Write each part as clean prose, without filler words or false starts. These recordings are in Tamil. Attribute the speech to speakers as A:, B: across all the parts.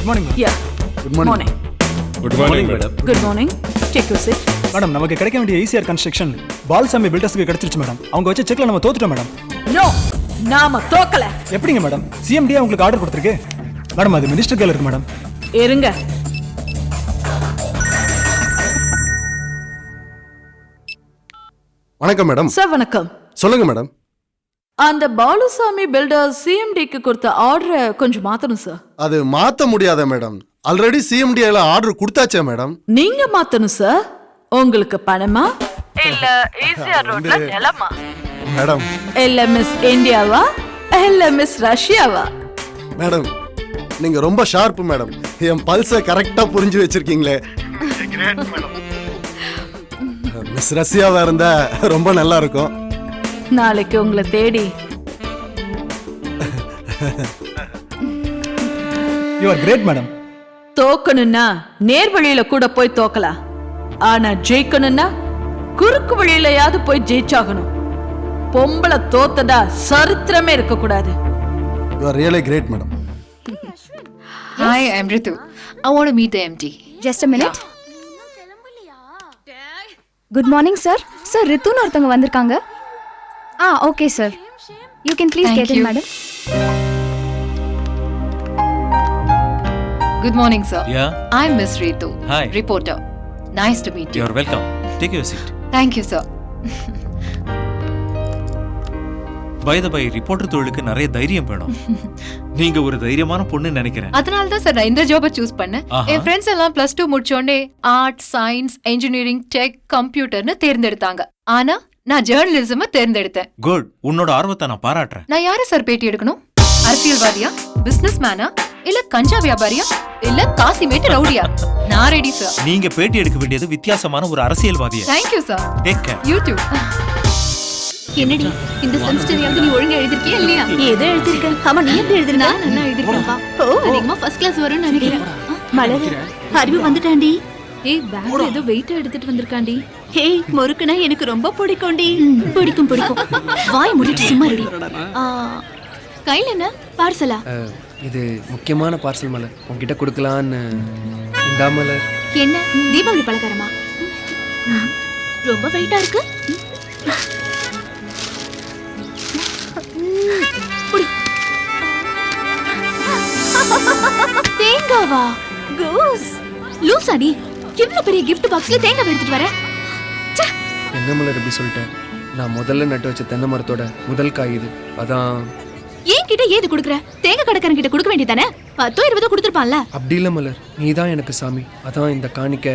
A: Good morning, ma'am.
B: Yeah.
A: Good morning.
C: Good morning, madam.
B: Good morning. Take your seat.
A: Madam நமக்கு கிடைக்க வேண்டிய ஈசிஆர் கன்ஸ்ட்ரக்ஷன் பால்சாமி பில்டர்ஸ்க்கு கிடைச்சிருச்சு மேடம். அவங்க வச்ச செக்ல நம்ம தோத்துட்டோம் மேடம்.
B: No. நாம தோக்கல.
A: எப்படிங்க மேடம்? சிஎம்டி உங்களுக்கு ஆர்டர் கொடுத்திருக்கு. மேடம் அது மினிஸ்டர் கையில இருக்கு மேடம்.
B: இருங்க.
D: வணக்கம் மேடம்.
B: சார் வணக்கம்.
D: சொல்லுங்க மேடம்.
B: அந்த பாலுசாமி பில்டர்ஸ் சிஎம்டிக்கு கொடுத்த ஆர்டரை கொஞ்சம் மாத்தணும் சார்.
D: அது மாத்த முடியாத மேடம். ஆல்ரெடி சிஎம்டில ஆர்டர் கொடுத்தாச்சே மேடம்.
B: நீங்க மாத்தணும் சார். உங்களுக்கு பணமா இல்ல ஈசிஆர் ரோட்ல நிலமா?
D: மேடம்
B: எல்எம்எஸ் இந்தியாவா எல்எம்எஸ் ரஷ்யாவா?
D: மேடம் நீங்க ரொம்ப ஷார்ப் மேடம். என் பல்ஸை கரெக்டா புரிஞ்சு வச்சிருக்கீங்களே. மிஸ் ரஷ்யாவா இருந்தா ரொம்ப நல்லா இருக்கும்.
B: நாளைக்கு உங்களை தேடி.
A: You are great madam.
B: தோக்கணும்னா நேர் வழியில கூட போய் தோக்கலாம். ஆனா ஜெயிக்கணும்னா குறுக்கு வழியிலயாவது போய் ஜெயிச்சாகணும். பொம்பளை தோத்ததா சரித்திரமே இருக்க கூடாது.
D: You are really great madam.
E: Hi, I'm Ritu. I want to meet the MD.
F: Just a minute. Good morning, sir. Sir, ரித்துன்னு ஒருத்தங்க வந்திருக்காங்க. Okay, sir. You can please
E: Thank
F: get in,
E: you.
F: madam.
E: Good morning, sir.
G: Yeah.
E: I'm Miss Ritu.
G: Hi.
E: Reporter. Nice to meet you.
G: You're welcome. Take your seat.
E: Thank you, sir.
G: By the way, reporter தொழிலுக்கு நிறைய தைரியம் வேணும். நீங்க ஒரு தைரியமான பொண்ணு நினைக்கிறேன்.
E: அதனால தான் சார் நான் இந்த ஜாபை சூஸ் பண்ணேன். என் ஃப்ரெண்ட்ஸ் எல்லாம் +2 முடிச்சோடனே ஆர்ட், சயின்ஸ், இன்ஜினியரிங், டெக், கம்ப்யூட்டர்னு தேர்ந்தெடுத்தாங்க. ஆனா நான் ஜேர்னலிசமை தேர்ந்தெடுத்தேன்.
G: குட். உன்னோட ஆர்வத்தை நான் பாராட்டுறேன்.
E: நான் யாரை சார் பேட்டி எடுக்கணும்? அரசியல்வாதியா, பிசினஸ் மேனா, இல்ல கஞ்சா வியாபாரியா, இல்ல காசிமேட்டு ரவுடியா? நான் ரெடி சார்.
G: நீங்க பேட்டி எடுக்க வேண்டியது வித்தியாசமான ஒரு அரசியல்வாதியா.
E: Thank you, sir.
G: Take care.
E: You too.
F: என்னடி இந்த செமஸ்டர் நீ ஒழுங்கா எழுதிருக்கியா இல்லையா?
B: ஏதோ எழுதிருக்கேன். ஆமா, நீ எப்படி எழுதிருக்க?
F: நான் நல்லா எழுதிருக்கேன்ப்பா. அதிகமா ஃபர்ஸ்ட் கிளாஸ் வரும்னு நினைக்கிறேன். மலர் அறிவு வந்துட்டாண்டி.
E: ஏய், பேக்ல ஏதோ வெயிட் எடுத்துட்டு வந்திருக்காண்டி.
F: ஹேய், முறுக்குனா எனக்கு ரொம்ப பிடிக்கும்டி. பிடிக்கும். வாய் மூடிட்டு சும்மா இருடி. கையில என்ன பார்சலா?
H: இது முக்கியமான பார்சல் மலர், உன்கிட்ட கொடுக்கலான்னு. இந்தா மலர்.
F: என்ன தீபாவளி பலகாரமா? ரொம்ப வெயிட்டா இருக்கு. தேங்காவா? கூஸ் லூசாடி, இவ்ளோ பெரிய gift பாக்ஸ்ல தேங்காய் எடுத்துட்டு வர.
H: என்ன மலர் இப்படி சொல்லிட்டேன்? நான் முதல்ல நட்டு வச்ச தென்னை மரத்தோட முதல் காய் இது. அதான்.
F: ஏன் கிட்ட ஏது குடுக்குற? தேங்காய் கடைக்காரன் கிட்ட கொடுக்க வேண்டியதானே? 10 20 கொடுத்துருப்பான்ல.
H: அப்படி இல்லை மலர், நீ தான் எனக்கு சாமி. அதான் இந்த காணிக்க.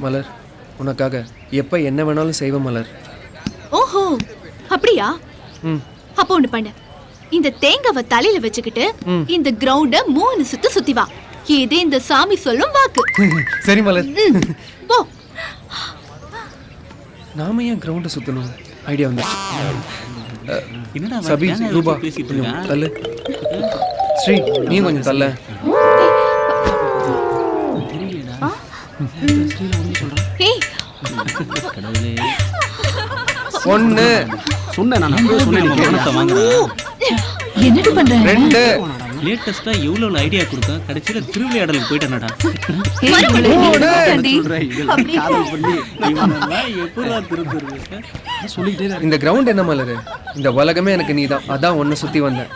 H: மலர், உனக்காக எப்ப என்ன வேணாலும் செய்வேன் மலர்.
F: ஓஹோ, அப்படியா? அப்போ ஒண்ணு பண்ணு. இந்த தேங்காவை தலையில வச்சுக்கிட்டு இந்த கிரவுண்ட 3 சுத்து சுத்தி வா. இது இந்த சாமி சொல்லும் வாக்கு.
H: சரி மலர்.
F: போ.
H: நாம ஏன் கிரவுண்ட சுத்தணும்? ஐடியா வந்துச்சு. சபி, ரூபா கொஞ்சம் தள்ளு. ஸ்ரீ, நீ கொஞ்சம் தள்ள.
F: ஏய்,
H: ஒன்னு
B: என்னடி பண்ற?
H: 2
C: லேட்டஸ்டா எவ்வளவு ஐடியா கொடுத்தா கடைசியில திருவிளையாடலுக்கு போயிட்டானடா.
H: இந்த கிரவுண்ட் என்ன மலரு? இந்த உலகமே எனக்கு நீதான். அதான் ஒன்னு சுத்தி வந்தேன்.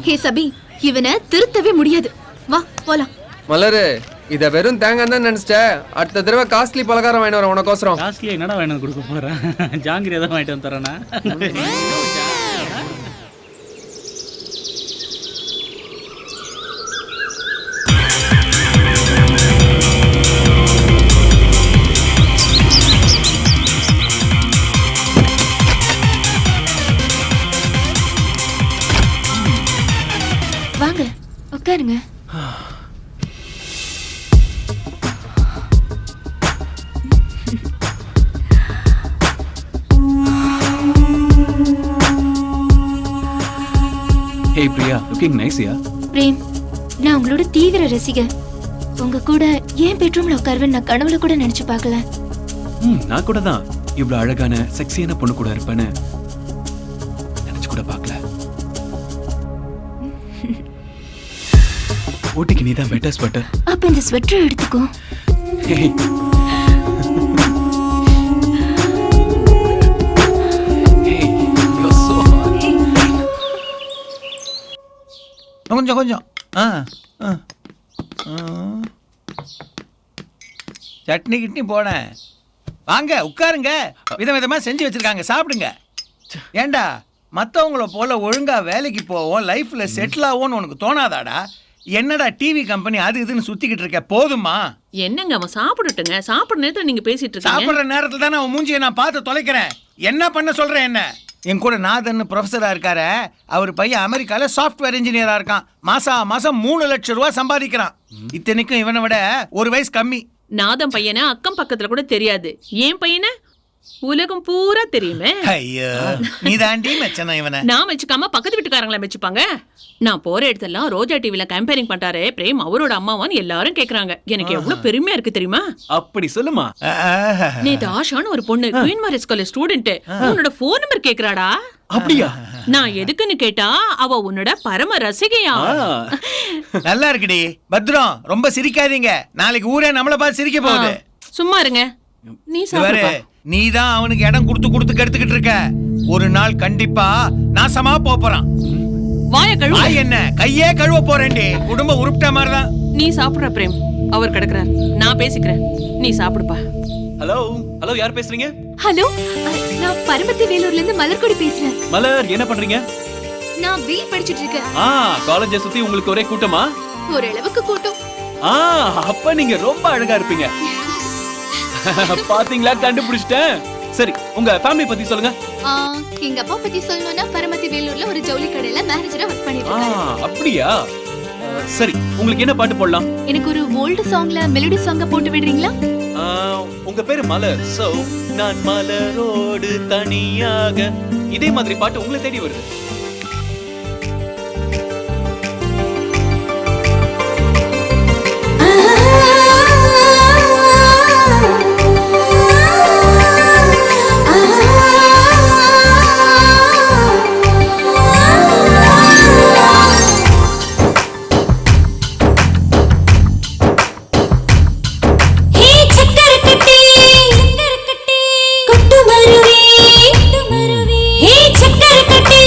F: ஹே சபி, இவனை திருத்தவே முடியாது. வா போலாம்.
H: மலரு, இத வெறும் தேங்காய் தான் நினைச்சிட்ட. அடுத்த தடவை காஸ்ட்லி பலகாரம் வாங்கிட்டு வரேன் உனக்கோசரம்.
C: காஸ்ட்லியா என்னடா வேணும் கொடுக்க போறேன்? ஜாங்கிரி ஏதாவது வாங்கிட்டு வந்து தரேனா?
F: வாங்க உட்காருங்க.
C: Hey Priya, looking nice here.
F: Prem, நான் உங்களோட தீவிர ரசிகர். உங்க கூட ஏன் பெட்ரூம்ல உட்காருவேன் நான் கனவுல கூட நினைச்சு பார்க்கல.
C: நான் கூட தான் இவ்வளவு அழகான செக்ஸியான பொண்ணு கூட இருப்பேன்னு நினைச்சு கூட பார்க்கல. ஊட்டிக்கு நீ தான் பெட்டர் ஸ்வெட்டர்.
F: அப்ப இந்த ஸ்வெட்டர் எடுத்துக்கோ.
I: கொஞ்சம் கொஞ்சம் சட்னி கிட்னி போனேன். வாங்க உட்காருங்க. விதவிதமா செஞ்சு வச்சிருக்காங்க, சாப்பிடுங்க. ஏண்டா மற்றவங்கள போல ஒழுங்கா வேலைக்கு போவோம், லைஃப்ல செட்டில் ஆகும்னு உனக்கு தோணாதாடா? என்னடா டிவி கம்பெனி அது இதுன்னு சுத்திக்கிட்டு இருக்க? போதுமா?
B: என்னங்க அவன் சாப்பிடட்டுங்க. சாப்பிடுற நேரத்துல நீங்க பேசிட்டு இருக்கீங்க.
I: சாப்பிடுற நேரத்துல தானே அவன் மூஞ்சியை நான் பார்த்து தொலைக்கிறேன். என்ன பண்ண சொல்றேன்? என்ன என் கூட நாதன் ப்ரொஃபஸரா இருக்காரு. அவர் பையன் அமெரிக்கால சாஃப்ட்வேர் இன்ஜினியரா இருக்கான். மாசம் 3 லட்சம் ரூபாய் சம்பாதிக்கிறான். இத்தனைக்கும் இவனை விட 1 வயசு கம்மி.
B: நாதம் பையனை அக்கம் பக்கத்துல கூட தெரியாது. ஏன் பையனை உலகம் பூரா தெரியுமே.
I: ஐயோ, நீ தாண்டி மெச்சனா இவனை.
B: நான் வச்சுக்காம பக்கத்து வீட்டுக்காரங்கள மெச்சுப்பாங்க. நான் போற இடத்தெல்லாம் ரோஜா டிவில கம்பேரிங் பண்றாரு பிரேம் அவரோட அம்மாவான்னு எல்லாரும் கேக்குறாங்க. எனக்கு எவ்வளவு பெருமையா இருக்கு தெரியுமா?
C: அப்படி சொல்லுமா.
B: நேத்து ஆஷான்னு ஒரு பொண்ணு குயின் மேரிஸ் காலேஜ் ஸ்டூடெண்ட் உன்னோட போன் நம்பர் கேக்குறாடா.
C: அப்படியா?
B: நான் எதுக்குன்னு கேட்டா அவ உன்னோட பரம ரசிகையா.
I: நல்லா இருக்குடி. பத்ரம், ரொம்ப சிரிக்காதீங்க. நாளைக்கு ஊரே நம்மள பார்த்து சிரிக்க போகுது.
B: சும்மா இருங்க. நீ சாப்பிடு.
I: நீ தான் அவனுக்கு இடம் கொடுத்து கெடுத்துக்கிட்டு இருக்க. ஒரு நாள் கண்டிப்பா நாசமா போறான்.
B: வாய கழுவு.
I: என்ன கையே கழுவ போறேன்டி. குடும்ப உருப்பிட்ட மாதிரிதான்.
B: நீ சாப்பிடுற பிரேம். அவர் கிடக்குறார், நான் பேசிக்கிறேன். நீ சாப்பிடுப்பா.
C: ஹலோ ஹலோ, யார் பேசுறீங்க?
F: ஹலோ, நான் பரமத்தி வேலூர்ல இருந்து மலர்கொடி பேசுறேன்.
C: மலர், என்ன பண்றீங்க?
F: நான் பிஏ படிச்சிட்டு இருக்கேன்.
C: காலேஜை சுத்தி உங்களுக்கு ஒரே கூட்டமா?
F: ஓரளவுக்கு கூட்டம்.
C: அப்ப நீங்க ரொம்ப அழகா இருப்பீங்க. பாத்தீங்களா, கண்டுபிடிச்சிட்டேன். சரி, உங்க ஃபேமிலி பத்தி சொல்லுங்க.
F: எங்க அப்பா பத்தி சொல்லணும்னா பரமத்தி வேலூர்ல ஒரு ஜவுளி கடையில மேனேஜரா ஒர்க் பண்ணிட்டு இருக்காரு.
C: அப்படியா? சரி, உங்களுக்கு என்ன பாட்டு போடலாம்?
F: எனக்கு ஒரு ஓல்ட் சாங்ல மெலடி சாங்க போட்டு விடுறீங்களா?
C: உங்க பேரு மலர். சோ நான் மலரோடு தனியாக, இதே மாதிரி பாட்டு உங்களை தேடி வருது.
J: ஹே சக்கர கட்டி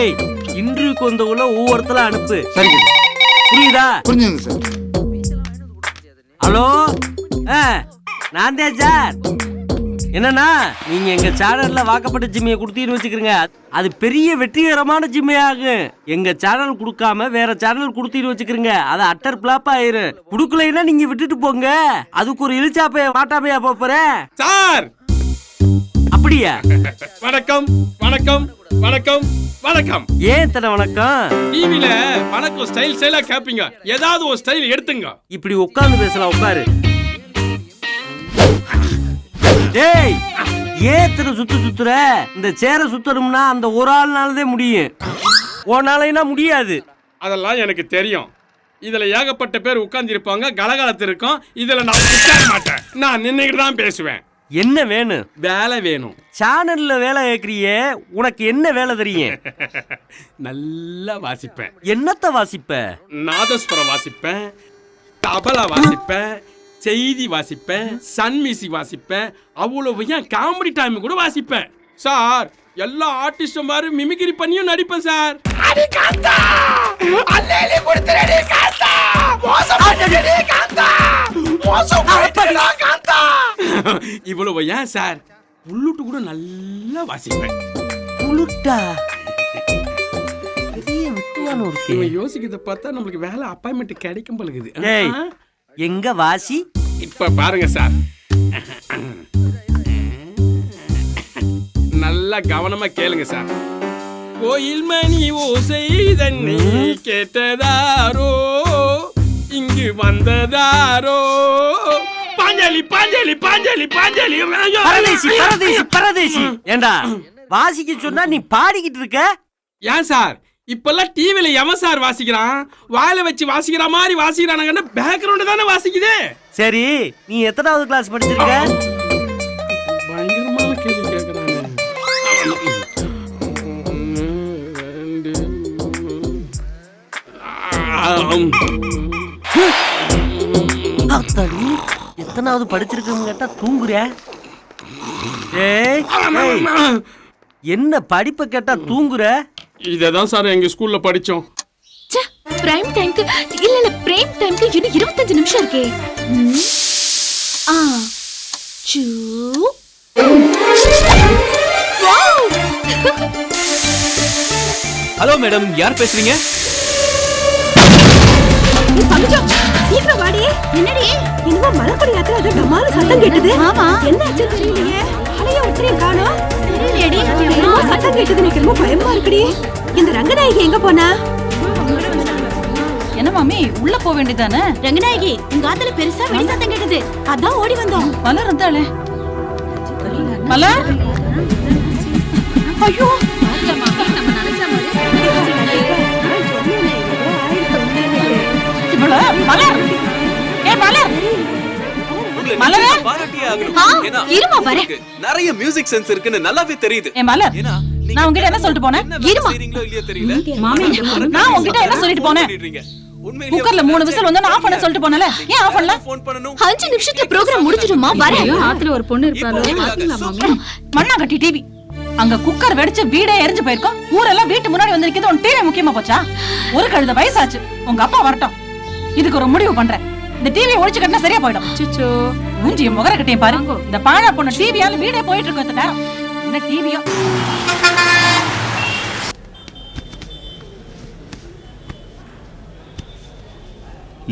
J: டேய் இன்டர்வியூக்கு வந்தவங்கள ஒவ்வொருத்தர அனுப்பு.
K: சரிங்க
J: புரியுதா?
K: புரிஞ்சுங்க சார்.
J: ஹலோ நான் தான் சார். என்னன்னா நீங்க எங்க சேனல்ல வாக்கப்பட்ட ஜிம்மையை கொடுத்தீங்கன்னு வச்சுக்கிறீங்க, அது பெரிய வெற்றிகரமான ஜிம்மே ஆகும். எங்க சேனல் கொடுக்காம வேற சேனல் கொடுத்தீங்கன்னு வச்சுக்கிறீங்க, அது அட்டர் பிளாப் ஆயிரும். கொடுக்கலைன்னா நீங்க விட்டுட்டு போங்க. அதுக்கு ஒரு இழிச்சாப்பைய மாட்டாமையா போறேன்
L: சார்.
J: அப்படியா?
L: வணக்கம் வணக்கம் வணக்கம் வணக்கம்.
J: ஏன் தன வணக்கம்?
L: டிவில வணக்கம் ஸ்டைல் ஸ்டைலா கேப்பீங்க, ஏதாவது ஒரு ஸ்டைல் எடுத்துங்க.
J: இப்படி உட்கார்ந்து பேசலாம், உட்காரு. டேய் ஏன் சுத்துற? இந்த சேர சுத்தணும்னா அந்த ஒரு ஆள்னாலதான் முடியும், உன்னாலைனா முடியாது.
L: அதெல்லாம் எனக்கு தெரியும். இதுல ஏகப்பட்ட பேர் உட்கார்ந்து இருப்பாங்க, கலகலத்து இருக்கும். இதுல நான் உட்கார மாட்டேன், நான் நின்னுகிட்டு தான் பேசுவேன்.
J: என்ன வேணும்?
L: வேலை வேணும்.
J: சேனல்ல வேலை கேக்குறியே, உனக்கு என்ன வேலை தெரியும்?
L: நல்லா வாசிப்பேன்.
J: என்னத்த வாசிப்ப?
L: நாதஸ்வரம் வாசிப்பேன், தபலா வாசிப்பேன், செய்தி வாசிப்பேன், சன் மியூசிக் வாசிப்பேன், அவ்வளவு ஏன் காமெடி டைம் கூட வாசிப்பேன் சார். எல்லா ஆர்டிஸ்டும் மாதிரி மிமிக்ரி பண்ணியும் நடிப்பேன் சார். இவ்வளவு ஏன் சார், புல்லுட்டு கூட நல்லா வாசிப்பேன்.
J: புல்லுட்டா?
L: யோசிக்கிறத பார்த்தா நம்மளுக்கு வேலை அப்பாயின்மெண்ட் கிடைக்கும் பழகுது.
J: எங்க வாசி?
L: இப்ப பாருங்க சார், நல்லா கவனமா கேளுங்க சார். கோயில் மணி ஓசை தன்னை கேட்டதாரோ, இங்கு வந்ததாரோ, பாஞ்சாலி பாஞ்சாலி பாஞ்சாலி பாஞ்சாலி.
J: பரதேசி பரதேசி பரதேசி. ஏண்டா வாசிக்க சொன்னா நீ பாடிக்கிட்டு இருக்க?
L: ஏன் சார் இப்பெல்லாம் டிவில எவன் சார் வாசிக்கிறான்? வாயில வச்சு வாசிக்கிற மாதிரி வாசிக்கிறானுங்கன்னா பேக்ரவுண்ட் தானே வாசிக்குது.
J: சரி நீ எத்தனாவது கிளாஸ் படிச்சிருக்க?
L: பயங்கரமான கேள்வி கேக்குறானே.
J: எத்தனாவது படிச்சிருக்கன்னு கேட்டா தூங்குற. என்ன படிப்பை கேட்டா தூங்குற?
L: இததான் சார் எங்க ஸ்கூல்ல படிச்சோம்.
F: பிரைம் டைம்க்கு இல்ல பிரேம் டைம்க்கு இன்னும் 25 நிமிஷம் இருக்கே.
C: ஹலோ மேடம், யார் பேசுறீங்க?
F: சீக்கிரம் வாடி. என்னடி இன்னும் மலக்குடி யாத்திரை அது டமால சத்தம் கேட்டது. ஆமா என்ன ஆச்சு தெரியலையே. அலைய உட்றே காணோம். தெரியலடி. என்னமோ சத்தம் கேட்டது, எனக்கு ரொம்ப பயமா இருக்குடி. இந்த ரங்கநாயகி எங்க போனா?
B: என்ன மாமி உள்ள போக வேண்டியதானே?
F: ரங்கநாயகி உங்க ஆத்துல பெருசா வெடி சத்தம் கேட்டது, அதான் ஓடி வந்தோம்.
B: மலர் இருந்தாளே. மலர், ஐயோ மலர், ஏ மலர், மலரே
F: இருமா வரேன்.
C: நிறைய மியூசிக் சென்ஸ் இருக்குன்னு நல்லாவே தெரியுது.
B: ஏ மலர், நான் உங்ககிட்ட என்ன சொல்லிட்டு போனேன்?
F: இருமா
C: இல்லையோ தெரியல.
B: மாமி, நான் உங்ககிட்ட என்ன சொல்லிட்டு போனேன்? குக்கர்ல 3 விசில் வந்து ஆஃப் பண்ண சொல்லிட்டு போனல. ஏன் ஆஃப் பண்ணல?
C: ஃபோன் பண்ணனும்.
F: 5 நிமிஷத்துல ப்ரோகிராம் முடிஞ்சிடுமா? வரேன். ஆத்துல ஒரு பொண்ணு இருப்பாளே, பாத்தீங்களா மாமி?
B: மண்ணா கட்டி டிவி. அங்க குக்கர் வெடிச்சு வீடே எரிஞ்சு போயிருக்கும். ஊரெல்லாம் வீட்டு முன்னாடி வந்து நிக்குது. உன் டிவி முக்கியமா போச்சா? ஒரு கழுத வயசாச்சு. உங்க அப்பா வரட்டும், இதுக்கு ஒரு முடிவு பண்றேன். இந்த டிவி ஒழிச்சு கட்டினா சரியா போயிடும். சிச்சோ மூஞ்சிய முகர கட்டியும் பாரு. இந்த பாழா பொண்ணு டிவியால வீடே போயிட்டு இருக்கும். இந்த நேரம் என்ன டிவியோ.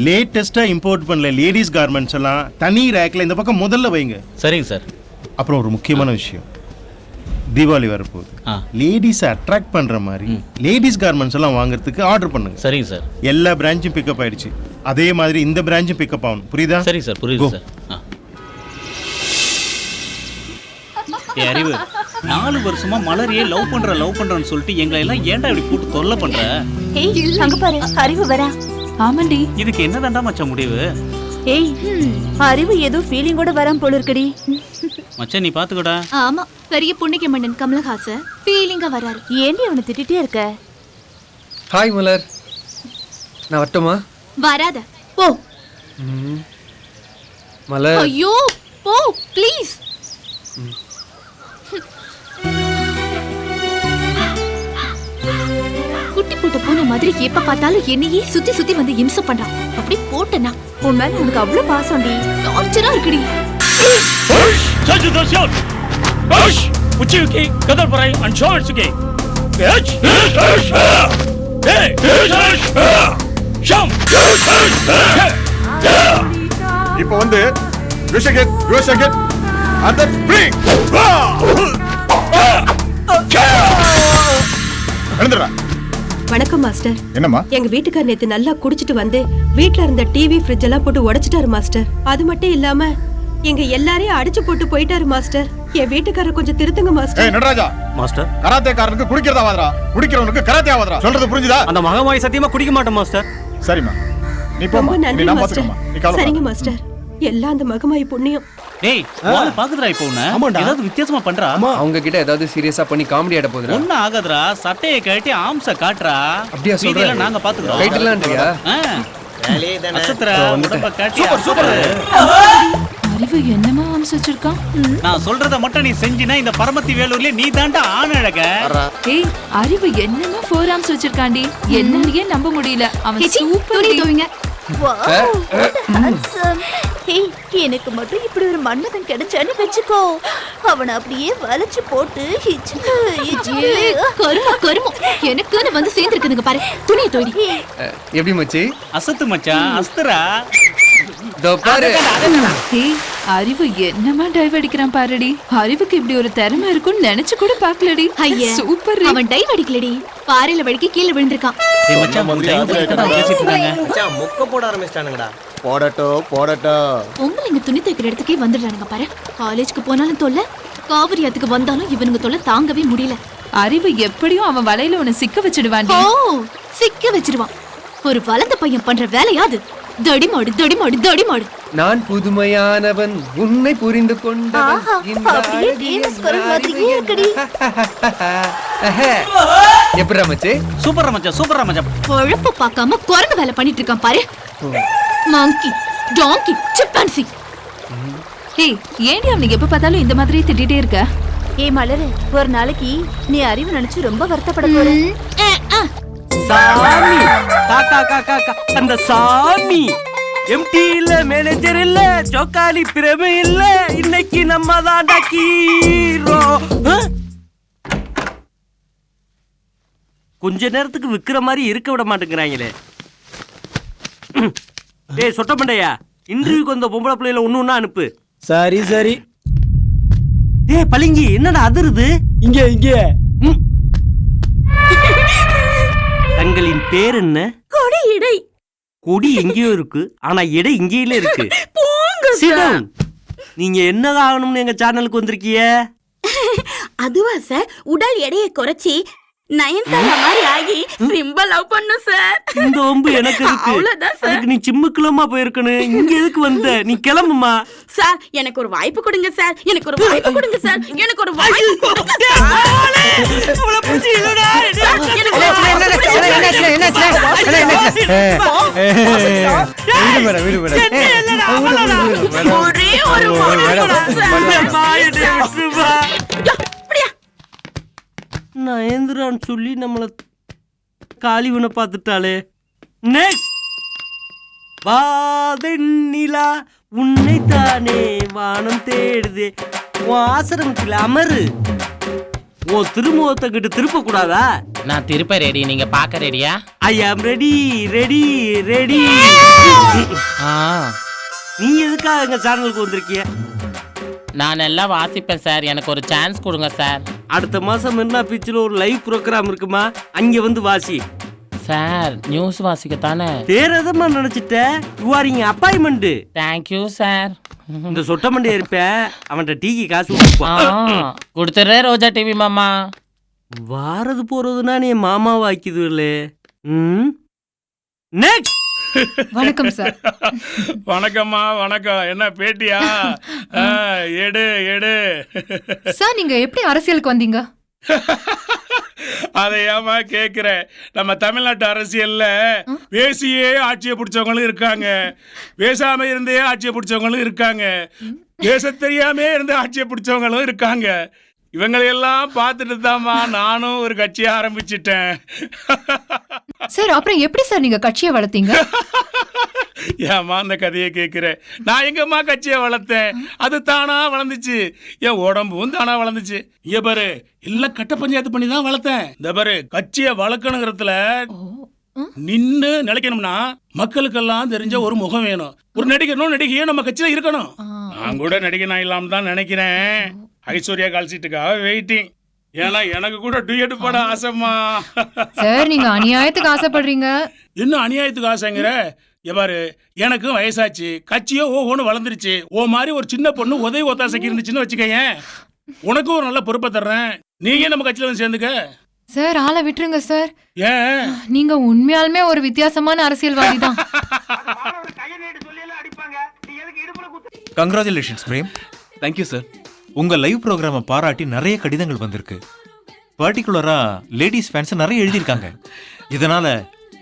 M: லேட்டஸ்ட்டாக இம்போர்ட் பண்ணல லேடிஸ் கார்மெண்ட்ஸ் எல்லாம் தனி ரேக்கில் இந்த பக்கம் முதல்ல வைங்க.
C: சரிங்க சார்.
M: அப்புறம் ஒரு முக்கியமான விஷயம், தீபாவளி வரப்போகுது. லேடிஸை அட்ராக்ட் பண்ணுற மாதிரி லேடிஸ் கார்மெண்ட்ஸ் எல்லாம் வாங்குறதுக்கு ஆர்டர் பண்ணுங்க.
C: சரிங்க சார்.
M: எல்லா பிரான்ச்சும் பிக்கப் ஆயிடுச்சு, அதே மாதிரி இந்த பிரான்ச்சும் பிக்கப் ஆகணும். புரியுதா?
C: சரி சார், புரியுது சார். அறிவு 4 வருஷமா மலரையே லவ் பண்றேன்னு சொல்லிட்டு எங்களை எல்லாம் ஏன்டா இப்படி போட்டு தொல்லை பண்ற?
F: ஏய் அங்க பாரு, அறிவு வரா.
B: ஆமாண்டி,
C: இதுக்கு என்னதான்டா மச்சான் முடிவு?
F: ஏய் அறிவு ஏதோ ஃபீலிங்கோட வராம போல இருக்குடி.
C: மச்சான் நீ பாத்துக்கடா.
F: ஆமா, பெரிய புண்ணிக்க மன்னன் கமலஹாசன் ஃபீலிங்கா வராரு. ஏன்டி அவனை திட்டிட்டே இருக்க?
H: ஹாய் மலர், நான் வரட்டுமா?
F: வராத போ.
H: மலர்
F: ஐயோ போ ப்ளீஸ். பூனை மாதிரி எப்ப பார்த்தாலும் என்னையே சுத்தி சுத்தி வந்து இம்சை பண்றான். அப்படி போட்டனா உன் மேல உனக்கு அவ்வளவு பாசம்டி. டார்ச்சரா இருக்குடி.
K: இப்போ வந்து
F: வணக்கம் மாஸ்டர்.
K: என்னம்மா?
F: எங்க வீட்டுக்கார் நேத்து நல்லா குடிச்சிட்டு வந்து வீட்ல இருந்த டிவி ஃப்ரிட்ஜ் எல்லாம் போட்டு உடைச்சிட்டாரு மாஸ்டர். அது மட்டும் இல்லாம எங்க எல்லாரையும் அடிச்சு போட்டு போயிட்டாரு மாஸ்டர். என் வீட்டுக்காரர் கொஞ்சம் திருத்துங்க மாஸ்டர்.
K: நடராஜா
J: மாஸ்டர்,
K: கராத்தேக்காரனுக்கு குடிக்கிறதா வாதரா, குடிக்கிறவனுக்கு கராத்தே ஆவாதரா. சொல்றது புரிஞ்சுதா?
J: அந்த மகமாய் சத்தியமா குடிக்க மாட்டோம் மாஸ்டர்.
K: சரிம்மா, நீ
F: ரொம்ப
K: போம்மா.
F: நன்றி
K: நீ நான்
F: மாஸ்டர்.
K: பாத்துக்கம்மா. நீ கவலைப்படாத.
F: சரிங்க மாஸ்டர். எல்லாம் அந்த மகமாயி புண்ணியம்.
C: டேய் பாக்குறா இப்போ உன்ன ஏதாவது வித்தியாசமா பண்றா.
H: அவங்க கிட்ட ஏதாவது சீரியஸா பண்ணி காமெடி ஆட போகுதுடா.
C: ஒண்ணு ஆகாதடா, சட்டையை கழட்டி ஆம்ச காட்டுறா.
H: அப்படியா சொல்ற?
C: மீதியெல்லாம் நாங்க பாத்துக்கிறோம்.
H: கைட்டலாம்ன்றியா?
C: அசத்துறா, உடம்ப காட்டி
B: அறிவு என்னமா ஆம்ஸ் வச்சிருக்கான்?
C: நான் சொல்றத மட்டும் நீ செஞ்சினா இந்த பரமத்தி வேலூர்ல நீ தாண்டா ஆன அழக.
B: ஏய், அறிவு என்னமா 4 ஆம்ஸ் வச்சிருக்காண்டி. என்னாலயே நம்ப முடியல. அவன் சூப்பர்
F: தூவிங்க.
N: எனக்கு மட்டும் இப்படி ஒரு மன்னதன் கிடைச்சான்னு வெச்சுக்கோ, அவனை அப்படியே வளைச்சு போட்டு
F: கருமம் எனக்குன்னு வந்து சேர்ந்துருக்குதுங்க பாரு. துணியை தோடி.
H: எப்படி மச்சி?
C: அசத்து மச்சான், அஸ்தரா.
H: தோ பாரு.
B: ஏய், அறிவு என்னமா டைவ் அடிக்கிறான் பாருடி. அறிவுக்கு இப்படி ஒரு திறமை இருக்கும்னு நினைச்சு கூட பாக்கலடி. சூப்பர்.
F: அவன் டைவ் அடிக்கலடி, பாறையில வடிக்க கீழே விழுந்திருக்கான்.
C: ஏய் மச்சான், பேசிட்டு இருக்காங்க.
J: மச்சான் மொக்க போட ஆரம்பிச்சிட்டானுங்கடா.
D: போடட்டும்.
F: பொம்பளைங்க துணி தைக்கிற இடத்துக்கே வந்துடுறானுங்க பாரு. காலேஜ்க்கு போனாலும் தொல்லை, காவிரி ஆத்துக்கு வந்தாலும் இவனுங்க தொல்லை தாங்கவே முடியல.
B: அறிவு எப்படியும் அவன் வலையில உன்னை சிக்க வச்சிடுவாண்டி.
F: ஓ, சிக்க வச்சிருவான். ஒரு வளர்ந்த பையன் பண்ற வேலையாது. தடிமாடு தடிமாடு தடிமாடு.
H: நான் புதுமையானவன், உன்னை புரிந்து கொண்டவன். எப்படிடா மச்சி?
C: சூப்பரா மச்சான், சூப்பரா மச்சான்.
F: பொழப்பு பார்க்காம குரங்கு வேலை பண்ணிட்டு இருக்கான் பாரு. மங்கி, டாங்கி, சிம்பான்சி.
B: ஏய், ஏன்டி அவனுக்கு எப்ப பார்த்தாலும் இந்த மாதிரி திட்டிட்டே இருக்க?
N: ஏ மலரு, ஒரு நாளைக்கு நீ அறிவு நினைச்சு ரொம்ப வருத்தப்பட போற.
J: சாமி காக்கா காக்கா கா. அந்த சாமி எம்டி இல்ல, மேனேஜர் இல்ல, ஜோக்காலி பிரபு இல்ல, இன்னைக்கு நம்ம தாண்டா ஹீரோ. கொஞ்ச நேரத்துக்கு விக்கிற மாதிரி இருக்க விட மாட்டேங்கிறாங்களே. டேய் சொட்ட மண்டையா, இன்டர்வியூக்கு வந்த பொம்பளை பிள்ளைல ஒண்ணு அனுப்பு.
I: சரி சரி.
J: டேய் பளிங்கி, என்னடா அதிருது?
I: இங்கே
J: தங்களின் பேர் என்ன?
N: கொடி இடை.
J: கொடி எங்கேயோ இருக்கு, ஆனா எடை இங்கேயில இருக்கு. நீங்க என்ன ஆகணும்னு எங்க சேனலுக்கு வந்திருக்கீங்க?
N: அதுவா சார், உடல் எடையை குறைச்சி நயன்தாரா மாதிரி ஆகி சிம்ப லவ் பண்ணு சார்.
J: இந்த ஒம்பு எனக்கு இருக்கு.
N: அவ்வளவுதான் சார்.
J: அதுக்கு நீ சிம்முக்குலமா போயிருக்கணும். இங்க எதுக்கு வந்த? நீ கிளம்புமா.
N: சார் எனக்கு ஒரு வாய்ப்பு கொடுங்க சார், எனக்கு ஒரு வாய்ப்பு கொடுங்க சார், எனக்கு ஒரு வாய்ப்பு கொடுங்க சார். ஒரே ஒரு
J: நயந்திரான்னு சொல்லி நம்மள காளிவனை பார்த்துட்டாளே. நெக்ஸ்ட் வாதெண்ணிலா உன்னை தானே வானம் தேடுதே. உன் ஆசிரமத்தில் அமரு. உன் திருமுகத்தை கிட்ட திருப்ப கூடாதா?
O: நான் திருப்ப ரெடி, நீங்க பாக்க ரெடியா?
J: ஐ ஆம் ரெடி ரெடி ரெடி. நீ எதுக்காக எங்க சேனலுக்கு வந்திருக்கிய?
O: நான் எல்லாம் வாசிப்பேன் சார், எனக்கு ஒரு சான்ஸ் கொடுங்க சார்.
J: அடுத்த மாசம் மெரினா பீச்சில் ஒரு லைவ் ப்ரோக்ராம் இருக்குமா, அங்க வந்து வாசி.
O: சார் நியூஸ் வாசிக்கத்தானே?
J: தேரதமா நினைச்சிட்ட. யூ ஆர் இங்க அப்பாயின்மெண்ட்.
O: Thank you sir.
J: இந்த சொட்ட மண்டே இருப்பேன், அவன்கிட்ட டீக்கு காசு
O: கொடுத்துறே ரோஜா டிவி மாமா.
J: வாரது போறதுன்னா நீ மாமாவை ஆக்கிது இல்ல. நெக்ஸ்ட்.
E: வணக்கம் சார்.
L: வணக்கம்மா, வணக்கம். என்ன பேட்டியா? எடு எடு.
E: சார் நீங்க எப்படி அரசியலுக்கு வந்தீங்க?
L: அதை ஏமா கேக்குற? நம்ம தமிழ்நாட்டு அரசியல்ல பேசியே ஆட்சியை பிடிச்சவங்களும் இருக்காங்க, பேசாம இருந்தே ஆட்சியை பிடிச்சவங்களும் இருக்காங்க, பேச தெரியாம இருந்து ஆட்சியை பிடிச்சவங்களும் இருக்காங்க. இவங்களையெல்லாம் பார்த்துட்டு தான்மா நானும் ஒரு கட்சியை ஆரம்பிச்சிட்டேன்.
E: சார் அப்புறம் எப்படி சார் நீங்க கட்சியை வளர்த்தீங்க?
L: ஏமா அந்த கதையை கேட்குற? நான் எங்கம்மா கட்சியை வளர்த்தேன், அது தானா வளர்ந்துச்சு. என் உடம்பும் தானா வளர்ந்துச்சு. இங்க பாரு, எல்லாம் கட்ட பஞ்சாயத்து பண்ணி தான் வளர்த்தேன். இந்த பாரு, கட்சியை வளர்க்கணுங்கிறதுல நின்னு நிலைக்கணும்னா மக்களுக்கெல்லாம் தெரிஞ்ச ஒரு முகம் வேணும். ஒரு நடிகனும் நடிகையும் நம்ம கட்சியில இருக்கணும். நான் கூட நடிகனா இல்லாம தான் நினைக்கிறேன். ஐஸ்வர்யா கால் சீட்டுக்காக வெயிட்டிங். ஏன்னா எனக்கு கூட டூயட் பாட ஆசைமா.
E: சார் நீங்க அநியாயத்துக்கு ஆசைப்படுறீங்க.
L: என்ன அநியாயத்துக்கு ஆசைங்கிற? எவ்வாறு, எனக்கும் வயசாச்சு, கட்சியோ ஓஹோன்னு வளர்ந்துருச்சு. ஓ மாதிரி ஒரு சின்ன பொண்ணு உதவி ஒத்தாசைக்கு இருந்துச்சுன்னு வச்சுக்கேன், உனக்கும் ஒரு நல்ல பொறுப்பை தர்றேன். நீங்க நம்ம கட்சியில வந்து சேர்ந்துக்க.
E: சார் ஆளை விட்டுருங்க சார்.
L: ஏன்?
E: நீங்க உண்மையாலுமே ஒரு வித்தியாசமான அரசியல்வாதி தான்.
G: கங்க்ராச்சுலேஷன்ஸ் பிரேம்.
C: Thank you sir.
G: உங்க லைவ் ப்ரோக்ராமை பாராட்டி நிறைய கடிதங்கள் வந்திருக்கு. பர்டிகுலரா லேடிஸ் ஃபேன்ஸ் நிறைய எழுதியிருக்காங்க. இதனால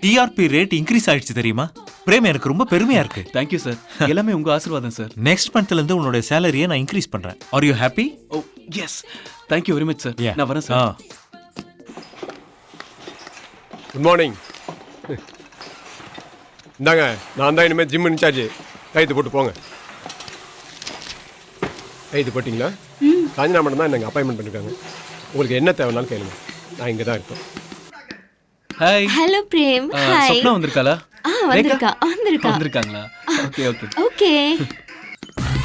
G: டிஆர்பி ரேட் இன்க்ரீஸ் ஆயிடுச்சு தெரியுமா? பிரேம், எனக்கு ரொம்ப பெருமையா இருக்கு.
C: Thank you sir. எல்லாமே உங்க ஆசீர்வாதம் சார்.
G: நெக்ஸ்ட் மந்த்ல இருந்து உன்னோட சேலரியை நான் இன்க்ரீஸ் பண்றேன். Are you happy?
C: Oh yes, thank you very much sir. நான் வரேன் சார்.
K: Good morning. இந்தாங்க, நான் தான் இனிமேல் ஜிம் இன்சார்ஜ். கைது போட்டு போங்க. கைது போட்டிங்களா? காஞ்சினா மட்டும் தான் எனக்கு அப்பாயின்மெண்ட் பண்ணிருக்காங்க. உங்களுக்கு என்ன தேவைனாலும் கேளுங்க, நான் இங்கே தான் இருப்பேன்.
C: Hi.
N: Hello Prem. Hi.
C: Swapna வந்திருக்காளா?
N: வந்திருக்காங்களா?
C: Okay okay
N: okay.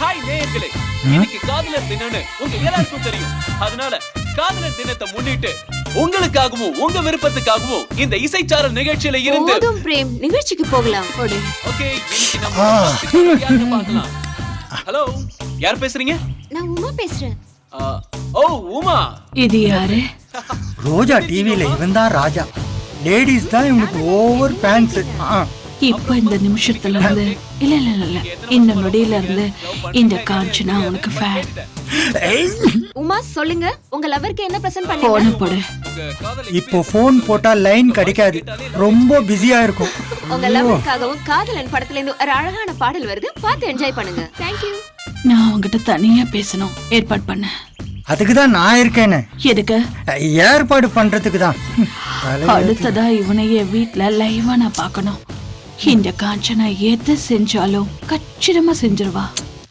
C: ஹாய் நேயர்களே, இன்னைக்கு காதலர் தினம்னு உங்க எல்லாருக்கும் தெரியும். அதனால காதலர் தினத்தை முன்னிட்டு உங்களுக்காகவும் உங்க விருப்பத்துக்காகவும் இந்த இசைச்சாரல் நிகழ்ச்சியில இருந்து
N: போதும் பிரேம், நிகழ்ச்சிக்கு போகலாம்.
C: ஓகே, இன்னைக்கு நம்ம யாரை பார்க்கலாம்? ஹலோ, யார் பேசுறீங்க?
N: நான் உமா பேசுறேன்.
C: ஓ உமா.
B: இது யாரு?
P: ரோஜா டிவில இவன் தான் ராஜா. லேடிஸ் தான் இவனுக்கு ஓவர் ஃபேன்ஸ்.
B: இப்ப இந்த நிமிஷத்துல இருந்து இல்ல இல்ல இல்ல இந்த நொடியில இருந்து இந்த காஞ்சனா உனக்கு ஃபேன்.
N: உமா சொல்லுங்க, உங்க லவருக்கு என்ன பிரசன்ட் பண்ணீங்க?
B: போன் போடு.
P: இப்போ போன் போட்டா லைன் கிடைக்காது, ரொம்ப பிஸியா இருக்கும்.
N: உங்க லவருக்காகவும் காதலன் படத்துல இருந்து ஒரு அழகான பாடல் வருது, பார்த்து என்ஜாய் பண்ணுங்க. Thank you.
B: நான் உங்ககிட்ட தனியா பேசணும், ஏற்பாடு பண்ண.
P: அதுக்கு தான் நான் இருக்கேன்னு.
B: எதுக்கு?
P: ஏற்பாடு பண்றதுக்கு தான்.
B: அடுத்ததா இவனையே வீட்ல லைவா நான் பார்க்கணும். இந்த காஞ்சனா எது செஞ்சாலும் கச்சிதமா செஞ்சிருவா.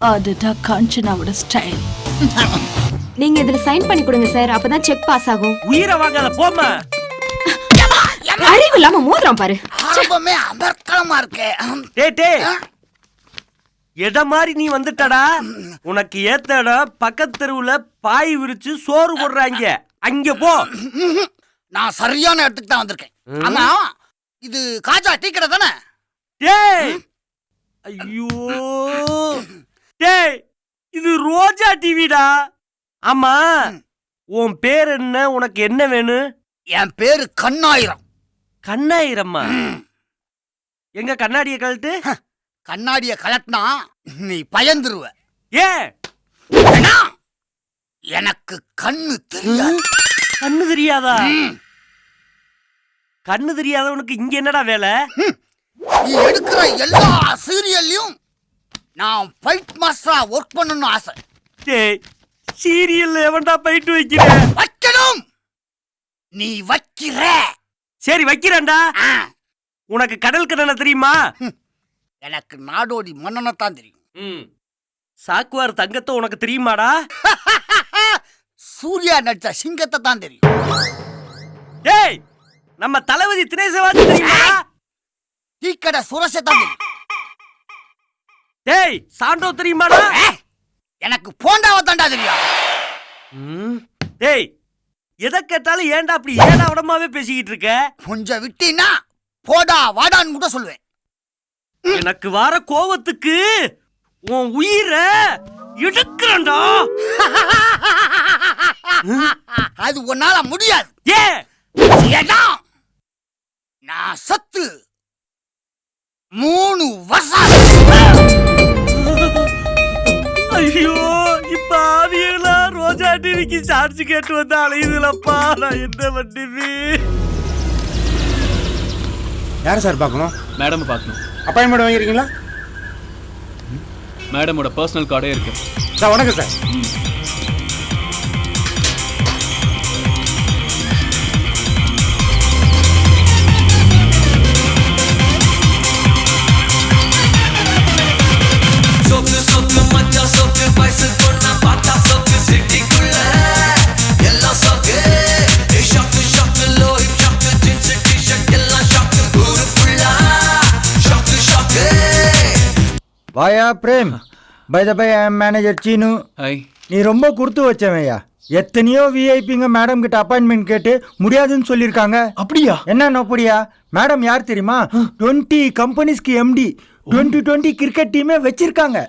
B: அதுதான் காஞ்சனாவோட ஸ்டைல்.
N: நீங்க இதுல சைன் பண்ணி கொடுங்க சார், அப்பதான் செக் பாஸ் ஆகும்.
J: உயிரை வாங்காத போமா.
N: அறிவு இல்லாம மோதிரம் பாரு.
P: ஆரம்பமே அமர்க்கலமா இருக்கே.
J: டேய் எத மாதிரி நீ வந்துட்டடா. உனக்கு ஏத்தடா பக்கத்து தெருவுல பாய் விரிச்சு சோறு போடுறாங்க, அங்க போ.
P: நான் சரியான இடத்துக்கு தான் வந்திருக்கேன். ஆமா, இது காஜா டீ கடை தானே?
J: டேய் ஐயோ டேய், இது ரோஜா டிவிடா. ஆமா, உன் பேர் என்ன? உனக்கு என்ன வேணும்?
P: என் பேரு கண்ணாயிரம்.
J: கண்ணாயிரம்மா? எங்க கண்ணாடியை கழட்டு.
P: கண்ணாடிய கலட்டினா நீ பயந்துருவ.
J: ஏன்?
P: எனக்கு கண்ணு தெரியாது.
J: கண்ணு தெரியாதா? கண்ணு தெரியாதவனுக்கு இங்க என்னடா வேலை?
P: நீ எடுக்கிற எல்லா சீரியல்லையும் நான் ஃபைட் மாஸ்டரா ஒர்க் பண்ணணும்னு ஆசை.
J: டேய், சீரியல்ல எவன்டா ஃபைட் வைக்கிறேன்?
P: வைக்கணும். நீ வைக்கிற.
J: சரி வைக்கிறேன்டா. உனக்கு கடல் கண்ணனை தெரியுமா?
P: எனக்கு நாடோடி மன்னனை தான் தெரியும்.
J: சாக்குவார் தங்கத்தை உனக்கு தெரியுமாடா?
P: சூர்யா நடிச்ச சிங்கத்தை தான் தெரியும்.
J: டேய், நம்ம தளபதி தினேசவாதி தெரியுமா?
P: டீக்கடை சுரசை தான் தெரியும்.
J: டேய், சாண்டோ தெரியுமாடா?
P: எனக்கு போண்டாவை தாண்டா தெரியும்.
J: டேய், எதை கேட்டாலும் ஏன்டா அப்படி ஏடா உடமாவே பேசிக்கிட்டு இருக்க?
P: கொஞ்சம் விட்டீன்னா போடா வாடான்னு கூட சொல்லுவேன்.
J: எனக்கு வர கோவத்துக்கு உன் உயிரை எடுக்கிறேன்டா.
P: அது உன்னால முடியாது.
J: ஏன்?
P: நான் சத்து 3 வருஷம்.
J: ஐயோ, இப்ப ஆவியெல்லாம் ரோஜா டிவிக்கு சார்ஜ் கேட்டு வந்து அலையுதுலப்பா. நான் என்ன பண்ணுது?
K: யாரை சார் பார்க்கணும்?
C: மேடம் பார்க்கணும்.
K: அப்பாயின்மெண்ட் வாங்கிருக்கீங்களா?
C: மேடமோட பர்சனல் கார்டே இருக்கு
K: சார். வணக்கம் சார்.
Q: வாயா Prem. By the by manager Seenu. நீ ரொம்ப கொடுத்து வச்சவையா. எத்தனையோ விஐபிங்க மேடம் கிட்ட அப்பாயின்மெண்ட் கேட்டு முடியாதுன்னு சொல்லியிருக்காங்க.
A: அப்படியா?
Q: என்ன அப்படியா? மேடம் யார் தெரியுமா? 20 கம்பெனிஸ்க்கு எம்டி. 2020 கிரிக்கெட் டீமே வச்சிருக்காங்க.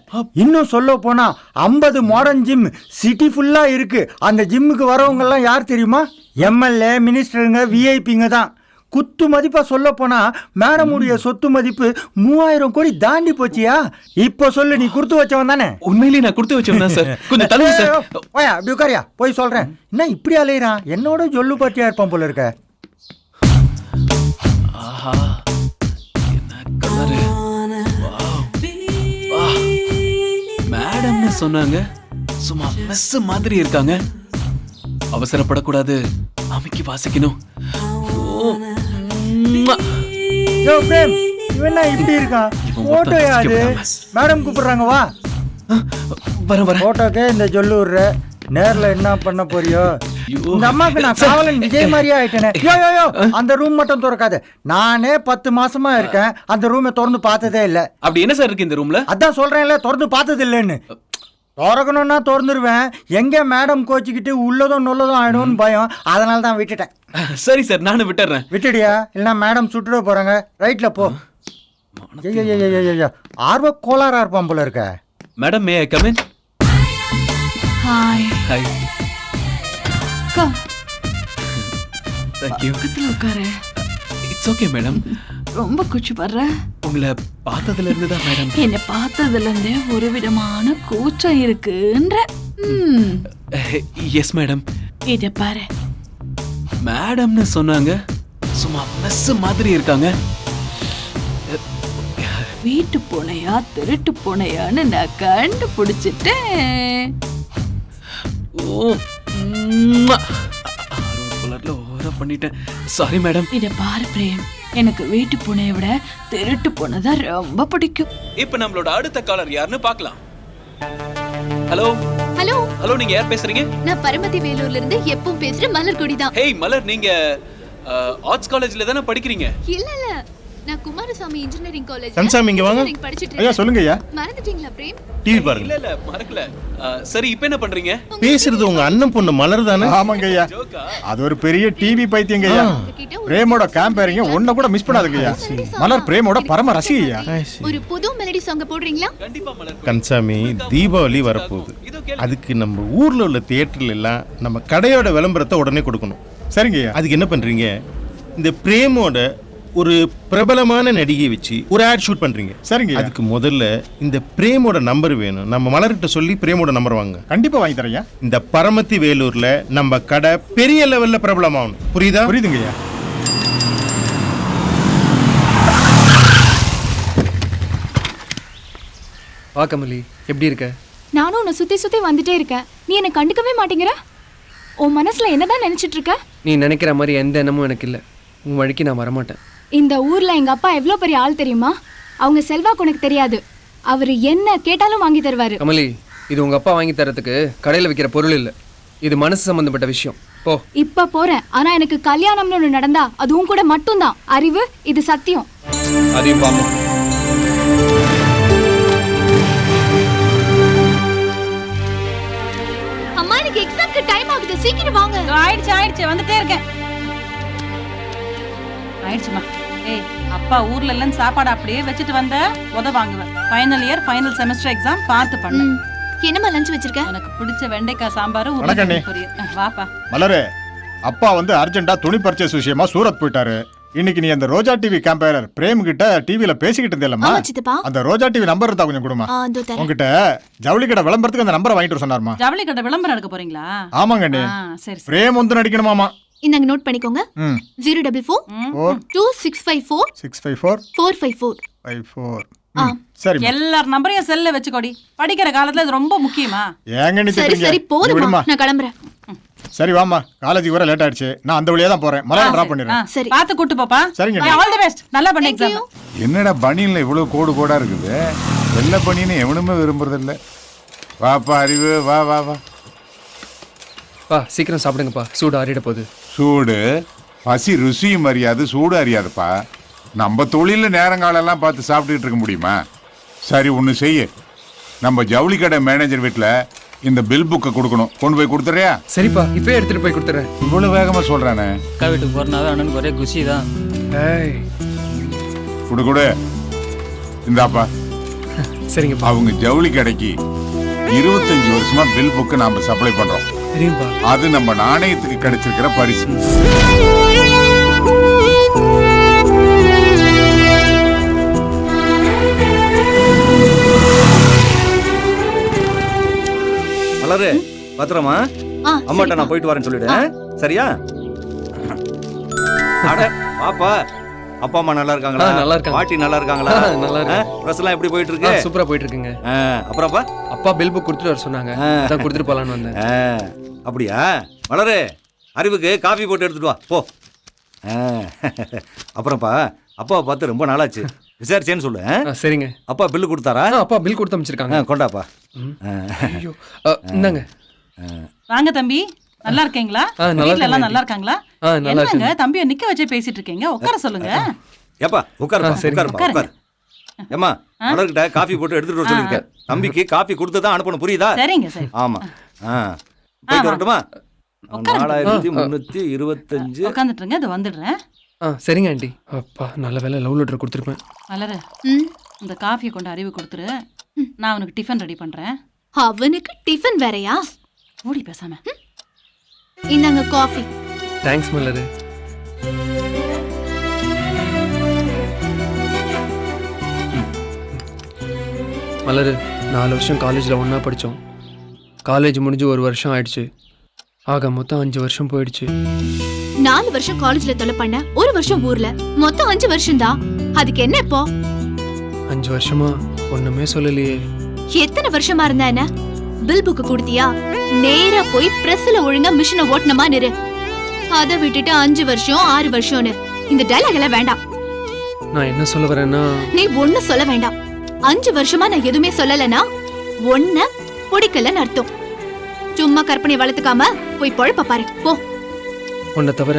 Q: இன்னும் சொல்ல போனா 50 மாடர்ன் ஜிம் சிட்டி ஃபுல்லா இருக்கு. அந்த ஜிம்முக்கு வரவங்க எல்லாம் யார் தெரியுமா? எம்எல்ஏ, மினிஸ்டருங்க, விஐபிங்க தான். குத்து மதிப்பா சொல்ல போனா மேடமுடைய சொத்து மதிப்பு 3000 கோடி தாண்டி போச்சியா? இப்ப சொல்லு, நீ கொடுத்து வச்சவன் தானே?
C: உண்மையிலேயே நான் கொடுத்து வச்சவன் தான் சார். கொஞ்சம் தள்ளுங்க சார்.
Q: போயா அப்படி உட்காரியா, போய் சொல்றேன். என்ன இப்படி அலையிறான்? என்னோட ஜொல்லு பாட்டியா இருப்பான் போல இருக்க.
C: ஆஹா, என்ன கலரு. மேடம்னு சொன்னாங்க, சும்மா மெஸ் மாதிரி இருக்காங்க. அவசரப்படக்கூடாது, அமைக்கி வாசிக்கணும்.
Q: யோ பிரேம், இவன் இப்படி இருக்கான்? போட்டோ யாரு? மேடம் கூப்பிடுறாங்க, வா.
C: வர
Q: போட்டோக்கே இந்த ஜொல்லு விடுற, நேர்ல என்ன பண்ண போறியோ? இந்த அம்மாக்கு நான் காவலன் விஜய் மாதிரியே ஆயிட்டேனே. யோ யோ யோ, அந்த ரூம் மட்டும் திறக்காது. நானே 10 மாசமா இருக்கேன், அந்த ரூமை திறந்து பார்த்ததே இல்ல.
C: அப்படி என்ன சார் இருக்கு இந்த ரூம்ல?
Q: அதான் சொல்றேன்ல, திறந்து பார்த்தது இல்லைன்னு. திறக்கணும்னா திறந்துருவேன். எங்க மேடம் கோச்சிக்கிட்டு உள்ளதும் நுள்ளதும் ஆயிடும்னு பயம், அதனால தான் விட்டுட்டேன்.
C: சரி சார், நானும் விட்டுறேன்.
Q: விட்டுடியா? இல்லைன்னா மேடம் சுட்டுட போறாங்க. ரைட்ல போ. ஆர்வ கோளாரா இருப்பான் போல இருக்க.
C: Madam, May I come in?
B: Hi.
C: Hi.
B: Come.
C: Thank you.
B: பக்கத்துல உட்காரு.
C: It's okay madam.
B: ரொம்ப குச்சி பண்ற.
C: உங்களை பார்த்ததுல இருந்து தான் மேடம்.
B: என்ன பார்த்ததுல இருந்தே ஒரு விதமான கூச்சம் இருக்குன்ற.
C: Yes madam.
B: இத பாரு.
C: மேடம்னு சொன்னாங்க, சும்மா மெஸ் மாதிரி இருக்காங்க.
B: வீட்டு பூனையா திருட்டு பூனையான்னு நான் கண்டுபிடிச்சிட்டேன்.
C: ஓ, கலர்ல ஓவரா பண்ணிட்டேன். Sorry madam.
B: இத பாரு பிரேம், எனக்கு வீட்டு பூனையை விட திருட்டு பூனை தான் ரொம்ப பிடிக்கும்.
C: இப்ப நம்மளோட அடுத்த காலர் யாருன்னு பார்க்கலாம். ஹலோ
E: ஹலோ
C: ஹலோ, நீங்க யார் பேசுறீங்க?
E: நான் பரமத்தி வேலூர்ல இருந்து எப்பவும் பேசுற மலர்கொடி தான்.
C: ஹேய் மலர், நீங்க ஆர்ட்ஸ் காலேஜ்ல தானே படிக்கிறீங்க?
E: இல்ல இல்ல, நான் குமாரசாமி இன்ஜினியரிங் காலேஜ்
M: கன்சாமி இங்க வாங்க.
E: ஐயா சொல்லுங்க ஐயா. மறந்துட்டீங்களா பிரேம்?
M: டிவி பாருங்க.
C: இல்ல இல்ல, மறக்கல. சரி, இப்போ என்ன பண்றீங்க?
M: பேசுறது உங்க அண்ணன் பொண்ணு மலர் தானே?
R: ஆமாங்க ஐயா, அது ஒரு பெரிய டிவி பைத்தியங்க ஐயா. பிரேமோட கேம்பேரிங்க ஒண்ணு கூட மிஸ் பண்ணாதுங்க ஐயா. மலர் பிரேமோட பரம ரசிகை ஐயா.
E: ஒரு புது மெலடி சாங் போடுறீங்களா?
C: கண்டிப்பா மலர்.
M: கன்சாமி, தீபாவளி வரப்போகுது. அதுக்கு நம்ம ஊர்ல உள்ள தியேட்டர்ல எல்லாம் நம்ம கடையோட விளம்பரத்தை உடனே கொடுக்கணும்.
R: சரிங்க ஐயா.
M: அதுக்கு என்ன பண்றீங்க? இந்த பிரேமோட ஒரு பிரபலமான நடிகை வச்சு ஒரு ஆட் ஷூட் பண்றீங்க.
R: சரிங்க.
M: அதுக்கு முதல்ல இந்த பிரேமோட நம்பர் வேணும். நம்ம மலர்கிட்ட சொல்லி பிரேமோட நம்பர் வாங்க.
R: கண்டிப்பா வாங்கி தரேன்.
M: இந்த பரமத்தி வேலூர்ல நம்ம கடை பெரிய லெவல்ல பிரபலமாகணும். புரியுதா?
R: புரியுதுங்க ஐயா.
H: வா கமலி, எப்படி இருக்க?
E: நானும் உன்னை சுத்தி சுத்தி வந்துட்டே இருக்கேன், நீ என்னை கண்டுக்கவே மாட்டேங்கிற. உன் மனசுல என்னதான் நினைச்சிட்டு இருக்க?
H: நீ நினைக்கிற மாதிரி எந்த எண்ணமும் எனக்கு இல்லை. உன் வழிக்கு நான் வரமாட்டேன்.
E: இந்த ஊர்ல எங்க அப்பா எவ்வளவு பெரிய ஆள் தெரியுமா? அவங்க செல்வாக்கு உனக்கு தெரியாது. அவரு என்ன கேட்டாலும் வாங்கி தருவாரு.
H: கமலி, இது உங்க அப்பா வாங்கி தரத்துக்கு கடையில் வைக்கிற பொருள் இல்லை. இது மனசு சம்பந்தப்பட்ட விஷயம். போ.
E: இப்ப போறேன், ஆனா எனக்கு கல்யாணம்னு ஒண்ணு நடந்தா அதுவும் கூட மட்டும்தான். அறிவு, இது சத்தியம்.
H: அதையும் பாப்போம்.
E: அம்மா, எனக்கு எக்ஸாம்க்கு டைம் ஆகுது, சீக்கிரம் வாங்க.
B: ஆயிடுச்சு வந்துட்டே இருக்கேன். ஆயிடுச்சுமா. ஏய், அப்பா ஊர்ல எல்லாம் சாப்பாடு அப்படியே வச்சுட்டு வந்த வாங்குவேன். Final year final semester exam பார்த்து பண்ணு.
E: என்னம்மா லஞ்ச் வச்சிருக்க?
B: உனக்கு பிடிச்ச வெண்டைக்காய் சாம்பார்,
R: வணக்கம் அண்ணே.
B: வாப்பா.
R: மலரே, அப்பா வந்து அர்ஜென்ட்டா துணி பர்ச்சேஸ் விஷயமா சூரத் போயிட்டாரு. இன்னைக்கு நீ அந்த ரோஜா டிவி கேம்பேரர் பிரேம் கிட்ட டிவில பேசிக்கிட்டு இருந்தேலம்மா. அந்த ரோஜா டிவி நம்பர் இருந்தா கொஞ்சம் கொடுமா. உங்ககிட்ட ஜவுளி கடை விளம்பரத்துக்கு அந்த நம்பரை வாங்கிட்டு சொன்னார்மா.
B: ஜவுளி கடை விளம்பரம் எடுக்க போறீங்களா?
R: ஆமாங்க அண்ணே.
B: சரி.
R: பிரேம் வந்து நடிக்கணுமாமா.
E: இந்தாங்க நோட் பண்ணிக்கோங்க. 044 2654
R: 654
E: 454
R: 54. சரி.
B: எல்லார் நம்பரையும் செல்ல வச்சுக்கோடி. படிக்கிற காலத்துல இது ரொம்ப முக்கியமா?
R: ஏங்க நீ
E: சரி சரி போதுமா, நான் கிளம்புறேன்.
R: சரி வாமா, காலேஜுக்கு வர லேட் ஆயிடுச்சு. நான் அந்த வழியா தான் போறேன். மலரை டிராப் பண்ணிடுறேன்.
E: சரி,
B: பாத்து கூட்டி போப்பா.
R: சரிங்க.
B: All the best. நல்லா பண்ணு எக்ஸாம்.
S: என்னடா பனியன்ல இவ்வளவு கோடு கோடா இருக்குது? வெள்ளை பனியனை எவனுமே விரும்புறது இல்ல. வாப்பா அறிவு, வா வா வா.
H: பா சீக்கிரம் சாப்பிடுங்கப்பா, சூடு ஆறிட போகுது.
S: சூடு பசி ருசியும் அறியாது, சூடு அறியாதுப்பா. நம்ம தொழில நேரங்காலெல்லாம் பார்த்து சாப்பிட்டுக்கிட்டு இருக்க முடியுமா? சரி ஒன்று செய்ய, நம்ம ஜவுளி கடை மேனேஜர் வீட்டில் இந்த பில் புக்கை கொடுக்கணும். கொண்டு போய் கொடுத்துறியா?
H: சரிப்பா, இப்பவே எடுத்துட்டு போய் கொடுத்துறேன்.
S: இவ்வளவு வேகமா சொல்றானே.
O: அக்கா வீட்டுக்கு போறனாவே அண்ணனுக்கு ஒரே குஷி தான்.
H: ஏய்,
S: கொடு. இந்தாப்பா.
H: சரிங்க.
S: அவங்க ஜவுளி கடைக்கு 25 வருஷமா பில் புக்கு நாம சப்ளை பண்றோம்.
H: சரிப்பா.
S: அது நம்ம நாணயத்துக்கு கிடைச்சிருக்கிற பரிசு.
T: மலரு, பத்திரமா அம்மாட்ட நான் போயிட்டு வரேன்னு சொல்லிடு. சரியா? அட பாப்பா, அப்பா அம்மா நல்லா இருக்காங்களா?
H: நல்லா இருக்காங்க.
T: பாட்டி நல்லா இருக்காங்களா?
H: நல்லா இருக்கு.
T: பிரஸ் எல்லாம் எப்படி போயிட்டு இருக்கு?
H: சூப்பரா போயிட்டு இருக்குங்க.
T: அப்புறம்ப்பா
H: அப்பா பில் புக் கொடுத்துட்டு வர சொன்னாங்க. அதான் கொடுத்துட்டு போலான்னு வந்தேன்.
T: அப்படியா? மலரு, அறிவுக்கு காஃபி போட்டு எடுத்துட்டு வா போ. அப்புறம்ப்பா, அப்பாவை பார்த்து ரொம்ப நாளாச்சு, விசாரிச்சேன்னு சொல்லு.
H: சரிங்க.
T: அப்பா பில்லு கொடுத்தாரா?
H: அப்பா பில் கொடுத்து அமைச்சிருக்காங்க.
T: கொண்டாப்பா.
H: ஐயோ, இந்தாங்க.
U: வாங்க தம்பி, நல்லா இருக்கீங்களா? வீட்ல எல்லாம் நல்லா இருக்காங்களா? என்னங்க தம்பியை நிக்க வச்சே பேசிட்டு இருக்கீங்க? உட்கார சொல்லுங்க.
T: ஏப்பா உட்காருப்பா. ஏம்மா, மலர்கிட்ட காஃபி போட்டு எடுத்துட்டு வர சொல்லிருக்கேன். தம்பிக்கு காஃபி கொடுத்து தான் அனுப்பணும், புரியுதா?
U: சரிங்க சரி.
T: ஆமா. போயிட்டு வரட்டுமா? 4325.
U: உட்காந்துட்டு இருங்க, இது வந்துடுறேன்.
H: சரிங்க ஆண்டி. அப்பா நல்ல வேலை லவ் லெட்டர் கொடுத்துருப்பேன்.
U: மலரு, இந்த காஃபி கொண்டு அறிவு கொடுத்துரு. நான் அவனுக்கு டிஃபன் ரெடி பண்றேன்.
E: அவனுக்கு டிஃபன் வேறயா?
U: ஓடி பேசாம.
E: இந்தாங்க காஃபி.
H: தேங்க்ஸ் மலரு. மலரு, 4 வருஷம் காலேஜில் ஒன்றா படித்தோம். காலேஜ் முடிஞ்சு 1 வருஷம் ஆயிடுச்சு. ஆக மொத்தம் 5 வருஷம் போயிடுச்சு.
E: 4 வருஷம் காலேஜ்ல தொலை பண்ண, 1 வருஷம் ஊர்ல, மொத்தம் 5 வருஷம் தான். அதுக்கு என்ன இப்போ?
H: 5 வருஷமா ஒண்ணுமே சொல்லலையே.
E: எத்தனை வருஷமா இருந்தா என்ன? பில் புக் கொடுத்தியா? நேரா போய் பிரஸ்ல ஒழுங்கா மிஷினை ஓட்டணுமா நிறு. அதை விட்டுட்டு 5 வருஷம் 6 வருஷம்னு இந்த டயலாக் எல்லாம் வேண்டாம்.
H: நான் என்ன சொல்ல வரேன்னா,
E: நீ ஒண்ணு சொல்ல வேண்டாம். 5 வருஷமா நான் எதுவுமே சொல்லலனா ஒன்ன பிடிக்கலன்னு அர்த்தம். சும்மா கற்பனை வளர்த்துக்காம போய் பொழப்ப பாரு போ.
H: உன்னை தவிர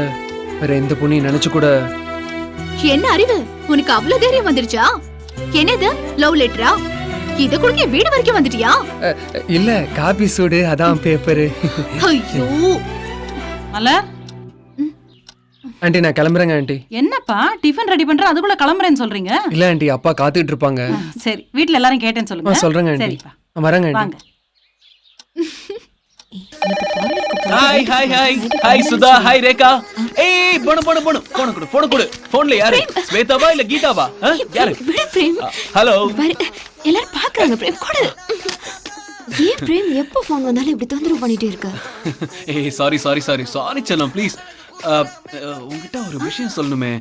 H: வேற எந்த பொண்ணையும் நினைச்சு கூட.
E: என்ன அறிவு உனக்கு அவ்வளவு தைரியம் வந்துருச்சா? என்னது லவ் லெட்டரா? இத குடுக்க வீடு வரைக்கும் வந்துட்டியா?
H: இல்ல, காபி சூடு, அதான் பேப்பர்.
E: ஐயோ
U: மலர்.
H: ஆண்டி நான் கிளம்புறேங்க ஆண்டி.
U: என்னப்பா டிஃபன் ரெடி பண்ற, அதுக்குள்ள கிளம்புறேன்னு சொல்றீங்க?
H: இல்ல ஆண்டி, அப்பா காத்துக்கிட்டு இருப்பாங்க.
U: சரி, வீட்ல எல்லாரும் கேட்டேன்னு சொல்லுங்க.
H: சொல்றேங்க ஆண்டி. வரேங்க ஆண்டி.
U: வாங்க.
C: Hi hi hi hi Sudha, hi Rekha. ஏய் போன் கொடு. போன்ல யாரு? ஸ்வேதாவா இல்ல கீதாவா? யாரு?
E: பிரேம்.
C: ஹலோ.
E: எல்லாரும் பாக்குறாங்க. பிரேம் கொடு. ஏன் பிரேம் எப்போ ஃபோன் வந்தாலும் இப்படி தொந்தரவு பண்ணிட்டே இருக்க?
C: ஏய் சாரி செல்லம், ப்ளீஸ். உங்ககிட்ட ஒரு விஷயம் சொல்லணுமே.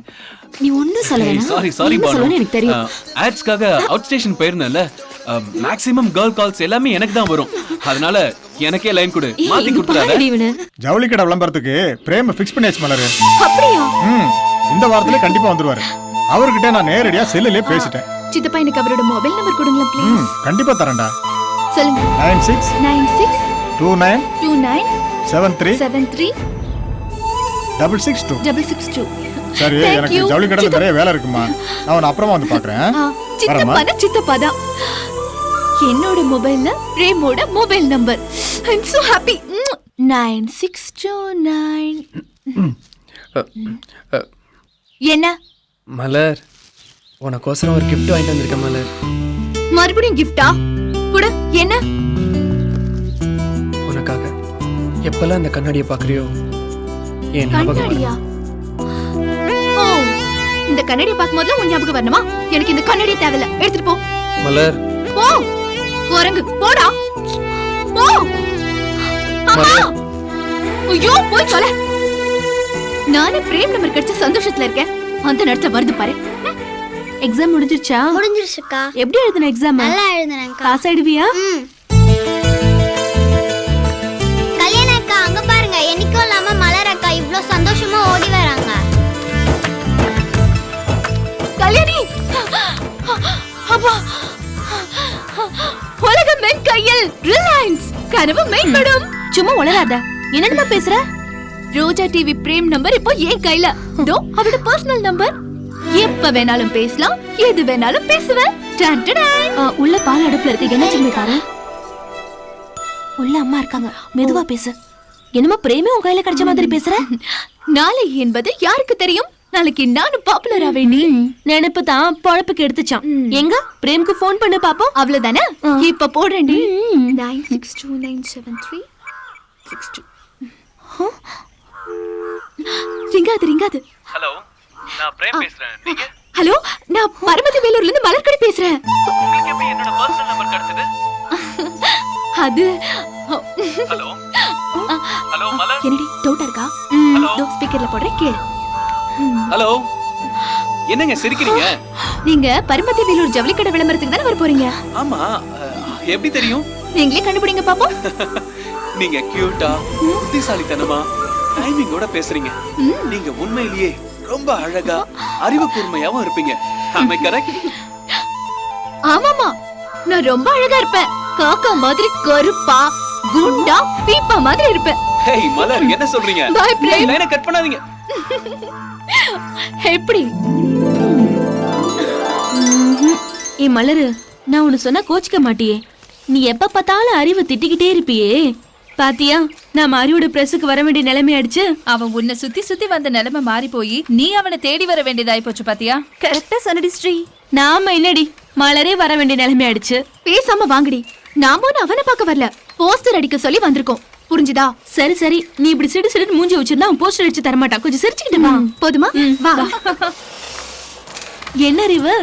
E: நீ ஒண்ணு சொல்ல வேணாம்.
C: சாரி
E: பானு, எனக்கு தெரியும்.
C: ஆட்ஸ்க்காக அவுட் ஸ்டேஷன் போயிருந்தேன்ல, மேக்ஸிமம் கேர்ள் கால்ஸ் எல்லாமே எனக்கு தான் வரும். அதனால எனக்கே லைன் கொடு, மாத்தி கொடுத்துறாத.
R: ஜவுளி கடை விளம்பரத்துக்கு பிரேம் ஃபிக்ஸ் பண்ணியாச்சு மலரு.
E: அப்படியா?
R: இந்த வாரத்துல கண்டிப்பா வந்துருவாரு. அவர்கிட்ட நான் நேரடியா செல்லுலயே பேசிட்டேன்.
E: சித்தப்பா எனக்கு அவரோட மொபைல் நம்பர் கொடுங்க ப்ளீஸ்.
R: கண்டிப்பா தரேன்டா.
E: சொல்லுங்க.
R: 96 29 73
E: 73
R: 662. சரி, எனக்கு ஜவுளி கடையில நிறைய வேலை இருக்குமா, நான் அப்புறமா வந்து பாக்குறேன்.
E: சித்தப்பா தான். என்னோட மொபைல்ல பிரேமோட mobile number. I am so happy. 9629. என்ன
H: மலர், உனக்கோசரம் ஒரு gift வாங்கிட்டு வந்திருக்கேன் மலர்.
E: மறுபடியும் கிஃப்டா? குடு. என்ன?
H: உனக்காக எப்பெல்லாம் அந்த கண்ணாடியை பாக்குறியோ ஏன் ஞாபகம்
E: கண்ணாடியா? ஓ, இந்த கண்ணாடியை பார்க்கும்போது உன் ஞாபகம் வரணுமா? எனக்கு இந்த கண்ணாடி தேவையில்ல, எடுத்துட்டு போ.
H: மலர்
E: போ. குரங்கு போடா. போ. அம்மா. ஐயோ போய் சொல்ல. நானே பிரேம் நம்பர் கிடைச்ச சந்தோஷத்துல இருக்கேன். அந்த நேரத்துல வருது பாரு. எக்ஸாம் முடிஞ்சிருச்சா?
V: முடிஞ்சிருச்சுக்கா.
E: எப்படி எழுதுன எக்ஸாம்?
V: நல்லா எழுதுனேன்க்கா.
E: பாஸ் ஆயிடுவியா?
V: கல்யாண அக்கா, அங்க பாருங்க, என்னைக்கும் இல்லாம மலர் அக்கா இவ்ளோ சந்தோஷமா ஓடி வராங்க.
E: கல்யாணி. அப்பா. உலகம் மென் கையில். ரிலையன்ஸ் கனவு மெய்ப்படும். சும்மா உளறாத. என்னடா பேசுற? ரோஜா டிவி பிரேம் நம்பர் இப்போ என் கையில. தோ அவரோட பர்சனல் நம்பர். எப்ப வேணாலும் பேசலாம், எது வேணாலும் பேசுவேன். உள்ள பால் அடுப்புல இருக்கு, என்ன சின்ன பாரு. உள்ள அம்மா இருக்காங்க, மெதுவா பேசு. என்னமோ பிரேமே உன் கையில கிடைச்ச மாதிரி பேசுற. நாளை என்பது யாருக்கு தெரியும்? நாளைக்கு நானும் பாப்புலர் ஆவேண்டி. நினைப்பு தான் பொழப்புக்கு எடுத்துச்சான். எங்க பிரேம்க்கு போன் பண்ணு பாப்போம். அவ்வளவுதானே, இப்ப போடுறேன்டி. 96297362. ரிங்காது.
C: ஹலோ, நான் பிரேம் பேசுறேன். நீங்க?
E: ஹலோ, நான் பரமதி வேலூர்ல இருந்து மலர்கடி பேசுறேன்.
C: உங்களுக்கு எப்படி என்னோட பர்சனல் நம்பர் கிடைச்சது?
E: அது
C: ஹலோ மலர்,
E: என்னடி டவுட்டா இருக்கா? தோ ஸ்பீக்கர்ல போடுறேன், கேளு.
C: ஹலோ, என்னங்க சிரிக்கிறீங்க?
E: நீங்க பரமதி வேலூர் ஜவுளி கடை விளம்பரத்துக்கு தானே வர போறீங்க?
C: ஆமா, எப்படி தெரியும்?
E: நீங்களே கண்டுபிடிங்க பாப்போம்.
C: நீங்க கியூட்டா, புத்திசாலித்தனமா, டைமிங்கோட பேசுறீங்க. நீங்க உண்மையிலேயே ரொம்ப அழகா, அறிவு கூர்மையாவும் இருப்பீங்க. Am I correct?
E: ஆமாமா, நான் ரொம்ப அழகா இருப்பேன். காக்கா மாதிரி கருப்பா, குண்டா, பீப்பா மாதிரி இருப்பேன்.
C: ஹேய் மலர், என்ன சொல்றீங்க?
E: Bye, frame.
C: லைனை கட் பண்ணாதீங்க.
E: எப்படி? ஏ மலரு, நான் உன்னை சொன்னா கோச்சிக்க மாட்டியே. நீ எப்ப பார்த்தாலும் அறிவு திட்டிக்கிட்டே இருப்பியே. பாத்தியா, நான் மாரியோட பிரஸுக்கு வர வேண்டிய நிலைமை ஆயிடுச்சு.
B: அவன் உன்னை சுத்தி சுத்தி வந்த நிலைமை மாறி போய் நீ அவனை தேடி வர வேண்டியதாய் போச்சு. பாத்தியா?
E: கரெக்டா சொன்னடி ஸ்ரீ. நாம என்னடி மலரே வர வேண்டிய நிலைமை ஆயிடுச்சு. பேசாம வாங்கடி. நாம அவனை பார்க்க வரல, போஸ்டர் அடிக்க சொல்லி வந்திருக்கோம். புரிஞ்சுதா? சரி சரி, நீ இப்படி சிடு சிடு மூஞ்சி வச்சிருந்தா அவன் போஸ்டர் அடிச்சு தரமாட்டான். கொஞ்சம் சிரிச்சுக்கிட்டு வா. போதுமா? வா. என்ன அறிவு,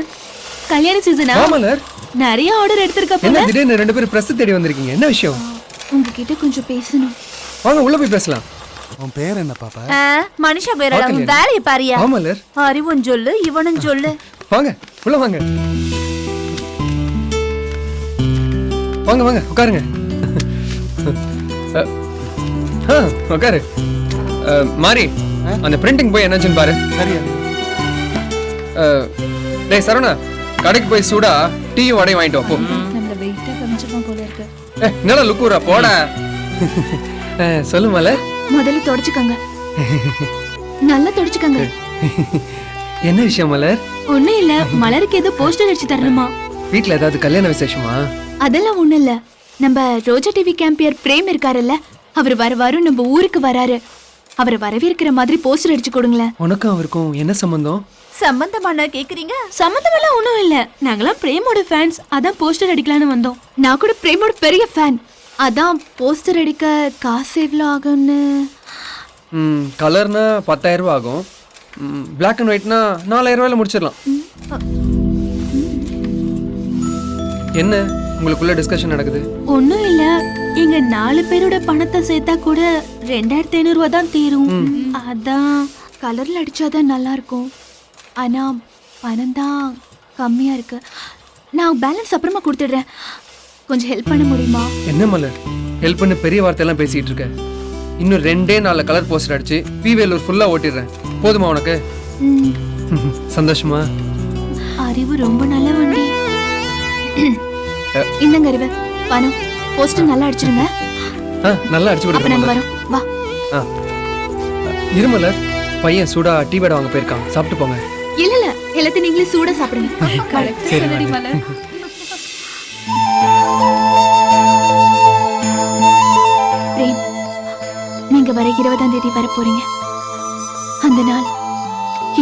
E: கல்யாண சீசனா?
H: மலர்,
E: நிறைய ஆர்டர் எடுத்திருக்க போல.
H: என்ன திடீர்னு ரெண்டு பேரும் பிரஸ் தேடி வந்திருக்கீங்க, என்ன விஷயம்?
E: உங்ககிட்ட கொஞ்சம் பேசணும்.
H: வாங்க உள்ள போய் பேசலாம்.
A: உன் பேர் என்ன பாப்பா?
E: மனுஷா பேரடா, உன் வேலைய பாரியா.
H: மலர்,
E: அறிவும் சொல்லு, இவனும் சொல்லு.
H: வாங்க உள்ள வாங்க. வாங்க வாங்க உட்காருங்க. உட்காரு. மாரி, அந்த பிரிண்டிங் போய் என்னாச்சுன்னு பாரு.
A: சரியா?
H: டேய் சரவணா, கடைக்கு போய் சூடா டீயும் வடையும் வாங்கிட்டு வா போ.
B: நம்மள வெயிட்டா கமிச்சமா போல இருக்கு.
H: என்னடா லுக்குறா, போடா. சொல்லு மலர்.
E: முதல்ல தொடச்சுக்கங்க, நல்லா தொடச்சுக்கங்க.
H: என்ன விஷயம் மலர்?
E: ஒண்ணும் இல்ல, மலருக்கு ஏதோ போஸ்டர் அடிச்சு தரணுமா.
H: வீட்ல ஏதாவது கல்யாண விசேஷமா?
E: அதெல்லாம் ஒண்ணும் இல்ல. நம்ம ரோஜா டிவி கேம்பியர் பிரேம் இருக்காருல்ல, அவர் வருவாரு, நம்ம ஊருக்கு வராரு. அவரை வரவேற்கிற மாதிரி போஸ்டர் அடிச்சு கொடுங்களேன்.
H: உனக்கும் அவருக்கும் என்ன சம்பந்தம்?
E: சம்பந்தமான கேக்குறீங்க? சம்பந்தம் எல்லாம் ஒண்ணும் இல்ல. நாங்கெல்லாம் பிரேமோட ஃபேன்ஸ், அதான் போஸ்டர் அடிக்கலாம்னு வந்தோம். நான் கூட பிரேமோட பெரிய ஃபேன், அதான் போஸ்டர் அடிக்க காசு எவ்வளவு ஆகும்னு.
H: கலர்னா 10,000 ரூபாய் ஆகும். பிளாக் அண்ட் ஒயிட்னா 4,000 ரூபாயில முடிச்சிடலாம். என்ன உங்களுக்குள்ள டிஸ்கஷன் நடக்குது?
E: ஒண்ணும் இல்ல, எங்க 4 பேரோட பணத்தை சேர்த்தா கூட 2,500 ரூபாய் தான் தீரும். அதான் கலர்ல அடிச்சாதான் நல்லா இருக்கும். ஆனா பணம் தான் கம்மியா இருக்கு. நான் பேலன்ஸ் அப்புறமா கொடுத்துடுறேன். கொஞ்சம் ஹெல்ப் பண்ண முடியுமா?
H: என்ன மலர், ஹெல்ப் பண்ண பெரிய வார்த்தையெல்லாம் பேசிட்டு இருக்க. இன்னும் 2 நாள்ல கலர் போஸ்டர் அடிச்சு வேலூர் ஃபுல்லா ஓட்டிடுறேன். போதுமா உனக்கு? சந்தோஷமா?
E: அறிவு ரொம்ப நல்ல வண்டி. இந்தங்க அறிவு, பணம் போஸ்டர் நல்லா அடிச்சிருங்க.
H: நல்லா அடிச்சு
E: அப்ப நாங்க வரோம். வா.
H: இருமலர், பையன் சூடா டீ வடை வாங்க போயிருக்கான், சாப்பிட்டு போங்க.
E: இல்ல இல்ல, எல்லாத்தையும் நீங்களே சூடா சாப்பிடுங்க.
H: சரி
B: மலர்.
E: பிரேம், நீங்க வர 20ஆம் தேதி வர போறீங்க. அந்த நாள்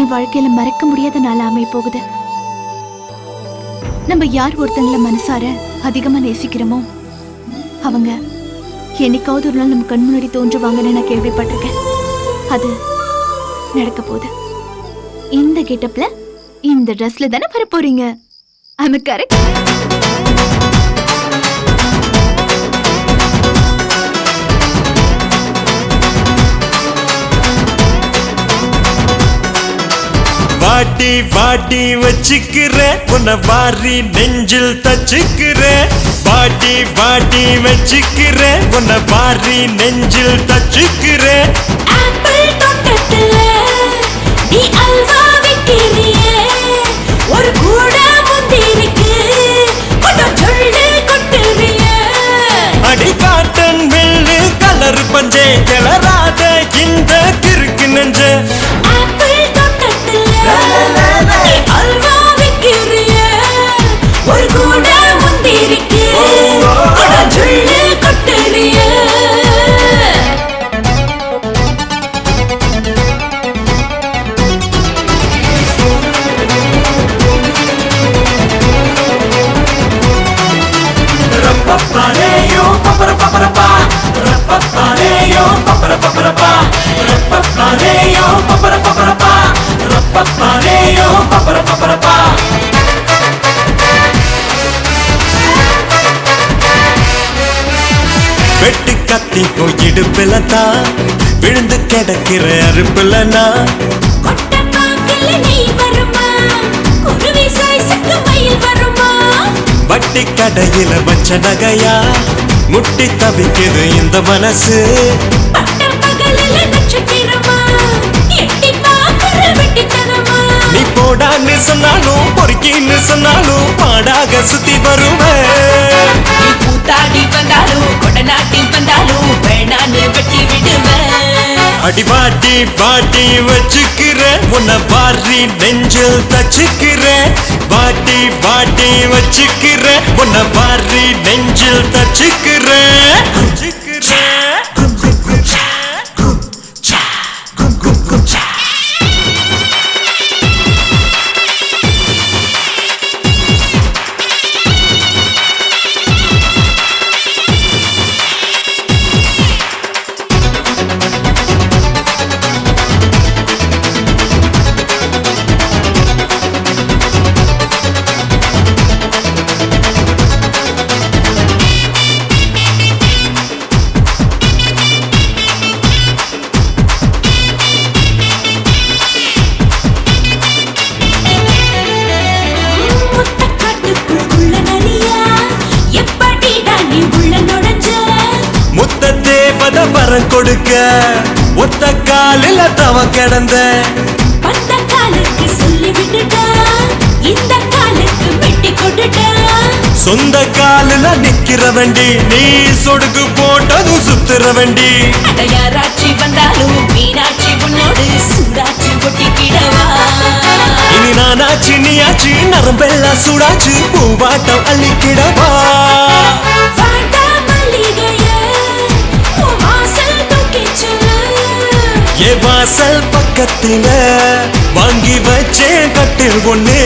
E: என் வாழ்க்கையில மறக்க முடியாத நாள் அமைய போகுது. நம்ம யார் ஒருத்தங்கள மனசார அதிகமா நேசிக்கிறோமோ அவங்க என்னைக்காவது ஒரு நாள் நம்ம கண் முன்னாடி தோன்றுவாங்கன்னு நான் கேள்விப்பட்டிருக்கேன். அது நடக்க போகுது. இந்த கெட்டப்ல, இந்த ட்ரெஸ்ல தானே வர போறீங்க. I correct?
D: வாட்டி வாட்டி வச்சுக்கிற உன்னை வாரி நெஞ்சில் தச்சுக்கிற. வாட்டி வாட்டி வச்சுக்கிற உன்னை வாரி நெஞ்சில் தச்சுக்கிற.
F: ஆப்பிள் தோட்டத்துல நீ அல்வா விக்கிறியே, ஒரு கூட முந்திருக்கு கொஞ்சம் சொல்லு கொட்டுறியே.
D: அடி காட்டன் வெள்ளு கலர் பஞ்சே கிளறாத இந்த கிறுக்கு நெஞ்ச.
F: ஆப்பிள் தோட்டத்துல நீ அல்வா விக்கிறியே,
D: இடுப்புல தான் விழுந்து கிடக்கிற அறுப்புல நான் வட்டி கடையில வச்ச நகையா முட்டி தவிக்குது இந்த மனசு நீ போடான்னு சொன்னாலும் பொறுக்கின்னு சொன்னாலும் பாடாக சுத்தி வருவேன்
F: கூத்தாடி வந்தாலும் கொடநாட்டி வந்தாலும் வேணான்னு வெட்டி விடுவேன்
D: அடிவாட்டி பாட்டி வச்சுக்கிற உன்னை பாரி நெஞ்சில் தச்சுக்கிற பாட்டி பாட்டி வச்சுக்கிற உன்னை பாரி நெஞ்சில் தச்சுக்கிற வரம் கொடுக்க ஒத்த காலில தவ கிடந்த
F: பந்த காலுக்கு சொல்லி விட்டுட்டா இந்த காலுக்கு வெட்டி கொடுட்டா
D: சொந்த காலில நிக்கிற வண்டி நீ சொடுக்கு போட்டதும் சுத்துற வண்டி
F: யாராச்சி வந்தாலும் மீனாட்சி உன்னோடு சூடாச்சி ஒட்டிக்கிடவா
D: இனி நானாச்சு நீயாச்சு நரம்பெல்லாம் சூடாச்சு பூவாட்டம் அள்ளிக்கிடவா ஏ வாசல் பக்கத்தில வாங்கி வச்சேன் கட்டில் ஒண்ணு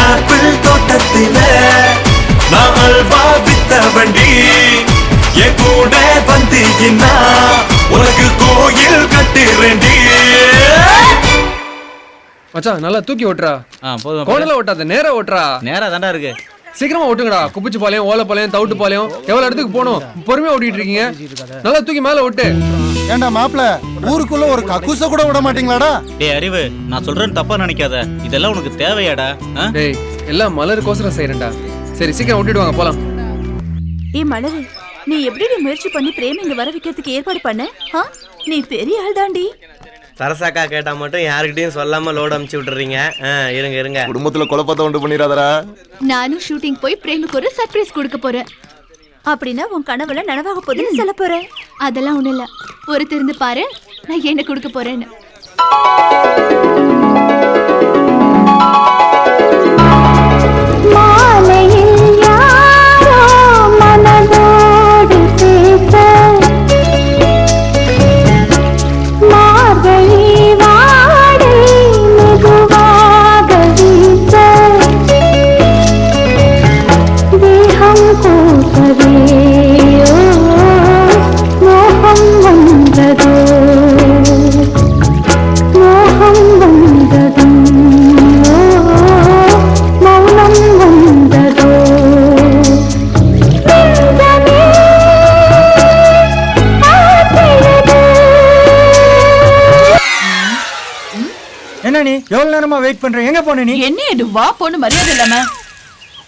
D: ஆப்பிள் தோட்டத்தில நான் அல்வா வித்த வண்டி என் கூட வந்தீங்கன்னா உனக்கு கோயில் கட்டுறேண்டி
H: மச்சான் நல்லா தூக்கி ஓட்டுறா கோணல ஓட்டாத நேரா ஓட்டுறா
I: நேரா தாண்டா இருக்கு
H: சீக்கிரமா ஓட்டுங்கடா குப்பிச்சு பாளையம் ஓலப்பாளையம் தவுட்டு பாளையம் எவ்வளவு இடத்துக்கு போகணும் பொறுமையா ஓட்டிட்டு இருக்கீங்க நல்லா தூக்கி மேல ஓட்டு
S: ஏண்டா மாப்ள ஊருக்குள்ள ஒரு கக்கூச கூட விட மாட்டீங்களாடா
I: டேய் அறிவு நான் சொல்றேன்னு தப்பா நினைக்காத இதெல்லாம் உனக்கு தேவையாடா
H: டேய் எல்லாம் மலருக்கோசரம் செய்யறேன்டா சரி சீக்கிரம் ஓட்டிடுவாங்க போலாம்
L: ஏ மலரு நீ எப்படி முயற்சி பண்ணி பிரேம் இங்க வர வைக்கிறதுக்கு ஏற்பாடு பண்ண நீ பெரிய ஆள் தாண்டி
W: சரசாக்கா கேட்டா மட்டும் யாருக்கிட்டையும் சொல்லாம லோட் அமுச்சு விட்டுறீங்க இருங்க இருங்க
S: குடும்பத்துல குழப்பத்தை உண்டு பண்ணிடாதடா
L: நானும் ஷூட்டிங் போய் பிரேமுக்கு ஒரு சர்ப்ரைஸ் கொடுக்க போறேன் அப்படின்னா உன் கனவுல நனவாக போகுதுன்னு சொல்ல போறேன் அதெல்லாம் ஒண்ணும் இல்ல ஒரு திருந்து பாரு நான் என்ன கொடுக்க போறேன்னு
Q: எவ்வளவு நேரமா வெயிட் பண்றேன் எங்க போன நீ
B: என்ன இது வா போன்னு மரியாதை இல்லாம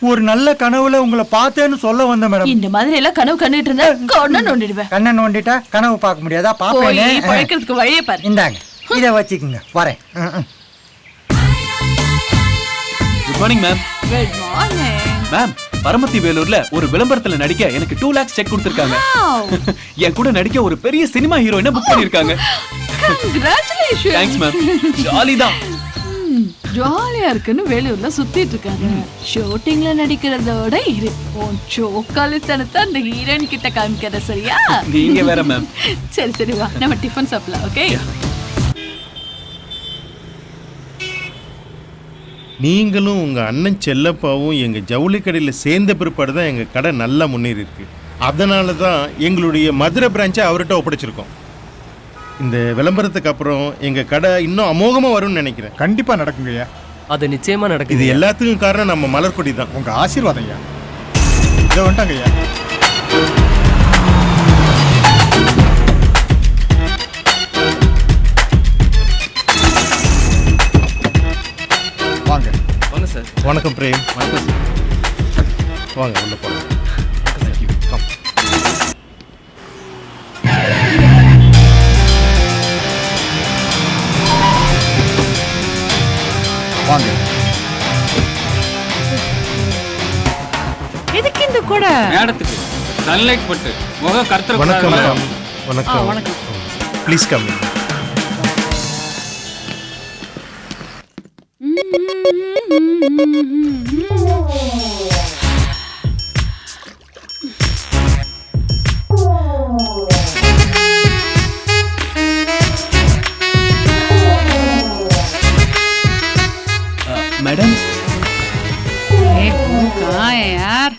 Q: ஒரு நல்ல கனவுல உங்களை பார்த்தேன்னு சொல்ல வந்த மேடம்
B: இந்த மாதிரி எல்லாம் கனவு கண்டுட்டு இருந்தா கண்ணை நோண்டிடுவேன்
Q: கண்ணை நோண்டிட்டா கனவு பார்க்க முடியாதா பாப்பேன்
B: பழைக்கிறதுக்கு வழியே பாரு
Q: இந்தாங்க இத வச்சுக்கோங்க வரேன்
C: good morning ma'am
B: good morning
C: ma'am Paramathi வேலூர்ல ஒரு விளம்பரத்துல நடிக்க எனக்கு 2 lakhs செக் கொடுத்திருக்காங்க என் கூட நடிக்க ஒரு பெரிய சினிமா ஹீரோயினை புக் பண்ணிருக்காங்க
B: கங்க்ராச்சுலேஷன்
C: தேங்க்ஸ் மேம் ஜாலி தான்
B: ஜாலியா இருக்குன்னு வேலூர்ல சுத்திட்டு இருக்காங்க ஷூட்டிங்ல நடிக்கிறதோட இரு உன் சோக்காலித்தனத்தை அந்த ஹீரோயின் கிட்ட காமிக்கிற சரியா
C: நீங்க வேற மேம்
B: சரி சரி வா நம்ம டிஃபன் சாப்பிடலாம் ஓகே
M: நீங்களும் உங்க அண்ணன் செல்லப்பாவும் எங்க ஜவுளி கடையில சேர்ந்த பிற்பாடு தான் எங்க கடை நல்லா முன்னேறி இருக்கு. அதனால தான் எங்களுடைய மதுரை பிரான்ச்சை அவர்கிட்ட ஒப்படைச்சிருக்கோம். இந்த விளம்பரத்துக்கு அப்புறம் எங்கள் கடை இன்னும் அமோகமாக வரும்னு நினைக்கிறேன்.
R: கண்டிப்பாக நடக்குங்கய்யா.
H: அது நிச்சயமாக நடக்குது.
M: இது எல்லாத்துக்கும் காரணம் நம்ம மலர்கொடி தான்.
R: உங்கள் ஆசீர்வாதம் ஐயா. இதை வந்துட்டாங்க ஐயா. வாங்க
H: வாங்க சார்.
M: வணக்கம் பிரேம்.
H: வணக்கம் சார்.
M: வாங்க உள்ள போகலாம்.
R: வாங்க.
U: எதுக்கு இந்த கூட
G: மேடத்துக்கு சன்லைட் பட்டு முகம் கருத்துற.
M: வணக்கம் மேடம். வணக்கம்.
U: வணக்கம்.
M: Please come.
C: मैडम
U: कहाँ है यार?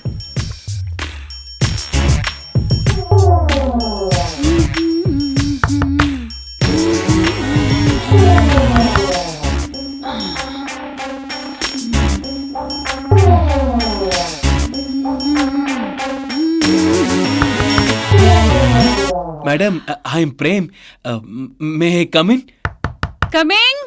C: Madam I am Prem. May I come in?
U: Coming?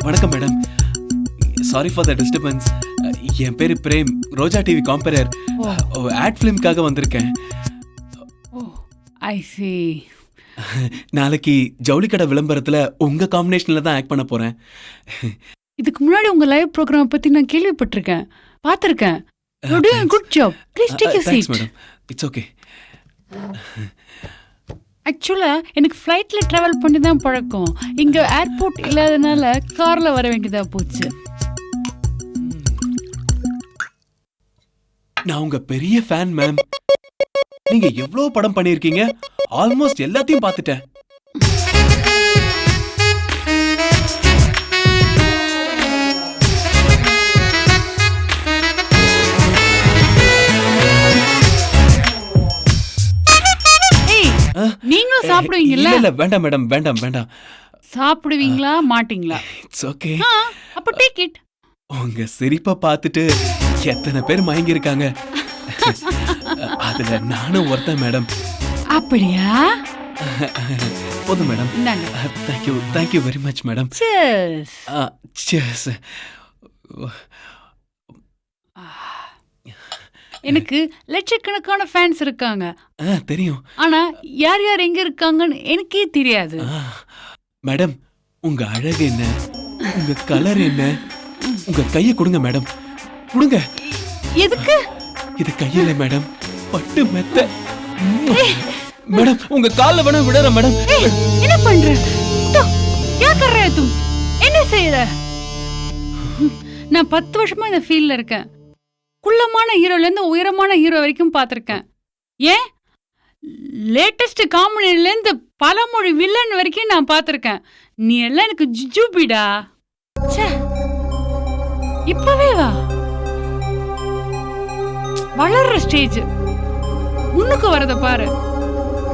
C: வணக்கம் madam. Sorry for the disturbance. என் பேரு Prem, Roja TV compere. Ad ஃபிலிம்காக வந்திருக்கேன்.
U: I see.
C: நாளைக்கு ஜவுளி கடை விளம்பரத்துல உங்க காம்பினேஷன்ல தான் ஆக்ட் பண்ண போறேன்.
U: இதுக்கு முன்னாடி உங்க லைவ் ப்ரோக்ராம் பத்தி நான் கேள்விப்பட்டிருக்கேன், பார்த்திருக்கேன். You're doing a good job. Please take a seat.
C: Thanks madam. It's okay.
U: ஆக்சுவலா எனக்கு ஃப்ளைட்ல டிராவல் பண்ணி தான் பழக்கம். இங்க ஏர்போர்ட் இல்லாதனால கார்ல வர வேண்டியதா போச்சு.
C: நான் உங்க பெரிய ஃபேன் மேம். நீங்க எவ்வளவு படம் பண்ணிருக்கீங்க? ஆல்மோஸ்ட் எல்லாத்தையும் பார்த்துட்டேன்.
U: நீங்களும் சாப்பிடுவீங்கல்ல?
C: இல்ல வேண்டாம் மேடம், வேண்டாம் வேண்டாம்.
U: சாப்பிடுவீங்களா மாட்டீங்களா?
C: It's okay.
U: அப்ப டேக் இட்.
C: உங்க சிரிப்பை பார்த்துட்டு எத்தனை பேர் மயங்கி இருக்காங்க. அதுல நானும் ஒருத்தன் மேடம்.
U: அப்படியா?
C: போதும் மேடம்.
U: இந்தாங்க.
C: Thank you very much madam.
U: Cheers.
C: Cheers.
U: எனக்கு லட்சக்கணக்கான ஃபேன்ஸ் இருக்காங்க.
C: தெரியும்.
U: ஆனா யார் யார் எங்க இருக்காங்கன்னு எனக்கே தெரியாது.
C: மேடம், உங்க அழகு என்ன, உங்க கலர் என்ன, உங்க கையை கொடுங்க மேடம், கொடுங்க.
U: எதுக்கு?
C: இது கையில மேடம், பட்டு மெத்த. மேடம், உங்க கால்ல வேணா விடுற மேடம்.
U: என்ன பண்ற? क्या कर रहे तुम? என்ன செய்யற? நான் 10 வருஷமா இந்த ஃபீல்ட்ல இருக்கேன். குள்ளமான ஹீரோல இருந்து உயரமான ஹீரோ வரைக்கும் பார்த்திருக்கேன். ஏன் லேட்டஸ்ட் காமெடியில இருந்து பலமொழி வில்லன் வரைக்கும் நான் பார்த்திருக்கேன். நீ எல்லாம் எனக்கு ஜுஜுபிடா. ச்சே, இப்பவே வா. வளர்ற ஸ்டேஜ், முன்னுக்கு வரத பாரு.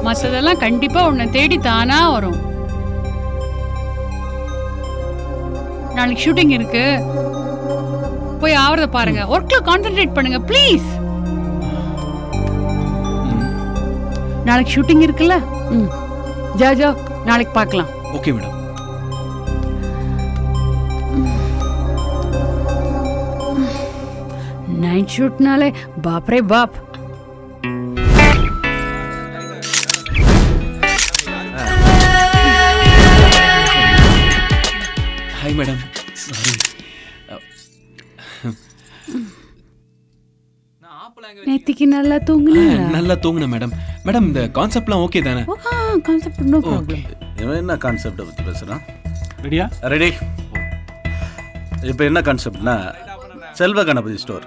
U: மற்றதெல்லாம் கண்டிப்பா உன்னை தேடி தானா வரும். நாளைக்கு ஷூட்டிங் இருக்கு, போய் ஆவறத பாருங்க. ஒர்க்ல கான்சென்ட்ரேட் பண்ணுங்க ப்ளீஸ். நாளைக்கு ஷூட்டிங் இருக்குல்ல? ஜா ஜா, நாளைக்கு பார்க்கலாம்.
C: Okay madam.
U: நைட் ஷூட்னாலே பாப்ரே பாப்.
C: Hi madam, sorry.
U: நேத்திக்கு நல்லா தூங்குனீங்களா?
C: நல்லா தூங்குனேன் மேடம். மேடம், இந்த கான்செப்ட்லாம் ஓகே தானே?
U: Concept no problem.
N: இவன் என்ன கான்செப்டை பற்றி பேசுகிறான்?
C: ரெடியா?
N: ரெடி. இப்போ என்ன கான்செப்ட்னா, செல்வ கணபதி ஸ்டோர்.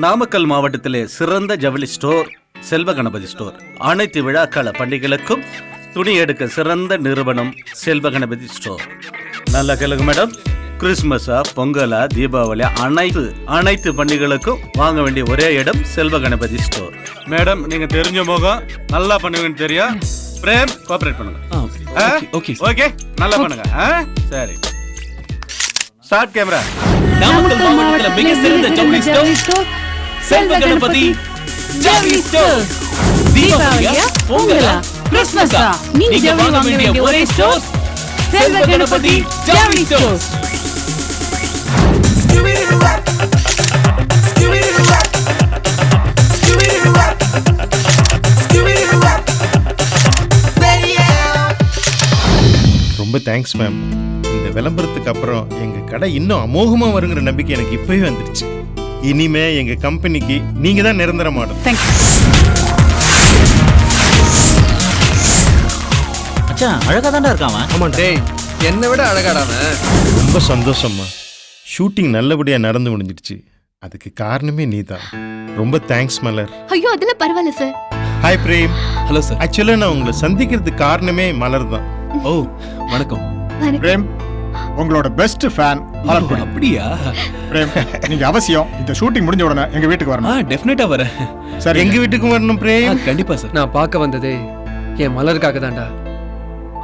N: நாமக்கல் மாவட்டத்திலே சிறந்த ஜவுளி ஸ்டோர் செல்வ கணபதி ஸ்டோர். அனைத்து விழாக்கால பண்டிகைகளுக்கும் துணி எடுக்க சிறந்த நிறுவனம் செல்வ கணபதி ஸ்டோர். நல்லா கேளுங்க மேடம். கிறிஸ்மஸா பொங்கலா தீபாவளி அனைத்து பண்டிகைகளுக்கும் வாங்க வேண்டிய ஒரே இடம் செல்வ கணபதி ஸ்டோர். மேடம் நீங்க தெரிஞ்ச முகம், நல்லா பண்ணுவீங்கன்னு தெரியும். பிரேம் கோஆபரேட் பண்ணுங்க. ஓகே நல்லா பண்ணுங்க. சரி ஸ்டார்ட் கேமரா.
C: நாமக்கல் மாவட்டத்துல மிக சிறந்த ஜவுளி ஸ்டோர் செல்வ கணபதி ஜவுளி ஸ்டோர். தீபாவளியா பொங்கலா கிறிஸ்மஸா நீங்க வாங்க வேண்டிய ஒரே ஸ்டோர் செல்வ கணபதி ஜவுளி ஸ்டோர்.
M: ரொம்ப தேங்க்ஸ் மேம். இந்த விளம்பரத்துக்கு அப்புறம் எங்க கடை இன்னும் அமோகமா வருங்கிற நம்பிக்கை எனக்கு இப்பவே வந்துருச்சு. இனிமே எங்க கம்பெனிக்கு நீங்க தான் நிரந்தர மாடல்.
I: மச்சான் அழகா தான்டா இருக்கான்.
H: ஆமா டேய், என்னை விட அழகாடாம.
M: ரொம்ப சந்தோஷம்மா. ஷூட்டிங் நல்லபடியா நடந்து முடிஞ்சிடுச்சு. அதுக்கு காரணமே நீதான். ரொம்ப தேங்க்ஸ் மலர்.
L: ஐயோ அதெல்லாம் பரவாயில்ல sir.
M: Hi Prem. Hello sir. ஆக்சுவலா நான் உங்களை சந்திக்கிறதுக்கு காரணமே மலர் தான்.
C: ஓ வணக்கம்
R: பிரேம். உங்களோட பெஸ்ட் ஃபேன் மலர்.
C: அப்படியா?
R: பிரேம் நீங்க அவசியம் இந்த ஷூட்டிங் முடிஞ்ச உடனே எங்க வீட்டுக்கு வரணும்.
C: டெஃபினட்டா வரேன்.
R: சரி
M: எங்க வீட்டுக்கு வரணும் பிரேம்.
C: கண்டிப்பா சார்.
H: நான் பார்க்க வந்ததே என் மலருக்காக தான்டா.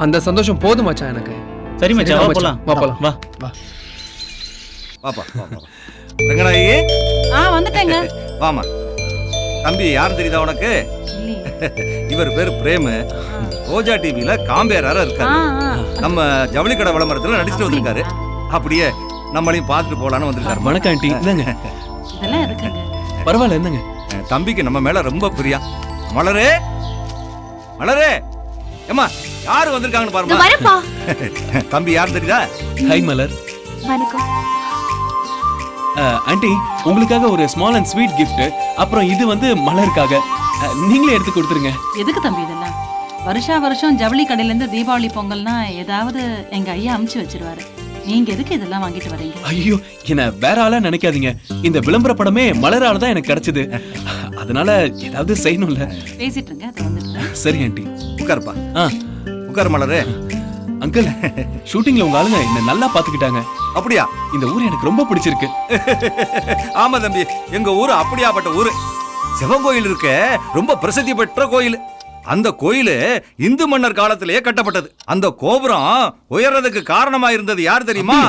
H: அந்த சந்தோஷம் போதும் மச்சான் எனக்கு.
I: சரி மச்சான் வா போலாம்.
H: வா போலாம்.
I: வா
T: வாப்பா ரங்கநாயகி.
U: வந்துட்டேங்க.
T: வாமா. தம்பி யார் தெரியுதா உனக்கு? இவர் பேரு பிரேம். ரோஜா டிவில காம்பேரரா இருக்காரு. நம்ம ஜவுளி கடை விளம்பரத்துல நடிச்சுட்டு வந்திருக்காரு. அப்படியே நம்மளையும் பார்த்துட்டு போலான்னு வந்திருக்காரு.
C: வணக்கம் ஆண்டி. இந்தாங்க.
U: இதெல்லாம் எதுக்குங்க?
C: பரவாயில்ல என்னங்க.
T: தம்பிக்கு நம்ம மேல ரொம்ப பிரியா. மலரே மலரே ஏமா யாரு வந்திருக்காங்கன்னு பாருமா.
L: வரப்பா.
T: தம்பி யார் தெரியுதா?
C: ஹாய் மலர்.
L: வணக்கம்.
C: ஆண்டி உங்களுக்காக ஒரு ஸ்மால் அண்ட் ஸ்வீட் கிஃப்ட். அப்புறம் இது வந்து மலருக்காக. நீங்களே எடுத்து கொடுத்துருங்க.
U: எதுக்கு தம்பி இதெல்லாம்? வருஷம் ஜவுளி கடையில இருந்து தீபாவளி பொங்கல்னா ஏதாவது எங்க ஐயா அமுச்சு வச்சிருவாரு. நீங்க எதுக்கு இதெல்லாம் வாங்கிட்டு வரீங்க?
C: ஐயோ என்ன வேற ஆளா நினைக்காதீங்க. இந்த விளம்பர படமே மலரால தான் எனக்கு கிடைச்சது. அதனால ஏதாவது செய்யணும்ல.
U: பேசிட்டு இருங்க, அது வந்துடுறேன்.
C: சரி ஆண்டி.
T: உட்காருப்பா. உட்கார் மலரே.
C: அங்கிள் ஷூட்டிங்ல உங்க ஆளுங்க என்ன நல்லா பாத்துக்கிட்டாங்க.
T: அப்படியா?
C: இந்த ஊர் எனக்கு ரொம்ப பிடிச்சிருக்கு.
T: ஆமா தம்பி, எங்க ஊரு அப்படியாப்பட்ட ஊரு. சிவன் கோயில் இருக்க ரொம்ப பிரசித்தி பெற்ற கோயில். அந்த கோயில் இந்து மன்னர் காலத்திலேயே கட்டப்பட்டது. அந்த கோபுரம் உயர்றதுக்கு காரணமா இருந்தது யார் தெரியுமா?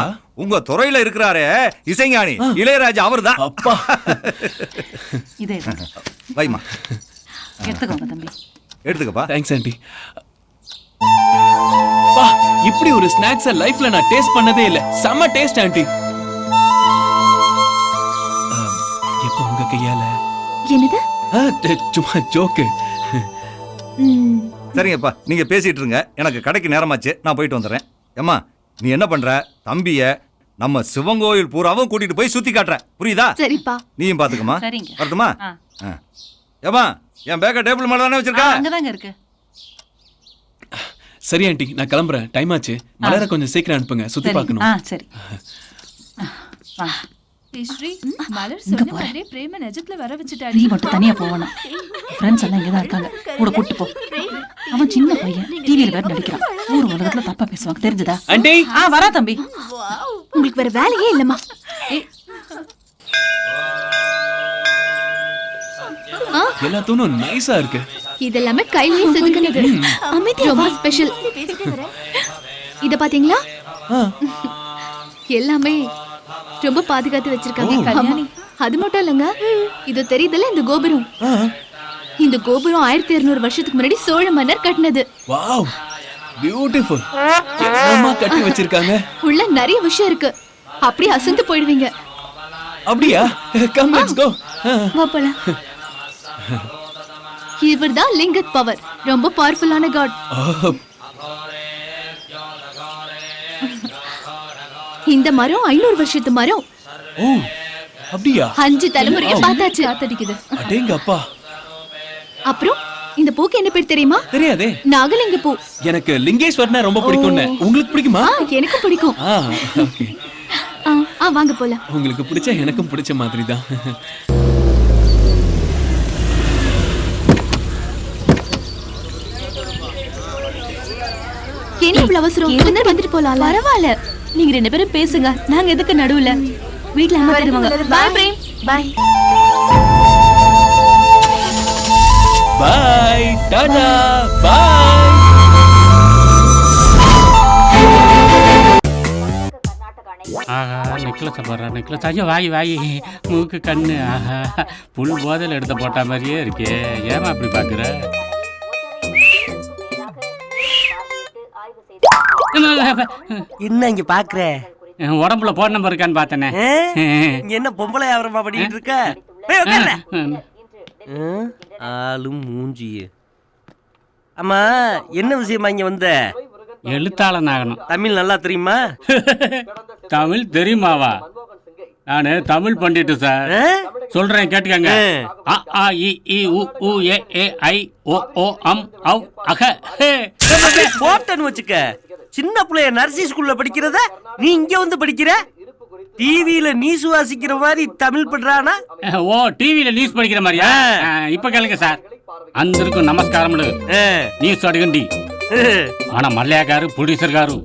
T: உங்க துறையில இருக்கிறாரே இசைஞானி இளையராஜா அவர்தான்.
C: அப்பா
U: இதே
T: வைமா
U: எடுத்துக்கோங்க தம்பி.
T: எடுத்துக்கப்பா.
C: Thanks aunty. பா இப்படி ஒரு ஸ்நாக்ஸ் லைஃப்ல நான் டேஸ்ட் பண்ணதே இல்ல. செம்ம டேஸ்ட் ஆண்டி. எப்போ உங்க கையால?
L: என்னது?
C: சும்மா ஜோக்கு.
T: சரிங்கப்பா, நீங்க பேசிட்டு இருங்க. எனக்கு கடைக்கு நேரமாச்சு, நான் போயிட்டு வந்துடுறேன். ஏம்மா நீ என்ன பண்ற? தம்பிய நம்ம சிவங்கோயில் பூராவும் கூட்டிட்டு போய் சுத்தி காட்டுற, புரியுதா?
L: சரிப்பா.
T: நீயும் பாத்துக்கமா.
U: சரிங்க.
T: வரட்டுமா? ஏம்மா என் பேக்க டேபிள் மேல தானே வச்சிருக்க?
U: அங்கதாங்க இருக்கு.
C: சரி ஆண்டி நான் கிளம்புறேன். டைம் ஆச்சு. மலரை கொஞ்சம் சீக்கிரம் அனுப்புங்க, சுத்தி பார்க்கணும்.
U: சரி.
L: ஸ்ரீ மலர் சொன்ன மாதிரி பிரேம நிஜத்துல வர வச்சிட்டாடி.
U: நீ மட்டும் தனியா போவணும். ஃப்ரெண்ட்ஸ் எல்லாம் இங்க தான் இருக்காங்க. கூட கூட்டி போ. அவன் சின்ன பையன், டிவில வேற நடிக்கிறான். ஊர் உலகத்துல தப்பா பேசுவாங்க, தெரிஞ்சதா?
C: ஆண்டி
U: வரா தம்பி.
L: உங்களுக்கு வேற வேலையே இல்லம்மா.
C: எல்லாத்தும் நைஸா இருக்கு.
L: இதெல்லாமே கையிலேயே செதுக்குனது. அமைதி ரொம்ப ஸ்பெஷல். இத பாத்தீங்களா? எல்லாமே ரொம்ப பாதுகாத்து வச்சிருக்காங்க. அது மட்டும் இல்லங்க, இது தெரியுதுல இந்த கோபுரம். இந்த கோபுரம் 1200 வருஷத்துக்கு முன்னாடி சோழ மன்னர் கட்டினது.
C: Wow beautiful. என்னமா கட்டி வச்சிருக்காங்க.
L: உள்ள நிறைய விஷயம் இருக்கு. அப்படியே அசந்து போயிடுவீங்க.
C: அப்படியா? Come let's go.
L: வா போலாம். இவர்தான் லிங்கத் பவர். ரொம்ப பவர்ஃபுல்லான காட். இந்த மரம் 500 வருஷத்து மரம்.
C: ஓ அப்படியா?
L: 5 தலைமுறையை பார்த்தாச்சு. காத்தடிக்குது.
C: அடேங்க அப்பா.
L: அப்புறம் இந்த பூக்கு என்ன பேர் தெரியுமா?
C: தெரியாதே.
L: நாகலிங்க பூ.
C: எனக்கு லிங்கேஸ்வரனா ரொம்ப பிடிக்கும்னு. உங்களுக்கு பிடிக்குமா?
L: எனக்கு பிடிக்கும்.
C: ஓகே.
L: வாங்க போலாம்.
C: உங்களுக்கு பிடிச்ச எனக்கும் பிடிச்ச மாதிரி தான்.
L: என்ன இவ்வளவு அவசரம்? வந்துட்டு போலாம். பரவாயில்ல. நீங்க 2 பேரும் பேசுங்க, நாங்க எதுக்கு நடுவுல? வீட்ல அம்மா தருவாங்க. Bye Prem. Bye.
C: Bye tata bye. ஆஹா நெக்லஸ் போடுறா நெக்லஸ். ஐயோ வாய் மூக்கு கண்ணு. ஆஹா புல் போதையில் எடுத்து போட்ட மாதிரியே இருக்கே. ஏமா அப்படி பாக்குற?
W: என்ன இங்க பாக்குற?
C: உடம்புல போன் நம்பர் இருக்கான்னு பார்த்தனே.
W: இங்க என்ன பொம்பளை வியாபாரமா பண்ணிட்டு இருக்க? ஆளும் மூஞ்சியே. அம்மா என்ன விஷயமா இங்க வந்த?
C: எழுத்தாளன் ஆகணும்.
W: தமிழ் நல்லா தெரியுமா?
C: தமிழ் தெரியுமாவா? நானு தமிழ் பண்டிட்டு சார். சொல்றேன் கேட்டுக்கங்க. அ ஆ இ ஈ உ ஊ ஏ ஏ ஐ ஓ ஓ அம் ஔ அக.
W: போட்டன்னு வச்சுக்க. சின்ன பிள்ளைய நர்சரி ஸ்கூல்ல படிக்கிறத நீ இங்க வந்து படிக்கிற? டிவில நியூஸ் வாசிக்கிற மாதிரி தமிழ் பண்றானா?
C: ஓ டிவில நியூஸ் படிக்கிற மாதிரியா? இப்ப கேளுங்க சார். అందరికీ నమస్కారములు. న్యూస్ అడగండి. మన మల్లయ్య గారు ప్రొడ్యూసర్ గారు,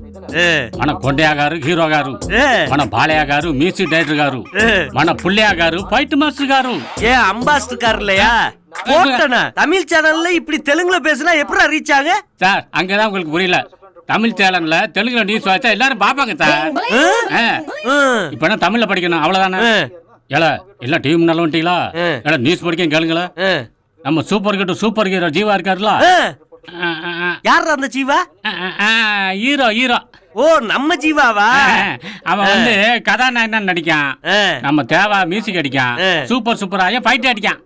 C: మన కొండయ్య గారు హీరో గారు, మన బాలయ్య గారు మ్యూజిక్ డైరెక్టర్ గారు, మన పుల్లయ్య గారు ఫైట్ మాస్టర్ గారు.
W: ஏ அம்பாஸ்டர் கார் இல்லையா? போட்டனா தமிழ் சேனல்ல இப்படி தெலுங்குல பேசினா எப்படி ரீச் ஆக?
C: சார் அங்கதான் உங்களுக்கு புரியல. தமிழ் சேனல்ல தெலுங்குல நியூஸ் வாச்சா எல்லாரும் பாப்பாங்க சார். இப்ப என்ன தமிழ்ல படிக்கணும் அவ்வளவுதானே? ஏல எல்லாம் டிவி முன்னால வந்துட்டீங்களா? ஏல நியூஸ் படிக்க கேளுங்களா? நம்ம சூப்பர் ஹீரோ ஜீவா இருக்காருல.
W: யார் அந்த ஜீவா?
C: ஹீரோ.
W: ஓ நம்ம ஜீவாவா?
C: அவன் வந்து கதாநாயகன் நடிக்கான். நம்ம தேவா மியூசிக் அடிக்கான். சூப்பராக ஃபைட் அடிக்கான்.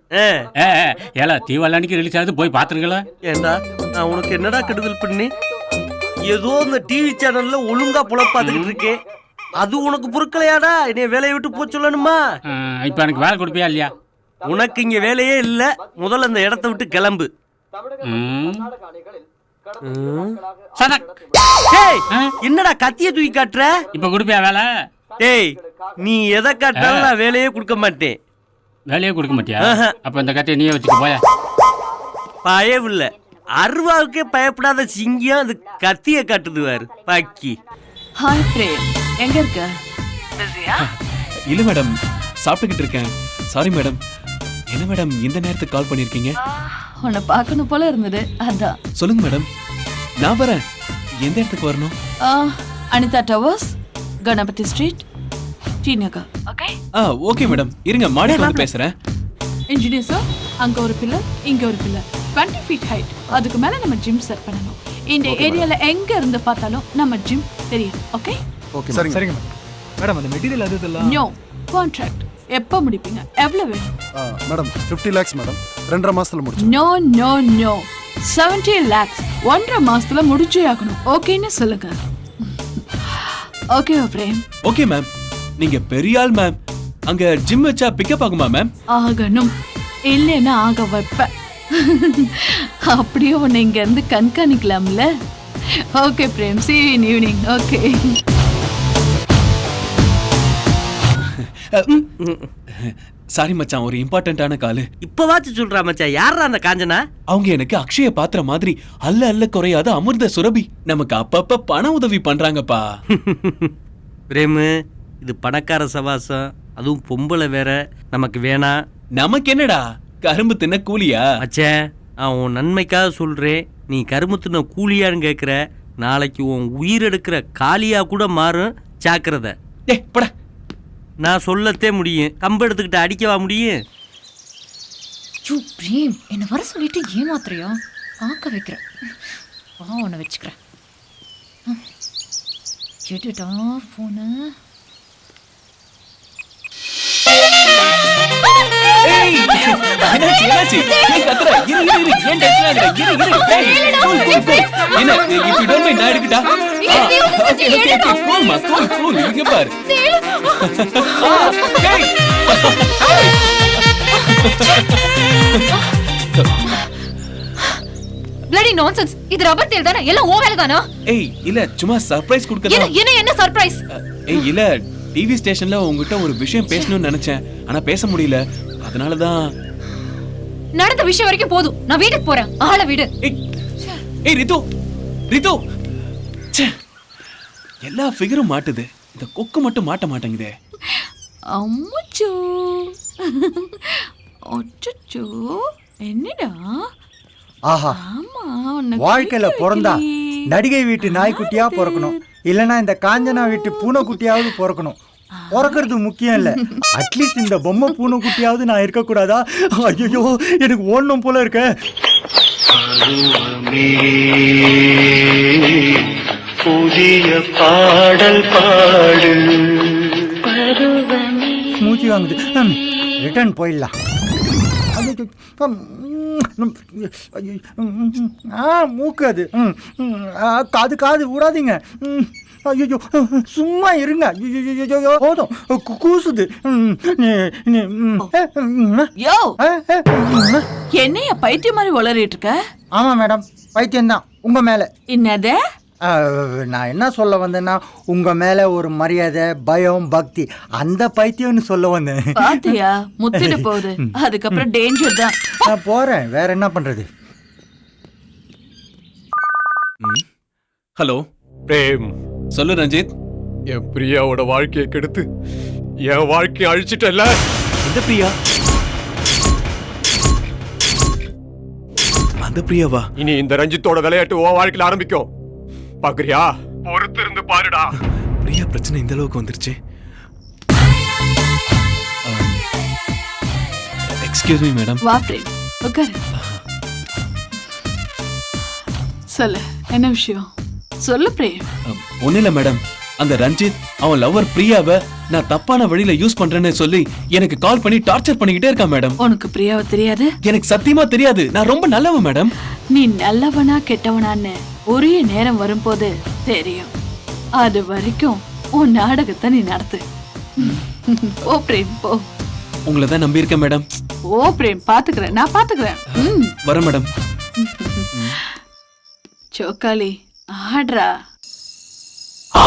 C: ஏல தீபாவளி அன்னைக்கு ரிலீஸ் ஆகுது, போய் பாத்துருங்களா?
W: ஏண்டா நான் உனக்கு என்னடா கெடுதல் பண்ணி? ஏதோ இந்த டிவி சேனல்ல ஒழுங்கா புலப்பாத்துக்கிட்டு இருக்கேன். அது உனக்கு பொறுக்கலையாடா? என்னைய வேலையை விட்டு போக சொல்லணுமா?
C: இப்ப எனக்கு வேலை கொடுப்பியா இல்லையா?
W: உனக்கு இங்க வேலையே இல்ல. முதல்ல இந்த இடத்தை விட்டு கிளம்பு. என்னடா கத்திய தூக்கி காட்டுற?
C: இப்ப கொடுப்பியா வேலை?
W: டேய் நீ எதை காட்டாலும் நான் வேலையே கொடுக்க மாட்டேன்.
C: வேலையே கொடுக்க மாட்டியா? அப்ப இந்த கத்தியை நீயே வச்சுக்க போய.
W: பயம் இல்ல, அருவாவுக்கே பயப்படாத சிங்கம் அது கத்திய காட்டுதுவாரு பாக்கி.
B: ஹாய் பிரேம், எங்க இருக்க?
J: இல்ல மேடம், சாப்பிட்டுக்கிட்டு இருக்கேன். Sorry madam. என்ன மேடம் இந்த நேரத்துக்கு கால் பண்ணிருக்கீங்க?
B: உன்னை பார்க்கணும் போல இருந்தது, அதான்.
J: சொல்லுங்க மேடம், நான் வரேன். எந்த இடத்துக்கு வரணும்?
B: Anitha towers, Ganapathi street, T Nagar. Okay?
J: Okay madam, இருங்க மாடிக்கு வந்து பேசுறேன்.
B: இன்ஜினியர் சார், அங்க ஒரு பில்லர், இங்க ஒரு பில்லர், 20 feet ஹைட். அதுக்கு மேல நம்ம ஜிம் செட் பண்ணணும். இந்த ஏரியால எங்க இருந்து பார்த்தாலும் நம்ம ஜிம் தெரியும். ஓகே?
A: ஓகே சரிங்க மேடம். அந்த மெட்டீரியல் அது இல்ல.
B: No contract. எப்ப முடிப்பீங்க? எவ்வளவு வேணும்?
K: Madam 50 lakhs madam. 2.5 மாசத்துல முடிச்சு.
B: நோ 70 lakhs 1.5 மாசத்துல முடிச்சே ஆகணும். ஓகேன்னு சொல்லுங்க. ஓகே பிரேம்.
J: Okay ma'am. நீங்க பெரிய ஆள் மேம். அங்க ஜிம் வச்சா பிக்கப் ஆகுமா மேம்?
B: ஆகணும், இல்லைன்னா ஆக வைப்பேன். அப்படியே உன்னை இங்க இருந்து கண்காணிக்கலாம்ல. Okay Prem, see you in evening. Okay.
J: Sorry மச்சான், ஒரு இம்பார்ட்டன்ட்டான கால்.
W: இப்பவாச்சு சொல்றா மச்சான். யாரா அந்த காஞ்சனா?
J: அவங்க எனக்கு அக்ஷய பாத்திர மாதிரி அல்ல குறையாத அமிர்த சுரபி. நமக்கு அப்பப்ப பண உதவி பண்றாங்கப்பா.
W: பிரேமு, இது பணக்கார சவாசம், அதுவும் பொம்பளை வேற. நமக்கு வேணாம்.
J: நமக்கு என்னடா, கரும்பு தின்ன கூலியா?
W: மச்சான், நான் உன் நன்மைக்காக சொல்றேன். நீ கரும்பு தின்ன கூலியான்னு கேட்குற. நாளைக்கு உன் உயிர் எடுக்கிற காலியா கூட மாறும். ஜாக்கிரதை.
J: பட,
W: நான் சொல்லத்தே முடியும். கம்பு எடுத்துக்கிட்டு அடிக்கவா முடியும்?
L: பிரேம், என்ன வர சொல்லிட்டு ஏமாத்துறியா? பார்க்க வைக்கிறேன். உன்னை வச்சுக்கிறேன். கேட்டுட்டா போன.
E: bloody nonsense. இது ரப்பர் தேல் தானே? எல்லாம் ஓ வேலை தானா?
J: ஏய் இல்ல, சும்மா சர்ப்ரைஸ் கொடுக்கறதா.
E: என்ன சர்ப்ரைஸ்?
J: ஏய் இல்ல, டிவி ஸ்டேஷன்ல உங்ககிட்ட ஒரு விஷயம் பேசணும்னு நினைச்சேன். ஆனா பேச முடியல. அதனால தான்.
E: நடந்த விஷயம் வரைக்கும் போதும். நான் வீட்டுக்கு போறேன். ஆள வீடு.
J: ஏய் ரிது, எல்லா ஃபிகரும் மாட்டுது. இந்த கொக்கு மட்டும் மாட்ட மாட்டேங்குதே.
B: அம்முச்சோ அச்சச்சோ என்னடா?
Q: ஆஹா,
B: ஆமா உன்னை
Q: வாழ்க்கையில
B: குளிக்க
Q: பிறந்தா
B: வைக்கலையே.
Q: நடிகை வீட்டு நாய்க்குட்டியா பிறக்கணும், இல்லைன்னா இந்த காஞ்சனா வீட்டு பூனைக்குட்டியாவது பிறக்கணும். பிறக்கிறது முக்கியம் இல்லை, அட்லீஸ்ட் இந்த பொம்மை பூனைக்குட்டியாவது நான் இருக்கக்கூடாதா? ஐயோ, எனக்கு ஓடணும் போல இருக்க.
D: புதிய பாடல் பாடு.
Q: மூச்சு வாங்குது, ரிட்டர்ன் போயிடலாம். மூக்கு அது. காது காது விடாதீங்க. ஐயோ, சும்மா இருங்க. ஐயோ, போதும், கூசுது.
B: யோ என்னைய பைத்தியம் மாதிரி வளரிட்டு இருக்க?
Q: ஆமா மேடம், பைத்தியம்தான் உங்க மேல.
B: என்னது?
Q: நான் என்ன சொல்ல வந்தேன்னா, உங்க மேல ஒரு மரியாதை, பயம், பக்தி, அந்த பைத்தியம்னு சொல்ல வந்தேன்.
B: பாத்தியா, முத்திட்டு போகுது. அதுக்கப்புறம் டேஞ்சர் தான்.
Q: நான் போறேன், வேற என்ன பண்றது?
J: ஹலோ
O: பிரேம்,
J: சொல்லு ரஞ்சித்.
O: என் பிரியாவோட வாழ்க்கையை கெடுத்து என் வாழ்க்கையை அழிச்சிட்டல.
J: இந்த பிரியா? அந்த பிரியாவா?
O: இனி இந்த ரஞ்சித்தோட விளையாட்டு உன் வாழ்க்கையில ஆரம்பிக்கும். பாக்குறியா? பொறுத்து இருந்து பாருடா.
J: பிரியா பிரச்சனை இந்த அளவுக்கு வந்துருச்சு. Excuse me madam.
B: வா பிரேம், உட்காரு. சொல்லு, என்ன விஷயம்? சொல்லு பிரேம்.
J: ஒண்ணு இல்ல மேடம், அந்த ரஞ்சித் அவன் லவ்வர் பிரியாவை நான் தப்பான வழியில யூஸ் பண்றேன்னு சொல்லி எனக்கு கால் பண்ணி டார்ச்சர் பண்ணிக்கிட்டே இருக்கான் மேடம்.
B: உனக்கு பிரியாவை தெரியாது?
J: எனக்கு சத்தியமா தெரியாது. நான் ரொம்ப நல்லவன் மேடம்.
B: நீ நல்லவனா கெட்டவனான்னு உரிய நேரம் வரும்போது தெரியும். அது வரைக்கும் உன் நாடகத்தை நீ நடத்து. ஓ பிரேம், போ.
J: உங்களை தான் நம்பி இருக்கேன் மேடம்.
B: ஓ பிரேம், பாத்துக்கிறேன், நான் பாத்துக்கிறேன்.
J: வரேன் மேடம்.
B: சோக்காலி ஆட்ரா.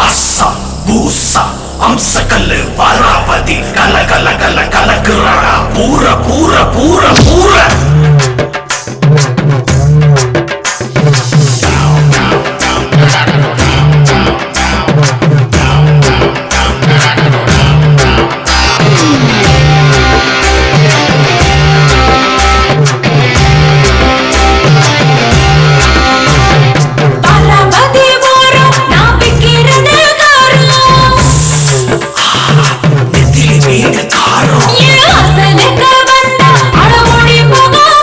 D: ஆசா பூசா அம்சக்கல்லு வராவதி கல கல கல கலக்குறாடா பூர பூர பூர பூர.
F: அழமொழி முகம்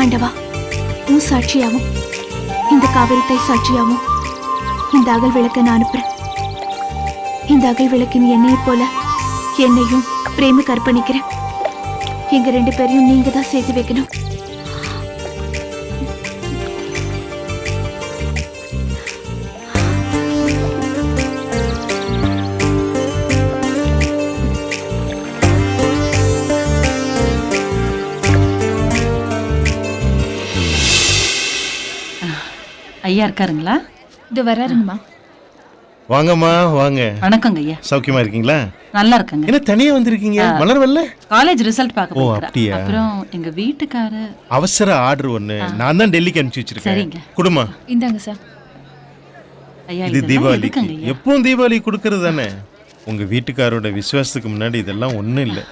L: ஆண்டவா, உன் சாட்சியாவும் இந்த காவிரி தை சாட்சியாவும் இந்த அகல் விளக்கை நான் அனுப்புறேன். இந்த அகல் விளக்கின் எண்ணெயை போல என்னையும் பிரேமுக்கு அர்ப்பணிக்கிறேன். எங்க 2 பேரையும் நீங்க தான் சேர்த்து வைக்கணும்.
P: ஐயா இருக்காருங்களா?
L: இது வராருங்கம்மா.
M: வாங்கம்மா வாங்க.
P: வணக்கங்க ஐயா.
M: சௌக்கியமா இருக்கீங்களா?
P: நல்லா இருக்கங்க.
M: என்ன தனியா வந்திருக்கீங்க? மலர் வரல?
P: காலேஜ் ரிசல்ட் பார்க்க
M: ஓ
P: போறேன்.
M: அப்படியா?
P: அப்புறம் எங்க வீட்டுக்கார
M: அவசர ஆர்டர் ஒன்னு நான் தான் டெல்லிக்கு அனுப்பிச்சு வச்சிருக்கேன்.
P: சரிங்க.
M: குடுமா.
L: இந்தாங்க சார்.
P: ஐயா
M: இது தீபாவளிக்கு. எப்பவும் தீபாவளி கொடுக்கறது தானே. உங்க வீட்டுக்காரோட விசுவாசத்துக்கு முன்னாடி இதெல்லாம் ஒண்ணும் இல்ல.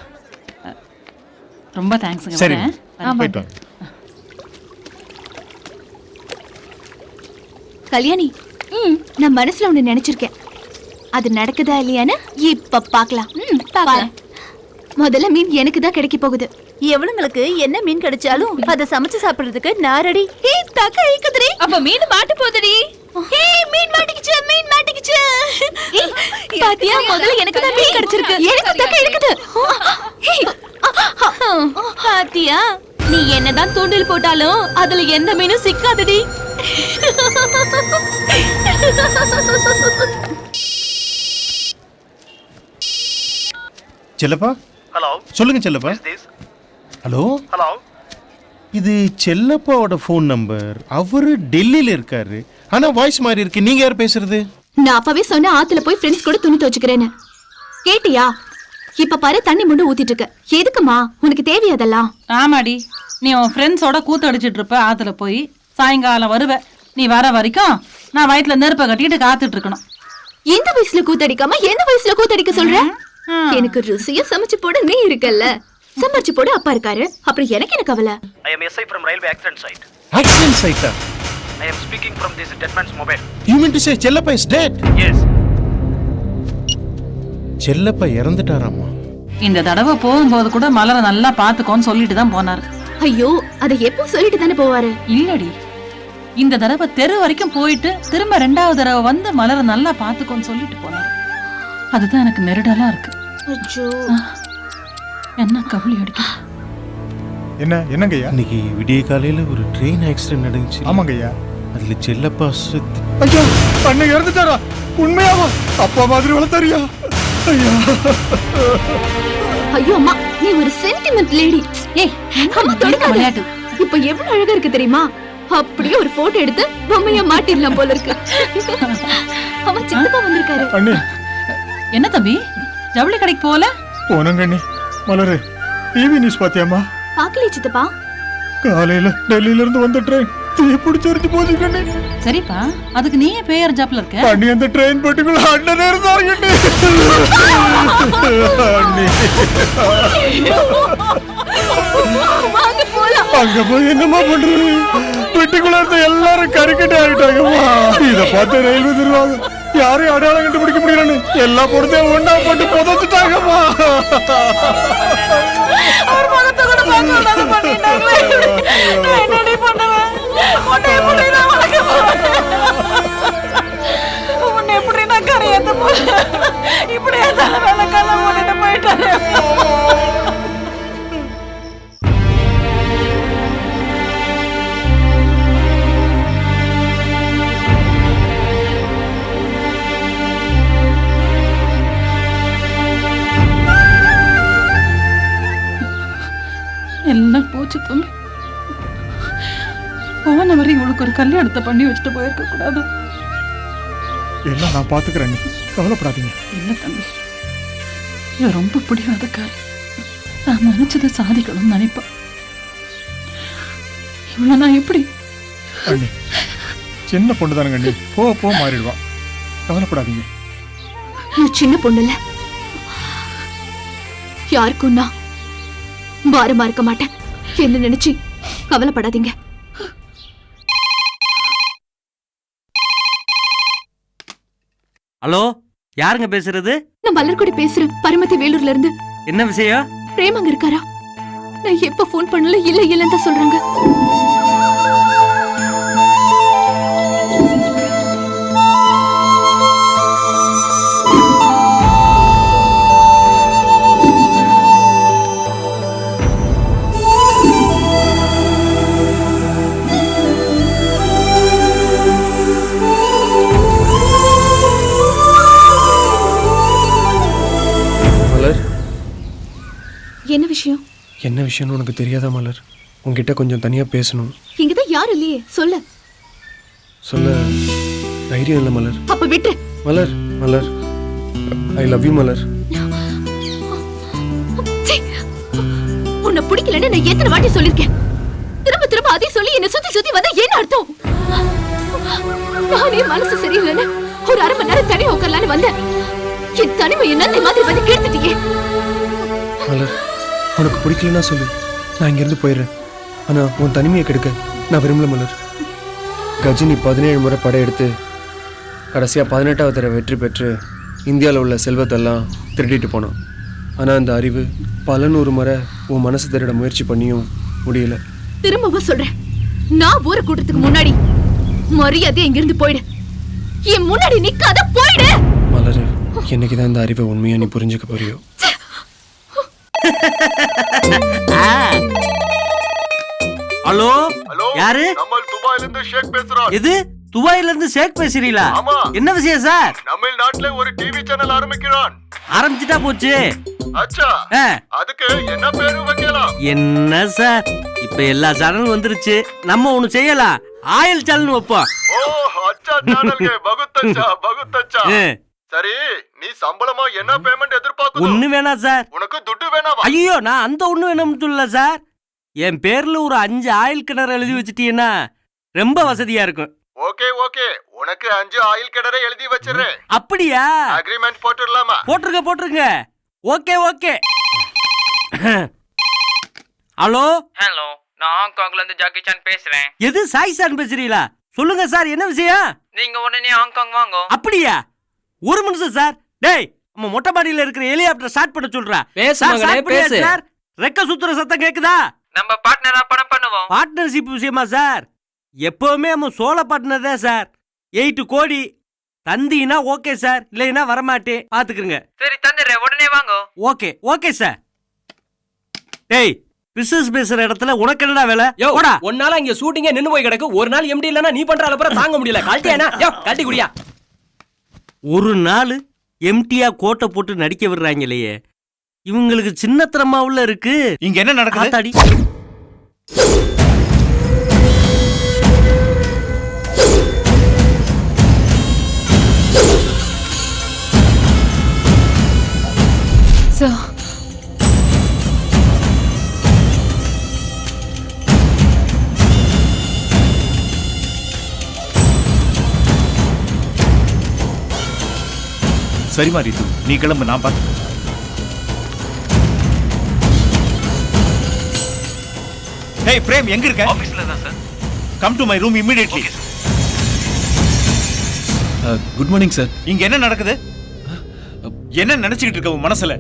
P: ரொம்ப தேங்க்ஸ்ங்க.
M: சரி.
P: வரேன்.
M: போயிட்டு வாங்க.
L: கல்யாணி, நான் மனசுல ஒண்ணு நினைச்சிருக்கேன். அது நடக்குதா இல்லையான்னு இப்ப பாக்கலாம். பாக்கலாம். முதல்ல மீன் எனக்கு தான் கிடைக்க போகுது. எவ்வளவுங்களுக்கு என்ன மீன் கிடைச்சாலும் அதை சமைச்சு சாப்பிடுறதுக்கு நான் ரெடி. தக்கா இருக்குதுடி. அப்ப மீன் மாட்ட போகுதுடி. மீன் மாட்டிக்கிச்சு, மீன் மாட்டிக்கிச்சு. பாத்தியா, முதல்ல எனக்கு தான் மீன் கிடைச்சிருக்கு. எனக்கு தக்கா இருக்குது. பாத்தியா, நீ என்னதான் தூண்டில் போட்டாலும் அதுல எந்த மீனும் சிக்காதடி.
M: செல்லப்பா.
S: ஹலோ.
M: சொல்லுங்க செல்லப்பா. ஹலோ.
S: ஹலோ.
M: இது செல்லப்பாவோட ஃபோன் நம்பர். அவரு டெல்லியில இருக்காரு. ஆனா வாய்ஸ் மாதிரி இருக்கு. நீங்க யார் பேசுறது?
L: நான் அப்பவே சொன்ன ஆத்துல போய் ஃப்ரெண்ட்ஸ் கூட துணி துவைச்சுக்கிறேன்னு. கேட்டியா? இப்ப பாரு, தண்ணி முண்டு ஊத்திட்டு இருக்க. எதுக்குமா? உனக்கு தேவையாதெல்லாம்?
P: ஆமாடி, நீ உன் ஃப்ரெண்ட்ஸோட கூத்து அடிச்சிட்டு இருப்ப ஆத்துல போய். சாயங்காலம் வருவ. நீ வர வரைக்கும் நான் வயிற்றுல நெருப்பை கட்டிட்டு காத்துட்டு இருக்கணும்.
L: எந்த வயசுல கூத்தடிக்காம எந்த வயசுல கூத்தடிக்க சொல்ற? எனக்கு ருசியா சமைச்சு போட நீ இருக்கல்ல. சமைச்சு போட அப்பா இருக்காரு. அப்புறம் எனக்கு என்ன கவலை?
S: I am SI from railway accident site.
M: Accident site?
S: I am speaking from this dead man's mobile.
M: You mean to say Chellappa is dead?
S: Yes.
M: Chellappa இறந்துட்டாராமா.
P: இந்த தடவை போகும்போது கூட மலரை நல்லா பாத்துக்கோன்னு சொல்லிட்டு தான் போனாரு.
L: ஐயோ, அதை எப்போ சொல்லிட்டு தானே போவாரு?
P: இல்லடி, இந்த தடவை தெரு வரைக்கும் போயிட்டு திரும்ப 2வது தடவை வந்து மலரை நல்லா பாத்துக்கோன்னு சொல்லிட்டு போனாரு. அதுதான் எனக்கு நெருடலா இருக்கு. என்ன கவலை அடிக்க.
R: என்னங்கய்யா?
M: இன்னைக்கு விடிய காலையில ஒரு ட்ரெயின் ஆக்சிடென்ட் நடந்துச்சு.
R: ஆமாங்கய்யா.
M: அதுல செல்லப்பா செத்து.
R: ஐயோ, அண்ணன் இறந்துட்டாரா? உண்மையாவா? அப்பா மாதிரி வளர்த்தாரியா? ஐயா.
L: ஐயோ அம்மா, நீ ஒரு சென்டிமெண்ட் லேடி. ஏய், அம்மா தொடாத. இப்ப எவ்வளவு அழகா இருக்கு தெரியுமா? அப்படியே ஒரு போட்டோ எடுத்து பொம்மையா மாட்டிடலாம் போல இருக்கு. அம்மா, சித்தப்பா வந்திருக்காரு.
R: அண்ணே.
P: என்ன தம்பி, ஜவுளி கடைக்கு போல?
R: போனங்க அண்ணே. மலரு, டிவி நியூஸ் பாத்தியாமா?
L: பாக்கலையே சித்தப்பா.
R: காலையில டெல்லியில இருந்து வந்த ட்ரெயின் தீ பிடிச்சிருச்சு போச்சு கண்ணே.
P: சரிப்பா, அதுக்கு நீயே பேயர் ஜாப்ல இருக்க.
R: அண்ணி, அந்த ட்ரெயின் பெட்டிக்குள்ள அண்ணனே இருந்தாரு கண்ணே. அண்ணே.
L: வாங்க போலாம்.
R: அங்க போய் என்னமா பண்றது? பெட்டிக்குள்ள இருந்த எல்லாரும் கறிக்கட்டை ஆயிட்டாங்கம்மா. இத பார்த்து ரயில்வே திருவாங்க யாரையும் அடையாளம் கண்டுபிடிக்க முடியலன்னு எல்லா பொருத்தையும் ஒண்ணா போட்டு புதைச்சிட்டாங்கம்மா.
F: அவர் முகத்தை கூட பார்க்க விடாத பண்ணிட்டாங்களே. நான் என்னடி பண்ணுவேன்? உன்னை எப்படி நான் வளர்க்க போறேன்? உன்னை எப்படி நான் கரையேத்த போறேன்? இப்படி ஏதாவது வேலை கல்ல போட்டுட்டு போயிட்டாரு.
P: எல்லாம் போச்சு தம்பி. போன வரை இவளுக்கு ஒரு கல்யாணத்தை பண்ணி வச்சுட்டு போயிருக்க கூடாது.
R: எல்லாம் நான் பாத்துக்கிறேன், கவலைப்படாதீங்க.
P: இல்ல தம்பி, இவ ரொம்ப பிடிவாதக்காரி. நான் நினைச்சதை சாதிக்கணும்னு நினைப்பேன். இவ்வளவு நான் எப்படி?
R: அண்ணி, சின்ன பொண்ணு தானுங்க அண்ணி. போ மாறிடுவான், கவலைப்படாதீங்க.
L: நான் சின்ன பொண்ணு இல்ல. யாருக்கும் நான் பாரமா இருக்க மாட்டேன். என்ன நினைச்சு கவலைப்படாதீங்க.
W: ஹலோ, யாருங்க பேசுறது?
L: நான் மலர்கொடி பேசுறேன், பரமத்தி வேலூர்ல இருந்து.
W: என்ன விஷயம்?
L: பிரேம் அங்க இருக்காரா? நான் எப்ப போன் பண்ணல இல்ல இல்லன்னு தான் சொல்றாங்க.
H: என்ன விஷயம்னு உனக்கு தெரியாதா மலர்? உன்கிட்ட கொஞ்சம் தனியாக பேசணும்.
L: இங்கதான் யாரும் இல்லையே, சொல்ல
H: சொல்ல தைரியம் இல்லை மலர்.
L: அப்ப விட்டு.
H: மலர் மலர், ஐ லவ் யூ மலர்.
L: உன்னை பிடிக்கலன்னு நான் எத்தனை வாட்டி சொல்லிருக்கேன். திரும்ப திரும்ப அதே சொல்லி என்ன சுத்தி சுத்தி வந்தா என்ன அர்த்தம்? நானே மனசு சரியில்லைன்னு ஒரு அரை மணி நேரம் தனியா உட்காரலான்னு வந்தேன். என் தனிமை என்ன மாதிரி வந்து கேட்டுட்டீங்க.
H: மலர், உனக்கு பிடிக்கலன்னா சொல்லு, நான் இங்கிருந்து போயிடுறேன். ஆனா உன் தனிமையை கெடுக்க நான் விரும்பல மலர். கஜினி 17 முறை படையெடுத்து கடைசியாக 18வது தடவை வெற்றி பெற்று இந்தியாவில் உள்ள செல்வத்தெல்லாம் திருடிட்டு போனான். ஆனால் அந்த அறிவு பல 100 முறை உன் மனசு திருட முயற்சி பண்ணியும் முடியல.
L: திரும்பவும் சொல்றேன், நான் ஊரை கூட்டத்துக்கு முன்னாடி மரியாதை இங்கிருந்து போயிடு. என் முன்னாடி நிக்காத, போயிடு.
H: மலர், என்னைக்குதான் இந்த அறிவை உண்மையா நீ புரிஞ்சுக்க போறியோ?
W: ஹலோ யாரு?
R: நம்ம துபாயில இருந்து ஷேக் பேசுறோம்.
W: இது துபாயில இருந்து ஷேக் பேசுறீங்களா?
R: ஆமா.
W: என்ன விஷயம் சார்?
R: நம்ம நாட்டுல ஒரு டிவி சேனல் ஆரம்பிக்கிறான்.
W: ஆரம்பிச்சிட்டா போச்சு.
R: அச்சா, அதுக்கு என்ன பேரு வைக்கலாம்?
W: என்ன சார், இப்ப எல்லா சேனலும் வந்துருச்சு. நம்ம ஒண்ணு செய்யலாம், ஆயில் சேனல் வைப்போம்.
R: ஓ அச்சா, சேனல்கே பகுத் அச்சா, பகுத் அச்சா. சரி, நீ சம்பளமா என்ன பேமெண்ட் எதிர்பார்க்கற?
W: ஒண்ணு வேணாம் சார்.
R: உனக்கு துட்டு வேணாமா?
W: ஐயோ, நான் அந்த ஒண்ணு வேணும்னு சொல்லல சார். என் பேர்ல ஒரு 5 ஆயில் கிணறு எழுதி வச்சிட்டீங்கன்னா ரொம்ப வசதியா இருக்கும்.
R: ஓகே ஓகே, உனக்கு 5 ஆயில் கிணறு எழுதி வச்சிரேன்.
W: அப்படியா?
R: அக்ரிமெண்ட் போட்டுடலாமா?
W: போட்டுருங்க. Okay okay. ஹலோ
G: ஹலோ, நான் ஹாங்காங்ல இருந்து ஜாக்கி சான் பேசுறேன்.
W: எது சாய் சான் பேசுறீங்களா? சொல்லுங்க சார், என்ன விஷயம்?
G: நீங்க உடனே ஹாங்காங் வாங்க.
W: அப்படியா? ஒரு நிமிஷம் சார். டேய், நம்ம மொட்டை மாடியில இருக்கிற ஹெலிகாப்டர் ஸ்டார்ட் பண்ண சொல்றா.
C: பேசு.
W: ரெக்க சுத்துற சத்தம் கேக்குதா?
G: நம்ம பார்ட்னரா பணம் பண்ணுவோம்.
W: பார்ட்னர்ஷிப் விஷயமா சார்? எப்பவுமே நம்ம சோழ பார்ட்னர் தான் சார். 8 கோடி தந்தீங்கன்னா ஓகே சார், இல்லைன்னா வரமாட்டேன், பாத்துக்கிறங்க.
G: சரி, தந்துடுறேன், உடனே வாங்க.
W: Okay okay sir. டேய், பிசினஸ் பேசுற இடத்துல உனக்கு என்னடா வேலை?
C: போடா. ஒன்னால இங்க ஷூட்டிங்கே நின்னு போய் கிடக்கு. ஒரு நாள் எம்டி இல்லனா நீ பண்ற அளப்புற தாங்க முடியல. கழட்டியானா? கழட்டி குடியா.
W: ஒரு நாள் எம்டியா கோட்டை போட்டு நடிக்க விடுறாங்களே, இவங்களுக்கு சின்னத்தனமா உள்ள இருக்கு.
I: இங்க என்ன நடக்குது?
F: சார்,
I: சரிமா ரீது, நீ கிளம்பு, நான் பார்த்து. Hey பிரேம், எங்க இருக்க?
S: ஆபீஸ்ல தான் sir.
I: Come to my room immediately.
J: Good morning sir.
I: இங்க என்ன நடக்குது? என்ன நினைச்சிட்டு இருக்க உன் மனசுல?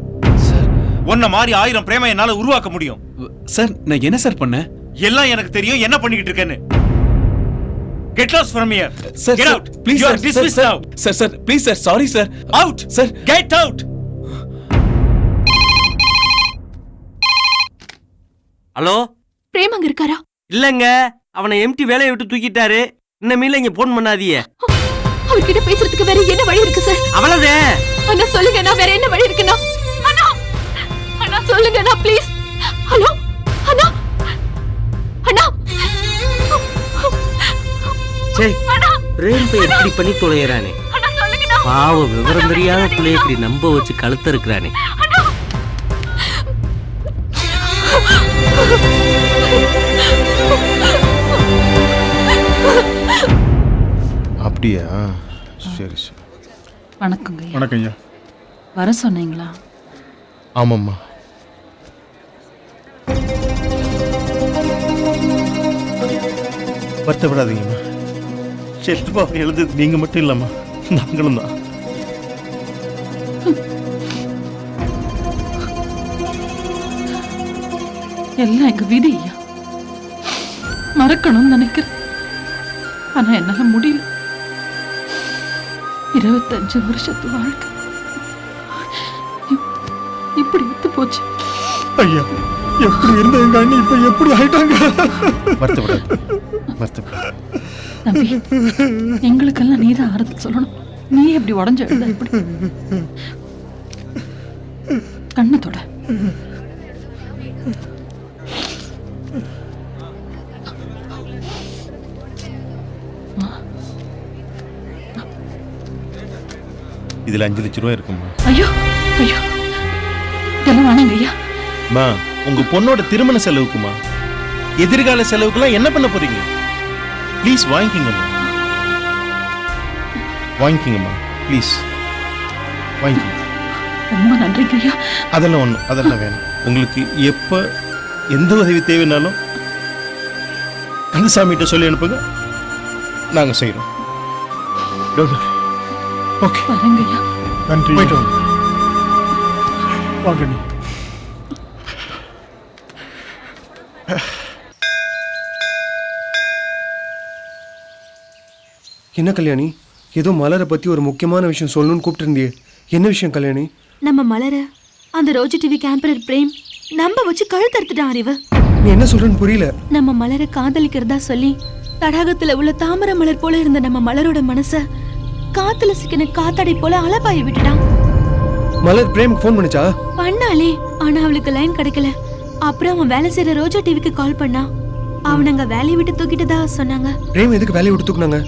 I: உன்ன மாதிரி 1000 பிரேம என்னால உருவாக்க முடியும்.
J: சார், நான் என்ன சார் பண்ணேன்?
I: எல்லாம் எனக்கு தெரியும் என்ன பண்ணிக்கிட்டு இருக்கேன்னு. Get lost from here.
J: Sir,
I: Get
J: sir,
I: out.
J: please,
I: You are
J: sir,
I: dismissed
J: sir,
I: now.
J: Sir, please, sir. Sorry, sir.
I: Out.
J: Sir,
I: get out.
W: Hello,
L: Prem அங்க இருக்காரா?
W: இல்லங்க, அவனை எம்டி வேலையை விட்டு தூக்கிட்டாரு. இன்னமேல இங்க போன் பண்ணாதீங்க.
L: அவர்கிட்ட பேசுறதுக்கு வேற என்ன வழி இருக்கு சார்?
W: அவ்வளவுதே.
L: அண்ணா சொல்லுங்க, நான் வேற என்ன வழி இருக்குண்ணா? அண்ணா சொல்லுங்க அண்ணா, ப்ளீஸ். ஹலோ அண்ணா, அண்ணா.
W: சே, பிரேம் பே எப்படி பண்ணி தொலைறானே. பாவ விவரம் தெரியாத பிள்ளைய இப்படி நம்ப வச்சு கழுத்த இருக்கிறானே.
M: அப்படியா? சரி சரி.
P: வணக்கங்க.
R: வணக்கம் ஐயா.
P: வர சொன்னீங்களா?
M: ஆமாம்மா. வருத்தப்படாதீங்கம்மா. செல்வா எழுந்தது நீங்க மட்டும் இல்லம்மா, நாங்களும் தான்.
P: எல்லாம் எங்க விதி ஐயா. மறக்கணும்னு நினைக்கிறேன், ஆனா என்னால முடியல. 25 வருஷத்து வாழ்க்கை இப்படி எடுத்து போச்சு.
R: ஐயா, எப்படி இருந்த எங்க அண்ணி இப்ப எப்படி ஆயிட்டாங்க?
P: தம்பி, எங்களுக்கெல்லாம் நீதான் ஆறுதல் சொல்லணும். நீ எப்படி உடஞ்ச எழுத இப்படி கண்ணத்தோட
M: இதுல 5 லட்சம் ரூபாய் இருக்குமா.
P: ஐயோ ஐயோ இதெல்லாம் வேணாங்க ஐயா.
M: மா உங்க பொண்ணோட திருமண செலவுக்குமா, எதிர்கால செலவுக்குலாம் என்ன பண்ண போறீங்க? ப்ளீஸ் வாங்கிக்கங்கம்மா, வாங்கிக்கங்கம்மா ப்ளீஸ் வாங்கிக்கோங்க.
P: ரொம்ப நன்றிங்க ஐயா.
M: அதெல்லாம் வேணும். உங்களுக்கு எப்ப எந்த உதவி தேவைனாலும் கந்தசாமிகிட்ட சொல்லி அனுப்புங்க, நாங்க செய்யறோம். ஓகே
P: வரேங்க ஐயா.
K: நன்றி.
M: போயிட்டு வாங்க.
K: வாங்க நீ.
H: என்ன கல்யாணி, ஏதோ மலரை பத்தி ஒரு முக்கியமான விஷயம் சொல்லணும்னு கூப்பிட்டு இருந்தியே, என்ன விஷயம் கல்யாணி?
L: நம்ம மலர அந்த ரோஜா டிவி கேம்பரர் பிரேம் நம்ப வச்சு கழுத்தறுத்துட்டான் அறிவு.
H: நீ என்ன சொல்றன்னு புரியல.
L: நம்ம மலரை காதலிக்கிறதா சொல்லி தடாகத்துல உள்ள தாமரை மலர் போல இருந்த நம்ம மலரோட மனச காத்துல சிக்கின காத்தாடை போல அலபாய விட்டுட்டான்.
H: மலர் பிரேம் ஃபோன் பண்ணுச்சா?
L: பண்ணாலே, ஆனா அவளுக்கு லைன் கிடைக்கல. அப்புறம் அவன் வேலை செய்யற ரோஜா டிவிக்கு கால் பண்ணா. அவனங்க வேலையை விட்டு தூக்கிட்டதா சொன்னாங்க.
H: பிரேம் எதுக்கு வேலையை விட்டு தூக்குனாங்க?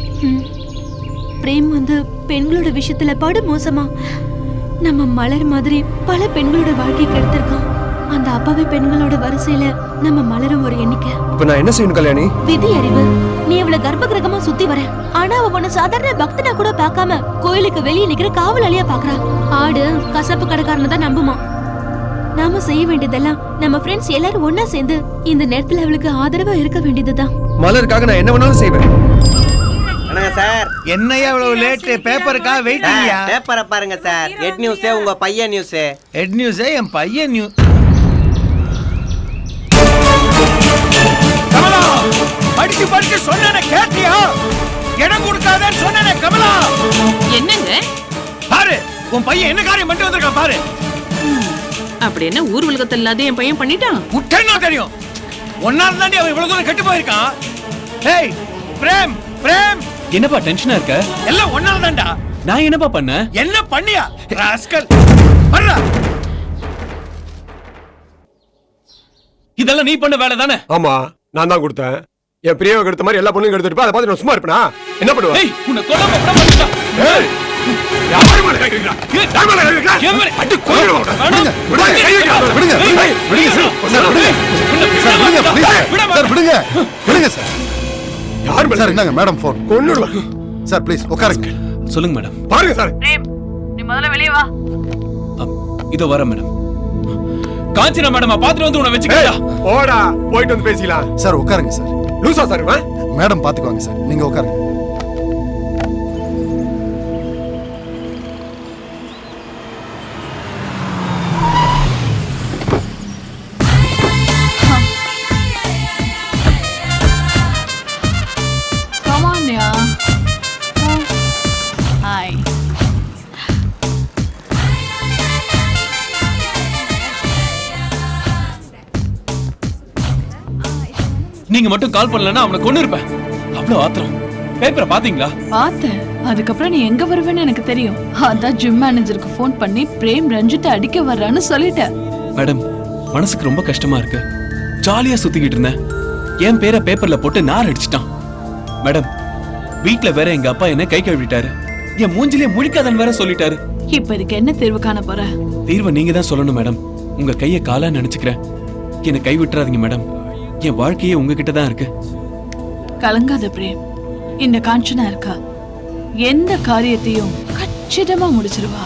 L: பிரேம் வந்து பெண்களோட விஷயத்துல படு மோசமா நம்ம மலர் மாதிரி பல பெண்களோட வாழ்க்கை கெடுத்திருக்கான். அந்த அப்பாவி பெண்களோட வரிசையில நம்ம மலரும் ஒரு எண்ணிக்கை.
H: இப்ப நான் என்ன செய்யணும் கல்யாணி?
L: விதி அறிவு. நீ அவளை கர்ப்ப கிரகமா சுத்தி வர, ஆனா அவ உன்னை சாதாரண பக்தனா கூட பார்க்காம கோயிலுக்கு வெளியே நிக்கிற காவலாளியா பாக்குறா. ஆடு கசப்பு கடைக்காரனை தான் நம்புமா. நாம செய்ய வேண்டியதெல்லாம் நம்ம ஃப்ரெண்ட்ஸ் எல்லாரும் ஒன்னா சேர்ந்து இந்த நேரத்துல அவளுக்கு ஆதரவா இருக்க வேண்டியதுதான்.
H: மலருக்காக நான் என்ன வேணாலும் செய்வேன்.
W: வணக்கம் சார்.
N: என்னையா இவ்வளவு லேட்? பேப்பருக்கா வெயிட்டிங்கயா?
W: பேப்பரை பாருங்க சார். ஹெட் நியூஸ் உங்க பையன் நியூஸ்.
N: ஹெட் நியூஸ் என் பையன் நியூஸ். கமலா படிச்சு படிச்சு சொன்னேனே கேட்டியா? இடம் கொடுக்காதேன்னு சொன்னேனே கமலா.
F: என்னங்க
N: பாரு உன் பையன் என்ன காரியம் பண்ணிட்டு வந்திருக்கான் பாரு.
F: அப்படி என்ன ஊர் உலகத்தில் இல்லாத என் பையன் பண்ணிட்டான்?
N: உட்டேன்னா தெரியும். ஒன்னால தாண்டி அவன் இவ்வளவு தூரம் கெட்டு போயிருக்கான். ஏய் பிரேம் பிரேம்,
J: என்னப்பா டென்ஷனா இருக்க?
N: எல்லாம் ஒன்னால தான்டா.
J: நான் என்னப்பா பண்ண?
N: என்ன பண்ணியா ராஸ்கல்? வர்றா.
J: இதெல்லாம் நீ பண்ண வேலை தானே?
O: ஆமா நான் தான் கொடுத்தேன். என் பிரியாவை கெடுத்த மாதிரி எல்லா பொண்ணுங்க எடுத்துட்டு அதை பார்த்து நான் சும்மா இருப்பேனா? என்ன பண்ணுவேன்?
J: ஏய் உன்னை கொல்லாம விட மாட்டேன்.
O: ஏய் யார் மேல கை வைக்கிறா? யார் மேல கை வைக்கிறா? அடி கொல்லுடா. விடுங்க கை வைக்கிறா.
K: விடுங்க விடுங்க சார். விடுங்க விடுங்க சார்.
O: யார் மேல?
K: சார் இந்தாங்க மேடம் ஃபோன்.
O: கொன்னுடுவேன்.
K: சார் ப்ளீஸ் உட்காருங்க.
J: சொல்லுங்க மேடம்.
O: பாருங்க சார்.
F: நீ முதல்ல வெளியே வா.
J: இதோ வர மேடம். காஞ்சனா மேடம் பாத்துட்டு வந்து உன்னை வெச்சுக்கடா.
O: ஓடா போயிட்டு வந்து பேசிக்கலாம்.
K: சார் உட்காருங்க சார்.
O: லூசா சார் இவன்?
K: மேடம் பாத்துக்குவாங்க சார், நீங்க உட்காருங்க.
B: Come on, yeah. Hi.
J: நீங்க மட்டும் கால் பண்ணலன்னா அவனை கொன்னு இருப்பேன். அவ்வளவு ஆத்திரம். பேப்பரை பாத்தீங்களா?
B: பார்த்தேன். அதுக்கப்புறம் நீ எங்க வருவேன்னு எனக்கு தெரியும். அதான் ஜிம் மேனேஜருக்கு ஃபோன் பண்ணி பிரேம் ரஞ்சித்தை அடிக்க வர்றான்னு சொல்லிட்டேன்.
J: மேடம் மனசுக்கு ரொம்ப கஷ்டமா இருக்கு. ஜாலியா சுத்திக்கிட்டு இருந்தேன். என் பேரை பேப்பர்ல போட்டு நார் அடிச்சிட்டான். மேடம் வீட்டுல வேற எங்க அப்பா என்ன கை கழுவிட்டாரு. என் மூஞ்சிலே முழிக்காதன்னு வேற சொல்லிட்டாரு.
B: இப்ப இதுக்கு என்ன தீர்வு காண போற?
J: தீர்வை நீங்க தான் சொல்லணும் மேடம். உங்க கையை காலா நினைச்சுக்கிறேன். என்னை கை விட்டுறாதீங்க மேடம். என் வாழ்க்கையே உங்ககிட்ட தான் இருக்கு.
B: கலங்காத பிரேம். இந்த காஞ்சனா இருக்கா, எந்த காரியத்தையும் கச்சிதமா முடிச்சிருவா.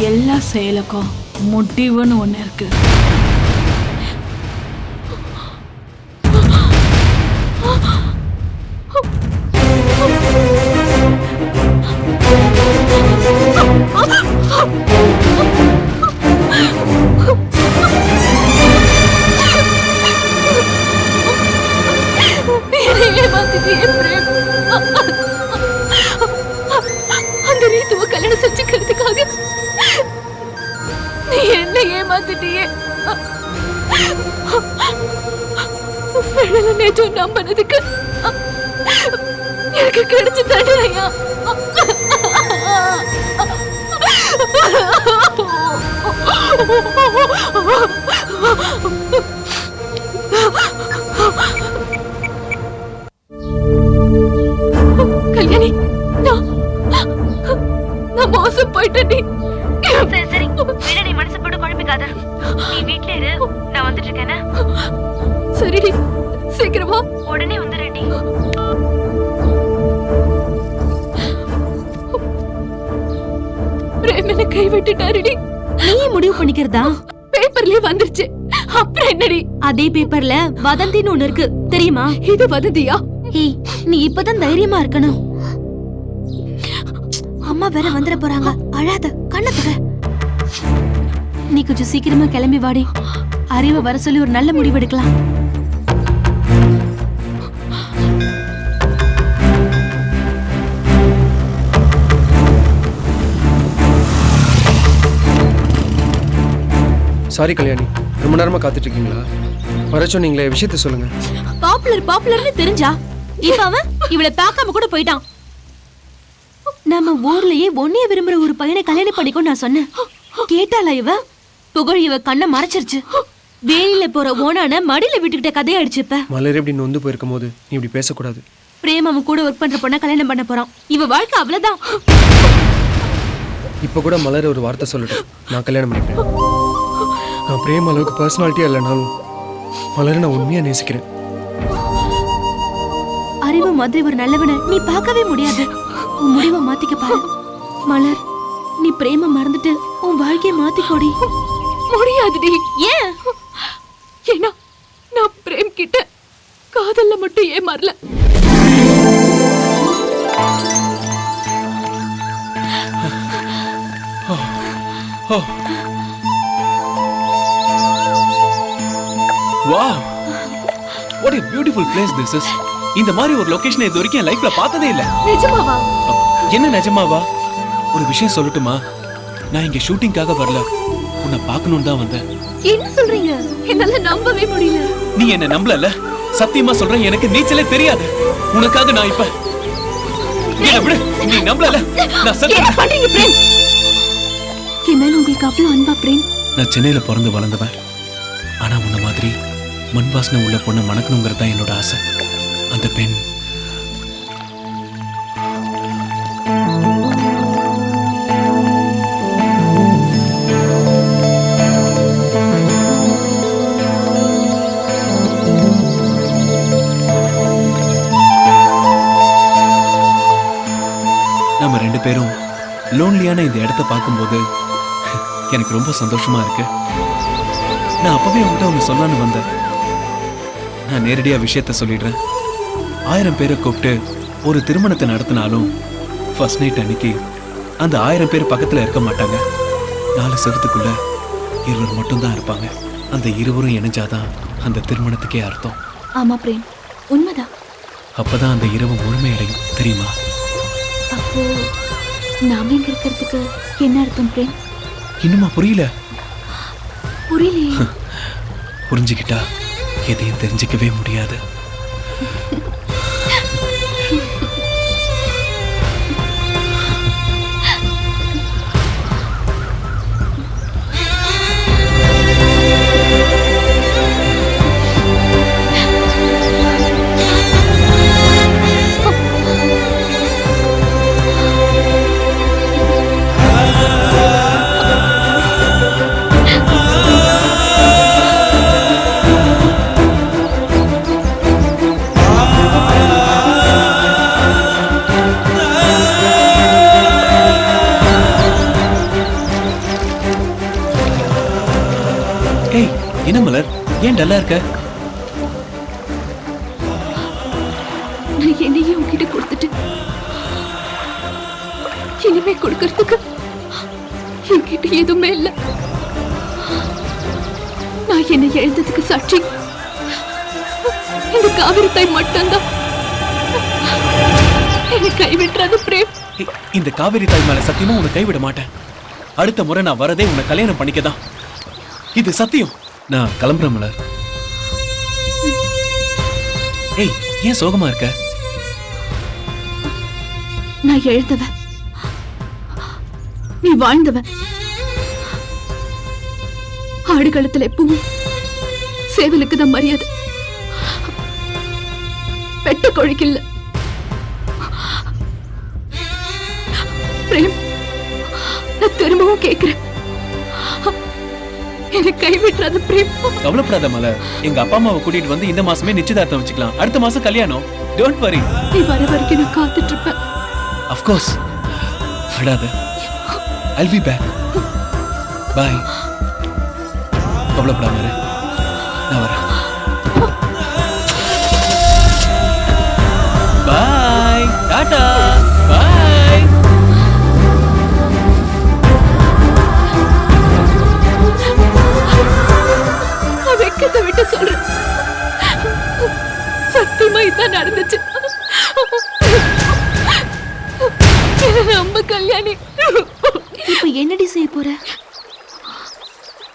B: எல்லா செயலுக்கும் முடிவுன்னு ஒண்ணு இருக்கு.
L: அந்த ரீத்துவ கல்யாணம் செஞ்சுக்கிறதுக்காக நீ என்ன ஏமாத்திட்டியே. நேற்று நம்பினதுக்கு எனக்கு கிடைச்ச தண்டனையா? கல்யாணி, நான் மோசம்
E: மோசம் போயிட்டடி. சரி சரி வீட நீ மனசு போட்டு குழப்பிக்காத. நீ வீட்ல இரு, நான் வந்துட்டு இருக்கேன். சரிடி, சீக்கிரமா உடனே வந்துடுடி. பிரேமனை கை விட்டுட்டாருடி.
L: நீ முடிவு பண்ணிக்கிறதா?
E: பேப்பர்லயே வந்துருச்சு. அப்புறம் என்னடி?
L: அதே பேப்பர்ல வதந்தின்னு ஒண்ணு இருக்கு தெரியுமா?
E: இது வதந்தியா?
L: ஏய், நீ இப்பதான் தைரியமா இருக்கணும். அம்மா வேற வந்துட போறாங்க. அழாத, கண்ணை துற. நீ கொஞ்சம் சீக்கிரமா கிளம்பி வாடி. அறிவை வர சொல்லி ஒரு நல்ல முடிவு எடுக்கலாம்.
H: சாரி கல்யாணி, ரொம்ப நேரமா காத்துட்டு இருக்கீங்களா? வர சொன்னீங்களே, விஷயத்த சொல்லுங்க.
L: பாப்புலர்னு தெரிஞ்சா இப்ப அவன் இவளை பார்க்காம கூட போயிட்டான். நம்ம ஊர்லயே ஒன்னைய விரும்புற ஒரு பையனை கல்யாணம் பண்ணிக்கோ நான் சொன்னேன். கேட்டாளா இவ? புகழ் இவ கண்ணை மறைச்சிருச்சு. வேலியில போற ஓனான மடியில விட்டுக்கிட்ட கதையாயிடுச்சு. இப்ப
H: மலர் எப்படி நொந்து போயிருக்கும் போது நீ இப்படி பேசக்கூடாது.
L: பிரேம் அவன் கூட ஒர்க் பண்ற பொண்ண கல்யாணம் பண்ண போறான். இவ வாழ்க்கை அவ்வளவுதான்.
H: இப்ப கூட மலர் ஒரு வார்த்தை சொல்லட்டும், நான் கல்யாணம் பண்ணிக்கிறேன். நான் பிரேம் அளவுக்கு பர்சனாலிட்டியா இல்லைனாலும் மலரை நான் உண்மையா நேசிக்கிறேன்.
L: அறிவு மாதிரி ஒரு நல்லவனை நீ பார்க்கவே முடியாது. உன் முடிவை மாத்திக்க பாரு. மலர், நீ பிரேம மறந்துட்டு உன் வாழ்க்கையை மாத்திக்கோடி.
E: முடியாதுடி.
L: ஏன்?
E: ஏன்னா நான் பிரேம் கிட்ட காதல்ல மட்டும் ஏமாறல.
J: Wow! What a beautiful place this is. இந்த மாதிரி ஒரு லொகேஷன் இது வரைக்கும் என் லைஃப்ல பார்த்ததே இல்ல.
E: நிஜமாவா?
J: என்ன நிஜமாவா? ஒரு விஷயம் சொல்லட்டுமா? நான் இங்க ஷூட்டிங்காக வரல, உன்னை பார்க்கணும்னு தான் வந்தேன்.
E: என்ன சொல்றீங்க? என்னால நம்பவே முடியல.
J: நீ என்ன நம்பலல? சத்தியமா சொல்றேன், எனக்கு நீச்சலே தெரியாது. உனக்காக நான் இப்ப என்ன விடு. நீ நம்பலல? நான்
E: என்ன பண்றீங்க பிரேம்? என் மேல உங்களுக்கு அவ்வளவு அன்பா பிரேம்?
J: நான் சென்னையில பிறந்து வளர்ந்தவன். ஆனா உன்ன மாதிரி மண் வாசனை உள்ள பொண்ணை மணக்கணுங்கிறது தான் என்னோட ஆசை. அந்த பெண் நம்ம ரெண்டு பேரும் லோன்லியான இந்த இடத்தை பார்க்கும்போது எனக்கு ரொம்ப சந்தோஷமா இருக்கு. நான் அப்பவே உங்ககிட்ட ஒன்று சொல்லலான்னு வந்தேன். நான் நேரடியா விஷயத்த சொல்லிடுறேன். 1000 பேரை கூப்பிட்டு ஒரு திருமணத்தை நடத்தினாலும் ஃபர்ஸ்ட் நைட் அன்னைக்கு அந்த 1000 பேர் பக்கத்துல இருக்க மாட்டாங்க. 4 செவத்துக்குள்ள 20 மட்டும்தான் இருப்பாங்க. அந்த 20 இணைஞ்சாதான் அந்த திருமணத்துக்கே அர்த்தம்.
L: ஆமா பிரேம், உண்மைதான்.
J: அப்பதான் அந்த இரவு முழுமையடையும், தெரியுமா?
L: அப்போ நாம இங்க இருக்கிறதுக்கு என்ன அர்த்தம் பிரேம்?
J: இன்னுமா புரியல?
L: புரியலையே.
J: புரிஞ்சுக்கிட்டா எதையும் தெரிஞ்சுக்கவே முடியாது. என்ன மலர், ஏன் டல்லா இருக்க?
E: நான் என்னையே உங்ககிட்ட கொடுத்துட்டு இனிமே கொடுக்கறதுக்கு என்கிட்ட எதுவுமே இல்லை. நான் என்னை எழுந்ததுக்கு சாட்சி இந்த காவிரி தாய் மட்டும்தான். என்னை கைவிட்டுறாது பிரேம்.
J: இந்த காவிரி தாய் மேல சத்தியமா உன்னை கைவிட மாட்டேன். அடுத்த முறை நான் வரதே உன்னை கல்யாணம் பண்ணிக்கதான். இது சத்தியம். நான் கிளம்புறேன் மலர். ஏய், ஏன் சோகமா இருக்க?
E: நான் எழுந்தவன், நீ வாழ்ந்தவன். ஆடுகளத்துல எப்பவும் சேவலுக்கு தான் மரியாதை, பெட்ட கோழிக்கு இல்ல. பிரேம்,
L: நான் திரும்பவும் கேக்குறேன், என்னை கைவிட்டுறாத பிரேம்.
J: கவலைப்படாத மலர், எங்க அப்பா அம்மாவை கூட்டிட்டு வந்து இந்த மாசமே நிச்சயதார்த்தம் வச்சுக்கலாம். அடுத்த மாசம் கல்யாணம். Don't worry.
L: நீ வர வரைக்கும் நான் காத்துட்டு இருப்பேன்.
J: Of course. அடாத. I'll be back. Bye. கவலைப்படாம இரு. நான் வரேன். Bye. டாடா. Bye.
L: நான் வெக்கத்தை விட்டு சொல்றேன், சத்தியமா இதான் நடந்துச்சு. நம்ம கல்யாணி இப்ப என்னடி செய்ய போற?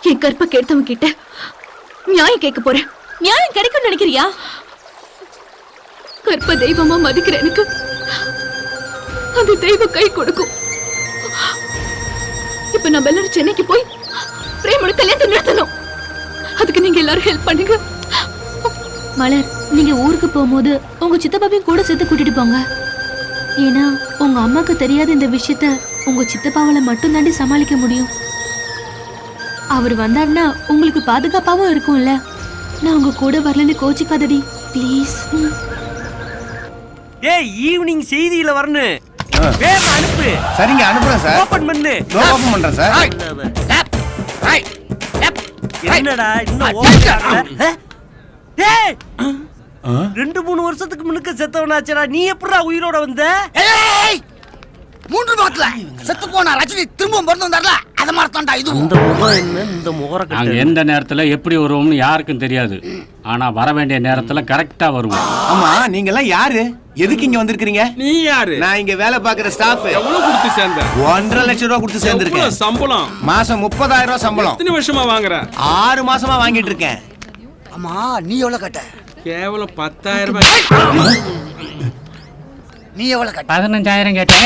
L: என் கற்ப கேட்டவங்க கிட்ட நியாயம் கேட்க போறேன். நியாயம் கிடைக்கும் நினைக்கிறியா? கற்ப தெய்வமா மதிக்கிற எனக்கு அந்த தெய்வம் கை கொடுக்கும். இப்ப நம்ம எல்லாரும் சென்னைக்கு போய் பிரேமோட கல்யாணத்தை நிறுத்தணும். அதுக்கு நீங்க எல்லாரும் ஹெல்ப் பண்ணுங்க. மலர், நீங்க ஊருக்கு போகும்போது உங்க சித்தப்பாவையும் கூட சேர்த்து கூட்டிட்டு போங்க. ஏன்னா உங்க அம்மாக்கு தெரியாத இந்த விஷயத்த உங்க சித்தப்பாவால மட்டும் தாண்டி சமாளிக்க முடியும். அவர் வந்தாருன்னா உங்களுக்கு பாதுகாப்பாவும் இருக்கும்ல. நான் உங்க கூட வரலன்னு கோச்சிக்காதடி ப்ளீஸ்.
W: ஏய், ஈவினிங் செய்தியில வரணும். வேற அனுப்பு.
N: சரிங்க, அனுப்புறேன் சார்.
W: ஓபன் பண்ணு.
N: ஓபன் பண்றேன் சார்.
W: என்னடா இன்னும் ஓபன் பண்ணல? டேய், 2-3 வருஷத்துக்கு முன்னுக்கு செத்தவனாச்சடா. நீ எப்படிடா உயிரோட வந்த?
N: 3 மாசத்துல செத்து போனா ரஜினி திரும்பவும் பிறந்து வந்தார்ல, அத மாதிரி தான்டா இது.
W: இந்த முகம் என்ன, இந்த முகரக்கட்டை.
T: நாங்க எந்த நேரத்துல எப்படி வருவோம்னு யாருக்கும் தெரியாது. ஆனா வர வேண்டிய நேரத்துல கரெக்டா வருவோம்.
N: ஆமா, நீங்க எல்லாம் யாரு? எதுக்கு இங்க வந்திருக்கீங்க?
O: நீ யாரு?
N: நான் இங்க வேலை பாக்குற ஸ்டாஃப்.
O: எவ்வளவு கொடுத்து சேர்ந்த?
N: 1.5 லட்சம் ரூபாய் கொடுத்து சேர்ந்திருக்கேன்.
O: சம்பளம்?
N: மாசம் 30,000 ரூபாய் சம்பளம்.
O: எத்தனை வருஷமா வாங்குற?
N: 6 மாசமா வாங்கிட்டு இருக்கேன். ஆமா, நீ எவ்வளவு கட்ட?
O: கேவலம் 10,000 ரூபாய்.
N: நீ எவ்வளவு கட்ட?
T: 15,000 கேட்டேன்.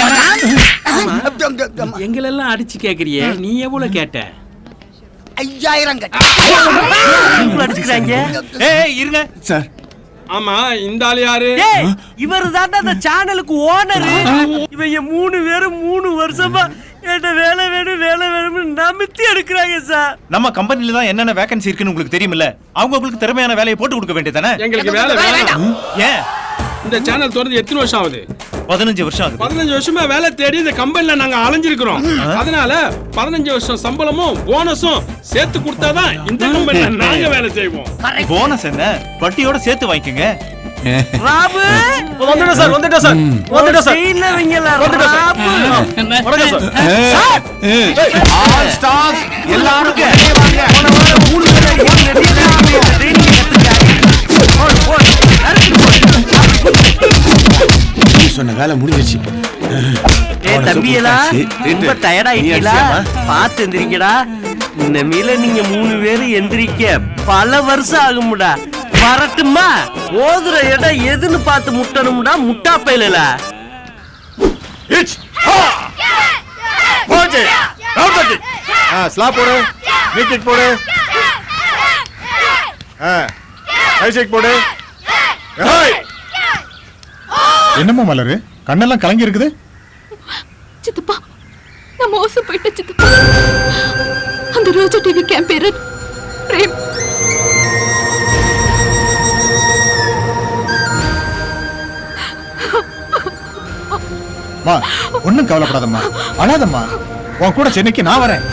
O: எங்களெல்லாம் அடிச்சு கேக்குறியே, நீ எவ்வளவு கேட்ட?
N: 5,000 கட்ட.
W: அடிச்சுக்கிறாங்க.
I: ஏய் இருங்க
N: சார்.
O: ஆமா, இந்த ஆளு யாரு?
W: இவரு தான் அந்த சேனலுக்கு ஓனர். இவங்க 3 பேரும் 3 வருஷமா என்கிட்ட வேலை வேணும் வேலை வேணும்னு நம்பித்தி எடுக்கிறாங்க சார்.
I: நம்ம கம்பெனில தான் என்னென்ன வேகன்சி இருக்குன்னு உங்களுக்கு தெரியுமில்ல. அவங்க உங்களுக்கு திறமையான வேலையை போட்டு கொடுக்க வேண்டியதானே?
O: எங்களுக்கு வேலை வேண்டாம்.
I: ஏன்?
O: இந்த சேனல் திறந்து எத்தனை வருஷம் ஆகுது?
I: 15 வருஷம் ஆகுது.
O: 15 வருஷமா வேலை தேடி இந்த கம்பெனில நாங்க அலைஞ்சிருக்கிறோம். அதனால 15 வருஷம் சம்பளமும் போனஸும் சேர்த்து கொடுத்தாதான் இந்த கம்பெனில நாங்க வேலை செய்வோம்.
I: போனஸ் என்ன? வட்டியோட சேர்த்து வாங்கிக்கங்க.
W: ராபு
A: வந்துட்டோம் சார், வந்துட்டோம் சார், வந்துட்டோம் சார்.
W: இல்ல வைங்கல
A: வந்துட்டோம் சார்.
I: வணக்கம் சார்.
N: ஆல் ஸ்டாஃப் எல்லாரும் வெளியே வாங்க. போன வாரம் 3 பேர் சொன்ன வேலை முடிஞ்சிருச்சு.
W: ஏய் தம்பியலா, ரொம்ப டயர்ட் ஆயிட்டீங்களா? பாத்து எந்திரிங்கடா. இந்த மீல நீங்க 3 பேர் எந்திரிக்க பல வருஷம் ஆகும்டா. வரட்டுமா? ஓதுற இடம் எதுன்னு பார்த்து முட்டணும்டா, முட்டா பையல.
R: ஸ்லாப் போடு, விக்கெட் போடு, ஹைசெக் போடு. என்னம்மா மலரு, கண்ணெல்லாம் கலங்கி இருக்குது?
L: சித்தப்பா, நான் மோசம் போயிட்டேன் சித்தப்பா. அந்த ரோஜா டிவி கேம்பேரர் பிரேம்.
R: ஒன்னும் கவலைப்படாதம்மா, அழாதம்மா. உன் கூட சென்னைக்கு நான் வரேன்.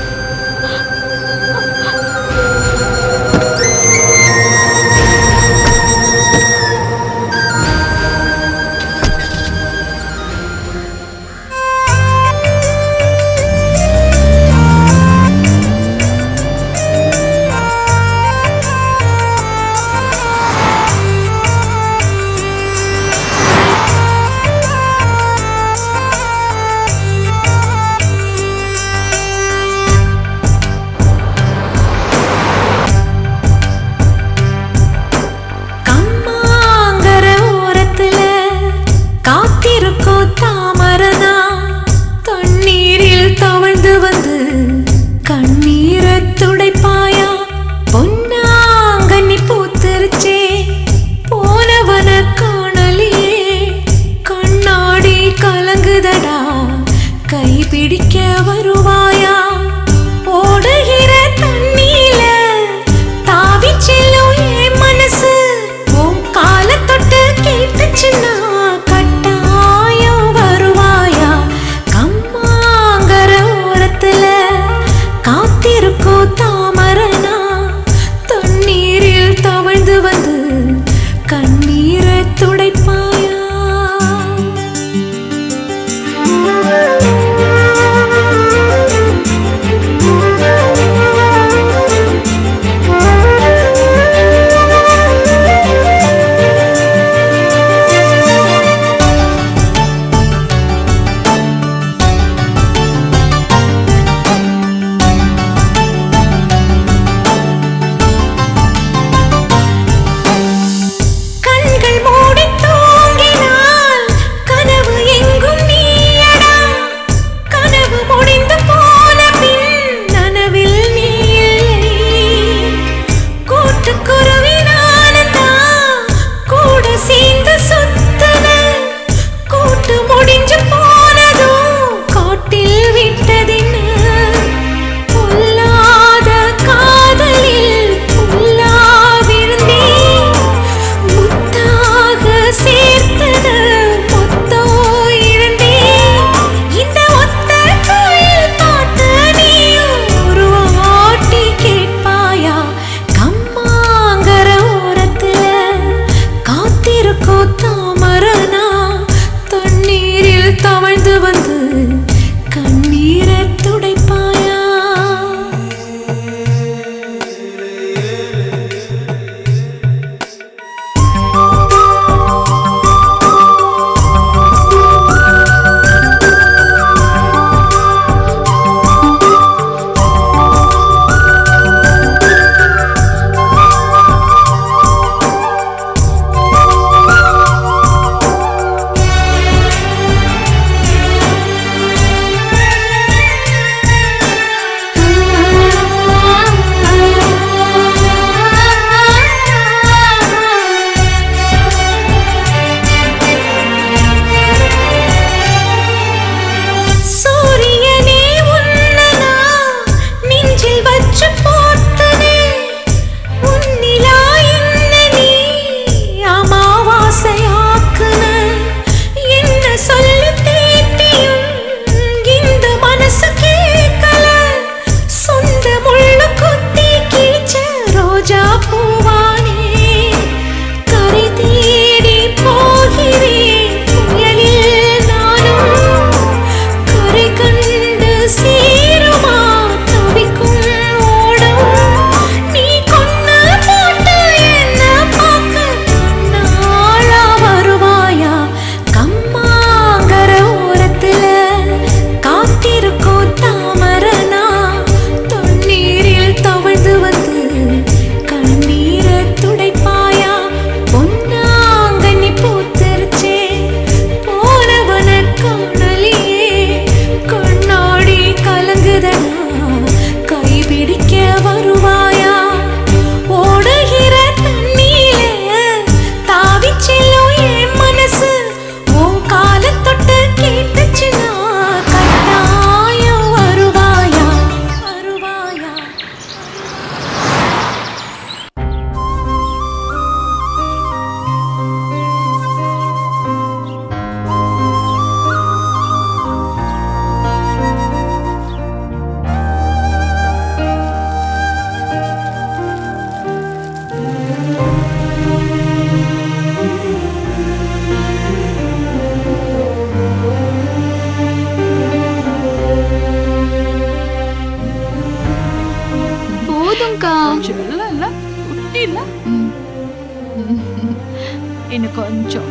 F: துடைப்பாயா
B: இன்னும் கொஞ்சம்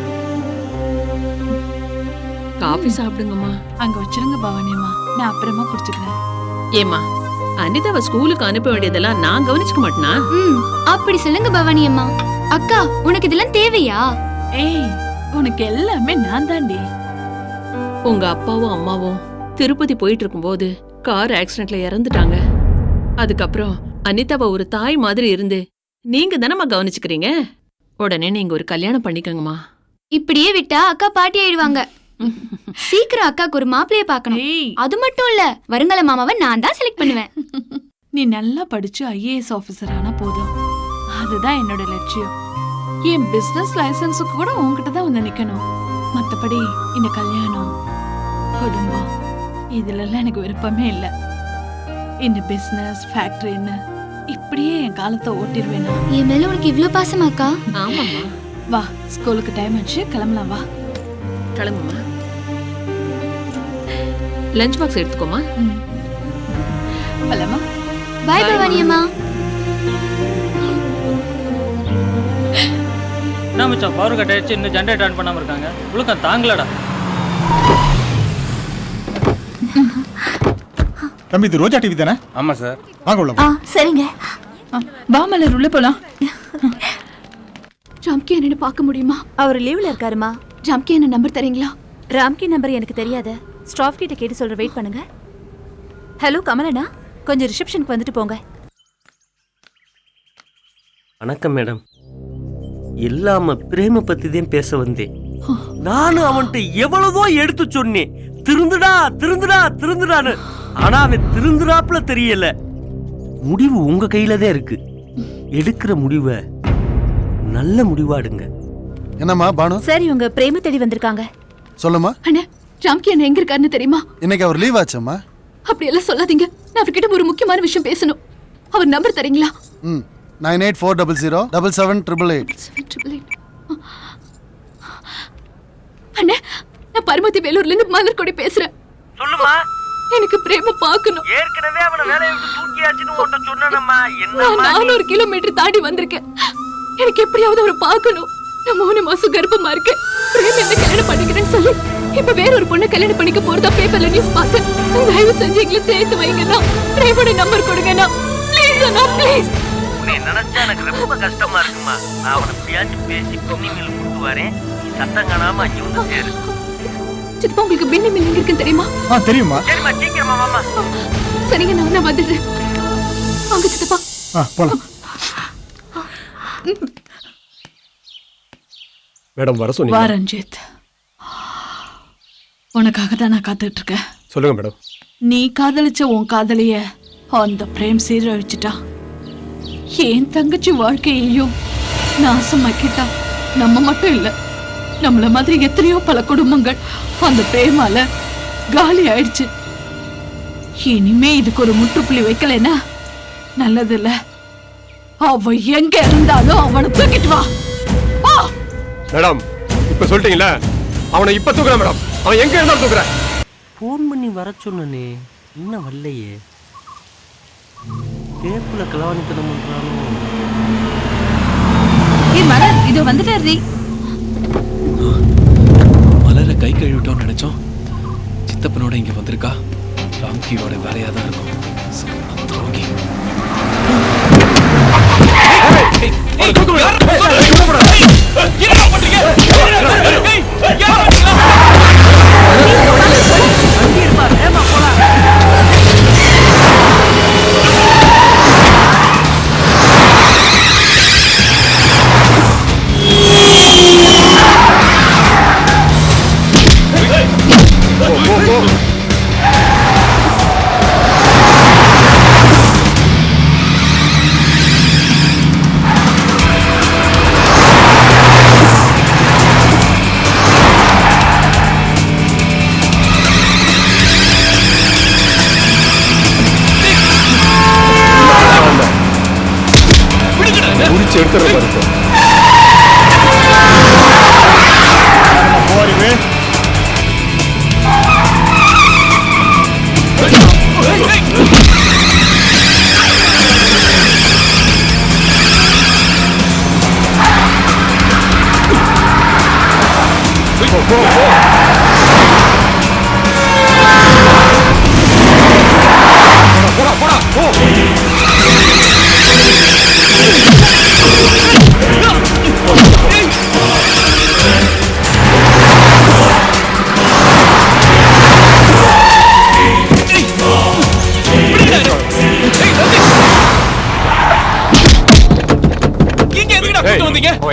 P: காஃபி சாப்பிடுங்கம்மா.
B: அங்க வச்சிருங்க பவானியம்மா, நான் அப்புறமா குடிச்சுக்கிறேன்.
P: ஏமா அனிதாவை ஸ்கூலுக்கு அனுப்ப வேண்டியதெல்லாம் நான் கவனிச்சுக்க மாட்டேனா?
L: அப்படி சொல்லுங்க பவானி அம்மா. அக்கா உனக்கு இதெல்லாம் தேவையா?
B: ஏய் உனக்கு எல்லாமே நான் தாண்டி.
P: உங்க அப்பாவும் அம்மாவும் திருப்பதி போயிட்டு இருக்கும்போது கார் ஆக்சிடென்ட்ல இறந்துட்டாங்க. அதுக்கப்புறம் அனிதாவை ஒரு தாய் மாதிரி இருந்து நீங்க தானம்மா கவனிச்சுக்கிறீங்க. உடனே நீங்க ஒரு கல்யாணம் பண்ணிக்கங்கம்மா.
L: இப்படியே விட்டா அக்கா பாட்டி ஆயிடுவாங்க. சீக்கிரம் அக்காக்கு ஒரு மாப்பிளைய பார்க்கணும். அது மட்டும் இல்ல, வருங்கால மாமாவை நான் தான் செலக்ட் பண்ணுவேன்.
B: நீ நல்லா படிச்சு IAS ஆபீசர் ஆனா போதும், அதுதான் என்னோட லட்சியம். என் பிசினஸ் லைசன்ஸுக்கு கூட உன்கிட்ட தான் வந்து நிக்கணும். மத்தபடி இந்த கல்யாணம், குடும்பம் இதுல எல்லாம் எனக்கு விருப்பமே இல்லை. இந்த பிசினஸ் ஃபேக்டரின்னு இப்படியே என் காலத்தை ஓட்டிடுவேனா?
L: என் மேல உனக்கு இவ்ளோ பாசமாக்கா?
P: ஆமாம்மா.
B: வா, ஸ்கூலுக்கு டைம் ஆச்சு, கிளம்பலாம். வா
P: கிளம்புமா. Lunch box எடுத்துக்கோமா.
B: பலமா.
L: பாய் பவானி அம்மா.
G: என்ன மச்சான் பவர் கட் ஆயிடுச்சு, இன்னும் ஜெனரேட்டர் ஆன் பண்ணாம இருக்காங்க. உலகம் தாங்கலடா.
R: தம்பி இது ரோஜா டிவி தானே?
G: ஆமா சார்.
R: வாங்க உள்ள.
L: சரிங்க.
B: வா மலர், உள்ள போலாம்.
L: ராம்கி என்ன பார்க்க முடியுமா?
F: அவர் லீவ்ல இருக்காருமா.
L: ராம்கி என்ன நம்பர் தரீங்களா?
F: ராம்கி நம்பர் எனக்கு தெரியாது. ஸ்டாஃப் கிட்ட கேட்டு சொல்ற, வெயிட் பண்ணுங்க. ஹலோ கமலண்ணா, கொஞ்சம் ரிசப்ஷனுக்கு வந்துட்டு போங்க.
W: வணக்கம் மேடம். இல்லாம பிரேம பத்தி தான் பேச வந்தேன். நானும் அவன்கிட்ட எவ்வளவோ எடுத்து சொன்னேன், திருந்துடா திருந்துடா திருந்துடான்னு. ஆனா அவன் திருந்துடாப்புல தெரியல. முடிவு உங்க கையில தான் இருக்கு. எடுக்கிற முடிவை நல்ல முடிவாடுங்க.
K: என்னம்மா பானு?
F: சரி, உங்க பிரேம தேடி வந்திருக்காங்க.
K: சொல்லுமா.
L: அண்ணா, ராம்கி என்ன எங்க இருக்காருன்னு தெரியுமா?
K: இன்னைக்கு அவர் லீவ் ஆச்சம்மா.
L: அப்படி எல்லாம் சொல்லாதீங்க. நான் அவர்கிட்ட ஒரு முக்கியமான விஷயம் பேசணும். அவர் நம்பர் தரீங்களா?
K: 9840077888.
L: அண்ணா, நான் பரமத்தி வேலூர்ல இருந்து மலர் கொடி பேசுறேன்.
W: சொல்லுமா.
F: எனக்கு பிரேம பார்க்கணும்.
W: ஏற்கனவே அவனை வேலையை விட்டு தூக்கியாச்சுன்னு உன்கிட்ட சொன்னேனம்மா.
F: நான் 400 கிலோமீட்டர் தாண்டி வந்திருக்கேன். எனக்கு எப்படியாவது அவரை பார்க்கணும். நான் 3 மாசம் கர்ப்பமா இருக்கேன். பிரேம் என்ன கல்யாணம் பண்ணிக்கிறேன்னு சொல்லி இப்ப வேற ஒரு பொண்ணை கல்யாணம் பண்ணிக்க போறதா பேப்பர்ல நியூஸ் பார்த்தேன். தயவு செஞ்சு எங்களை சேர்த்து வைங்கண்ணா. பிரேமோட நம்பர் கொடுங்கண்ணா. Please Anna, please.
W: உன்னை நினைச்சா எனக்கு ரொம்ப கஷ்டமா இருக்குமா. நான் அவனை எப்படியாச்சும் பேசி பொன்னி மேல கூட்டு வரேன். நீ சத்தம் காணாம அங்கே வந்து சேரு.
F: சித்தப்பா, உங்களுக்கு பின்னி மில் எங்க இருக்குன்னு தெரியுமா?
R: தெரியுமா?
W: சரிம்மா, சீக்கிரமா வாமா.
F: சரிங்க, நான் வந்துடுறேன். வாங்க சித்தப்பா.
R: போலாம்.
H: மேடம் வர சொன்னீங்க.
B: வா ரஞ்சித், உனக்காக தான் நான் காத்துட்டு இருக்கேன்.
H: சொல்லுங்க மேடம்.
B: நீ காதலிச்ச உன் காதலிய அந்த பிரேம் சீரழிச்சிட்டா. என் தங்கச்சி வாழ்க்கையையும் நாசமாக்கிட்டா. நம்ம மட்டும் இல்ல, நம்மள மாதிரி எத்தனையோ பல குடும்பங்கள் அந்த பிரேமால காலி ஆயிடுச்சு. இனிமே இதுக்கு ஒரு முற்றுப்புள்ளி வைக்கலன்னா நல்லது இல்ல. அவ எங்க இருந்தாலும் அவனை தூக்கிட்டு வா.
H: மேடம் இப்ப சொல்லிட்டீங்களா, அவனை இப்ப தூக்குறேன் மேடம். அவன் எங்க இருந்தாலும் தூக்குறேன்.
W: போன் பண்ணி வர சொன்னனே, இன்னும் வரலையே. கேப்புல கலவாணித்தனம் பண்றானோ.
F: மலர், இது வந்துட்டாரு.
J: மலரை கை கழுவிட்டோம்னு நினைச்சோம். சித்தப்பனோட இங்க வந்திருக்கா. ராம்கியோட வேலையா தான் இருக்கும்.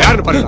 H: யாருன்னு பாருங்க.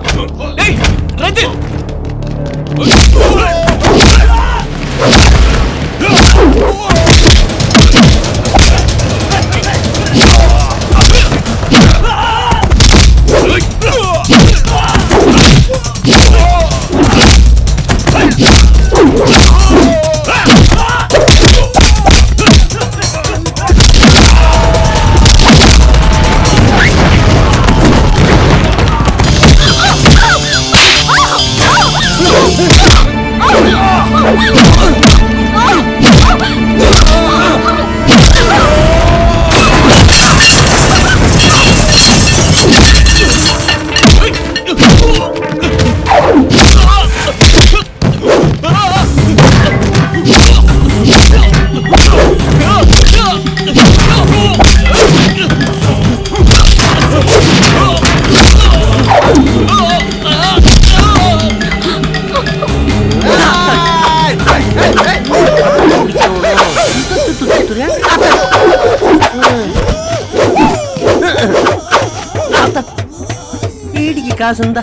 W: காசுந்தா.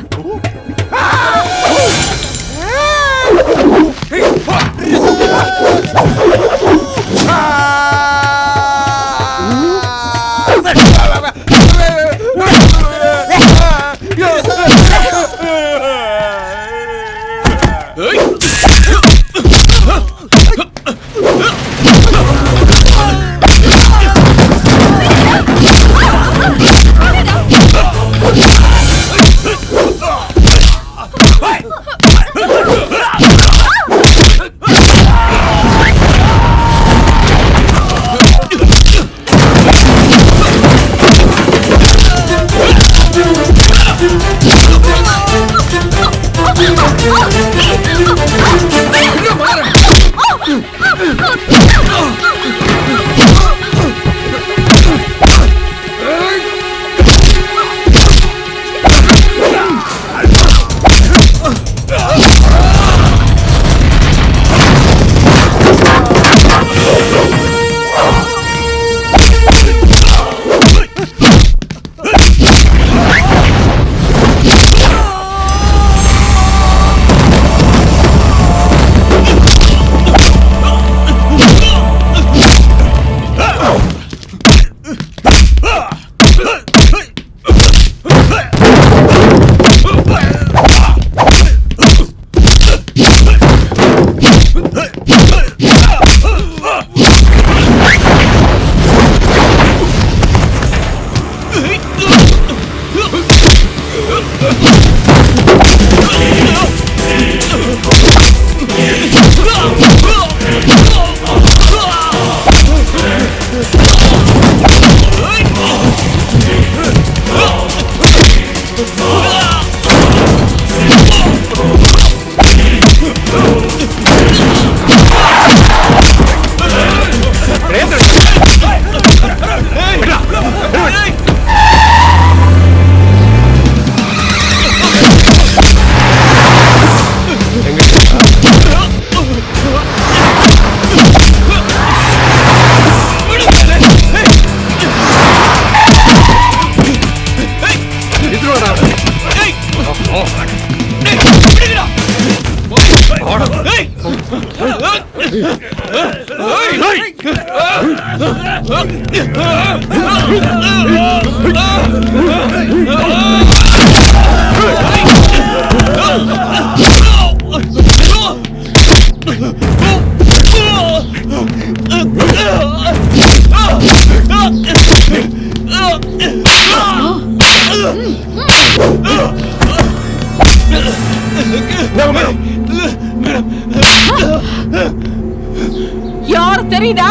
B: யார் தெரியுதா?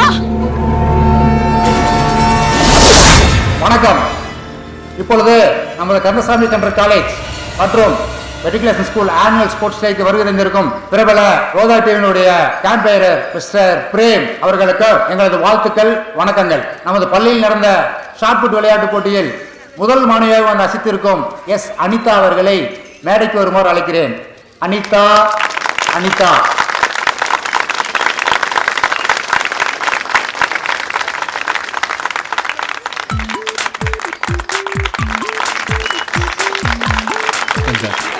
Q: வணக்கம். இப்பொழுது நமது கந்தசாமி சென்ட்ரல் காலேஜ் மற்றும் மெட்ரிகுலேஷன் ஸ்கூல் ஆனுவல் ஸ்போர்ட்ஸ் டேக்கு வருகை தந்திருக்கும் பிரபல ரோஜா டிவியினுடைய கேம்பெயரர் மிஸ்டர் பிரேம் அவர்களுக்கு எங்களது வாழ்த்துக்கள், வணக்கங்கள். நமது பள்ளியில் நடந்த ஷாட்புட் விளையாட்டு போட்டியில் முதல் மாணவியாக வந்து அசித்திருக்கும் எஸ் அனிதா அவர்களை மேடைக்கு வருமாறு அழைக்கிறேன். அனிதா, அனிதா.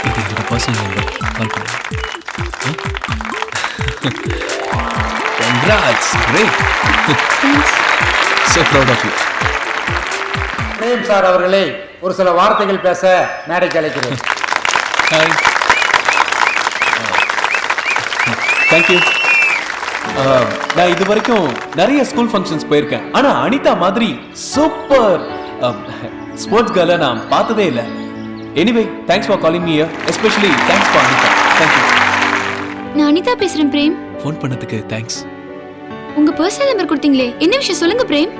J: இது என்னோட பர்சனல் நம்பர், கால் பண்ணு. Congrats, great. So proud of you.
Q: Prem sir அவர்களை ஒரு சில வார்த்தைகள் பேச மேடைக்கு அழைக்கிறேன்.
J: ஹாய். தேங்க்யூ. நான் இது வரைக்கும் நிறைய ஸ்கூல் ஃபங்க்ஷன்ஸ் போயிருக்கேன். ஆனா அனிதா மாதிரி சூப்பர் ஸ்போர்ட்ஸ் கேர்ளை நான் பார்த்ததே இல்லை. Anyway, thanks for calling me here. Especially thanks for Anitha. Thank you.
E: நான் அனிதா பேசுறேன் பிரேம்.
J: ஃபோன் பண்ணதுக்கு தேங்க்ஸ்.
E: உங்க பர்சனல் நம்பர் கொடுத்தீங்களே, என்ன விஷயம் சொல்லுங்க பிரேம்.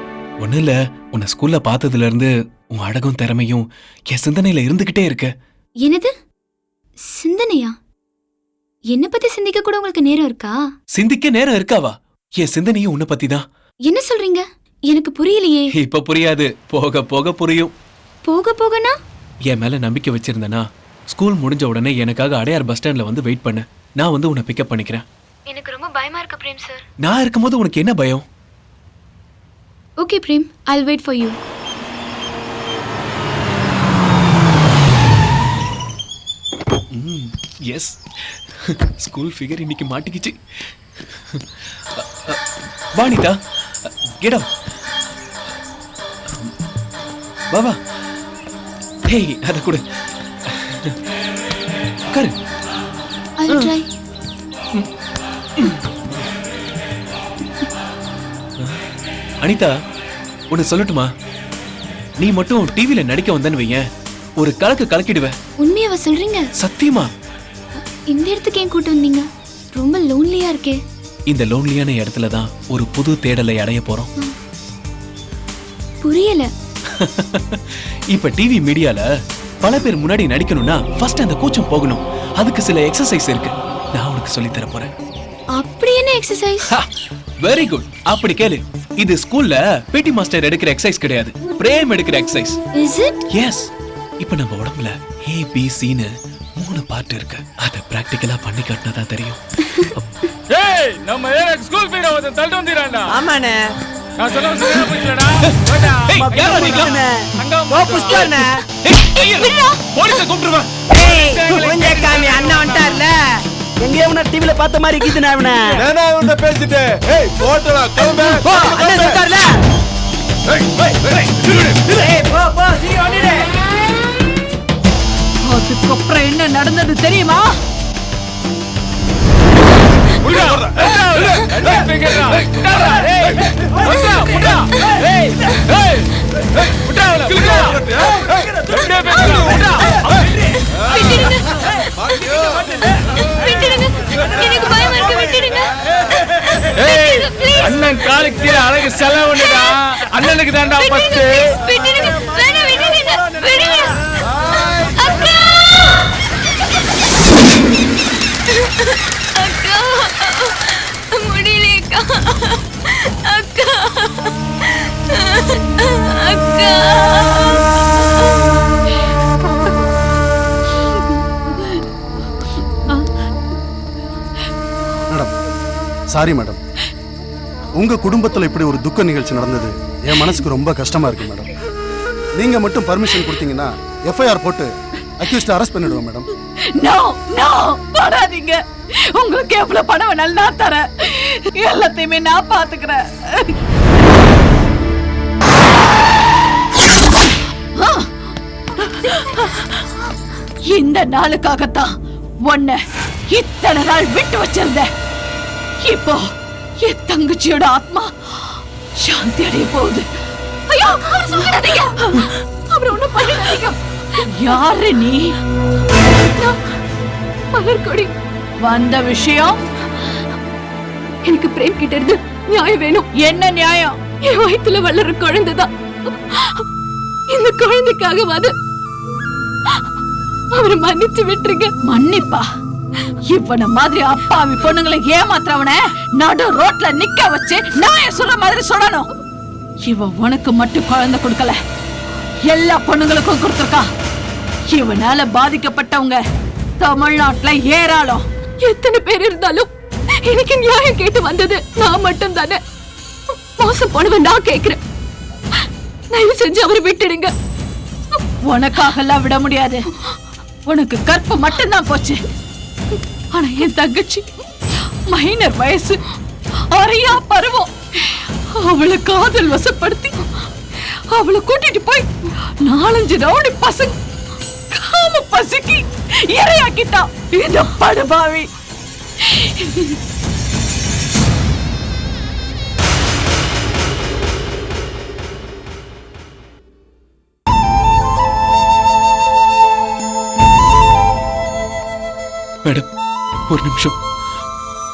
J: ஒன்றும் இல்லை, உன்னை ஸ்கூலில் பார்த்ததுலேருந்து உன் அழகும் திறமையும் என் சிந்தனையில் இருந்துக்கிட்டே இருக்கு.
E: என்னது சிந்தனையா? என்ன பத்தி சிந்திக்க கூட உங்களுக்கு நேரம் இருக்கா?
J: சிந்திக்க நேரம் இருக்காவா? என் சிந்தனையும் உன்னை பத்தி தான்.
E: என்ன சொல்றீங்க? எனக்கு புரியலையே.
J: இப்ப புரியாது, போக போக புரியும்.
E: போக போகனா?
J: என் மேல நம்பிக்கை வச்சிருந்தனா ஸ்கூல் முடிஞ்ச உடனே எனக்காக அடையார் பஸ் ஸ்டாண்ட்ல வந்து வெயிட் பண்ண. நான் வந்து உன்னை பிக்கப் பண்ணிக்கிறேன்.
E: எனக்கு ரொம்ப பயமா இருக்கு பிரேம் சார்.
J: நான் இருக்கும்போது உனக்கு என்ன பயம்?
E: Okay Prem, I'll wait for you.
J: Yes, school figure இன்னைக்கு மாட்டிக்கிச்சு. Vanitha, get up. வா வா. ஹேய், அத கொடு. கரு.
E: I'll try.
J: அனிதா, உன்னை சொல்லட்டுமா? நீ மட்டும் டிவில நடிக்க வந்தன்னு வையேன், ஒரு கலக்கு கலக்கிடுவ.
E: உண்மையாவா சொல்றீங்க?
J: சத்தியமா.
E: இந்த இடத்துக்கு ஏன் கூட்டு வந்தீங்க? ரொம்ப லோன்லியா இருக்கே.
J: இந்த லோன்லியான இடத்துல தான் ஒரு புது தேடலை அடைய போறோம்.
E: புரியல.
J: இப்ப டிவி மீடியால பல பேர் முன்னாடி நடிக்கணும்னா ஃபர்ஸ்ட் அந்த கூச்சம் போகணும். அதுக்கு சில எக்ஸசைஸ் இருக்கு, நான் உனக்கு சொல்லி தர போறேன்.
E: அப்படி என்ன எக்ஸசைஸ்?
J: Very good. அப்படி கேளு. இது ஸ்கூல்ல பிடி மாஸ்டர் எடுக்கிற எக்ஸசைஸ் கிடையாது, பிரேம் எடுக்கிற எக்ஸசைஸ்.
E: Is it?
J: எஸ். இப்ப நம்ம உடம்புல ஏ பி சின்னு 3 பார்ட் இருக்கு. அத பிராக்டிகலா பண்ணி காட்டினா தான் தெரியும்.
N: ஏய், நம்ம ஏன் ஸ்கூல் ஃபீஸ் வந்து தள்ளி வந்திரான்டா?
U: ஆமாண்ணே.
N: நான் சொல்ல சொல்ல போயிடலடா. போடா.
J: ஏய், யாரா நீங்க?
N: அங்க
U: ஓ புஷ்கர்ண்ணே.
J: போலீஸை கூப்பிடுவா.
U: ஏய், கொஞ்ச காமி அண்ணா வந்துட்டார்ல. எங்கேயோ உன டிவில பார்த்த மாதிரி கீதுனா அவன.
N: நானா உன்ட பேசிட்டே. ஏய், போடா, கிளம்பு.
U: போ, அண்ணா வந்துட்டார்ல. ஏய், போ போ, சீக்கிரம் ஓடிடு.
B: அதுக்கப்புறம் என்ன நடந்தது தெரியுமா?
N: புடா. ஏய், பிங்கடா. டடா. ஏய், புடா, புடா. ஏய், ஏய். புடா, புடா. எப்படியே பேசுறா? புடா.
E: விட்டுடுங்க. எனக்கு பயமா இருக்கு, விட்டுடுங்க.
N: ஏய், அண்ணன் காலுக்கு கீழே அழகு செலவுடா. அண்ணனுக்கு தான்டா பத்து.
E: விட்டுடுங்க. வேணா, விட்டுடுங்க. விடுங்க. அக்கா!
K: Sorry madam. உங்க குடும்பத்துல இப்படி ஒரு துக்க நிகழ்ச்சி நடந்தது என் மனசுக்கு ரொம்ப கஷ்டமா இருக்கு மேடம். நீங்க மட்டும் பர்மிஷன் கொடுத்தீங்கன்னா எஃப்ஐஆர் போட்டு அக்யூஸ்ட் அரெஸ்ட் பண்ணிடுவோம் மேடம்.
B: நோ நோ பண்ணாதீங்க. உங்களுக்கு எவ்வளவு பணம் வேணாலும் நான் தரேன். எல்லாத்தையுமே நான் பாத்துக்கிறேன். இந்த நாளுக்காகத்தான் உன்னை இத்தனை நாள் விட்டு வச்சிருந்தேன். இப்போ என் தங்கச்சியோட ஆத்மா சாந்தி அடைய போகுது.
F: ஐயோ அவர் சொல்லாதீங்க. அவர் ஒண்ணும் பண்ணாதீங்க.
B: யாரு நீ?
F: மலர்கொடி.
B: வந்த விஷயம்
F: எனக்கு பிரேம் கிட்ட இருந்து நியாயம் வேணும்.
B: என்ன நியாயம்?
F: என் வயித்துல வளர குழந்தைதான். இந்த குழந்தைக்காகவாது அவரை மன்னிச்சு விட்டுருங்க.
B: மன்னிப்பா? இவன மாதிரி அப்பாவி பொண்ணுங்களை ஏமாத்துறவன நடு ரோட்ல நிக்க வச்சு நான் சொல்ற மாதிரி சொல்லணும். இவ உனக்கு மட்டும் குழந்தை கொடுக்கல, எல்லா பொண்ணுங்களுக்கும் கொடுத்திருக்கா. இவனால பாதிக்கப்பட்டவங்க தமிழ்நாட்டுல ஏராளம்.
F: எத்தனை பேர் இருந்தாலும் எனக்கு நியாயம் கேட்டு வந்தது நான் மட்டும் தானே. மோசம் போனவன் நான் கேக்குறேன். தயவு செஞ்சு அவரை விட்டுடுங்க.
B: உனக்காக எல்லாம் விட முடியாது. உனக்கு கற்பு மட்டும்தான் போச்சு. ஆனா என் தங்கச்சி மைனர் வயசு, அறியா பருவம். அவளை காதல் வசப்படுத்தி அவளை கூட்டிட்டு போய் 4-5 ரவுடி பசங்க காம பசிக்கு இரையாக்கிட்டா இந்த படுபாவி.
J: மேடம், ஒரு நிமிஷம்.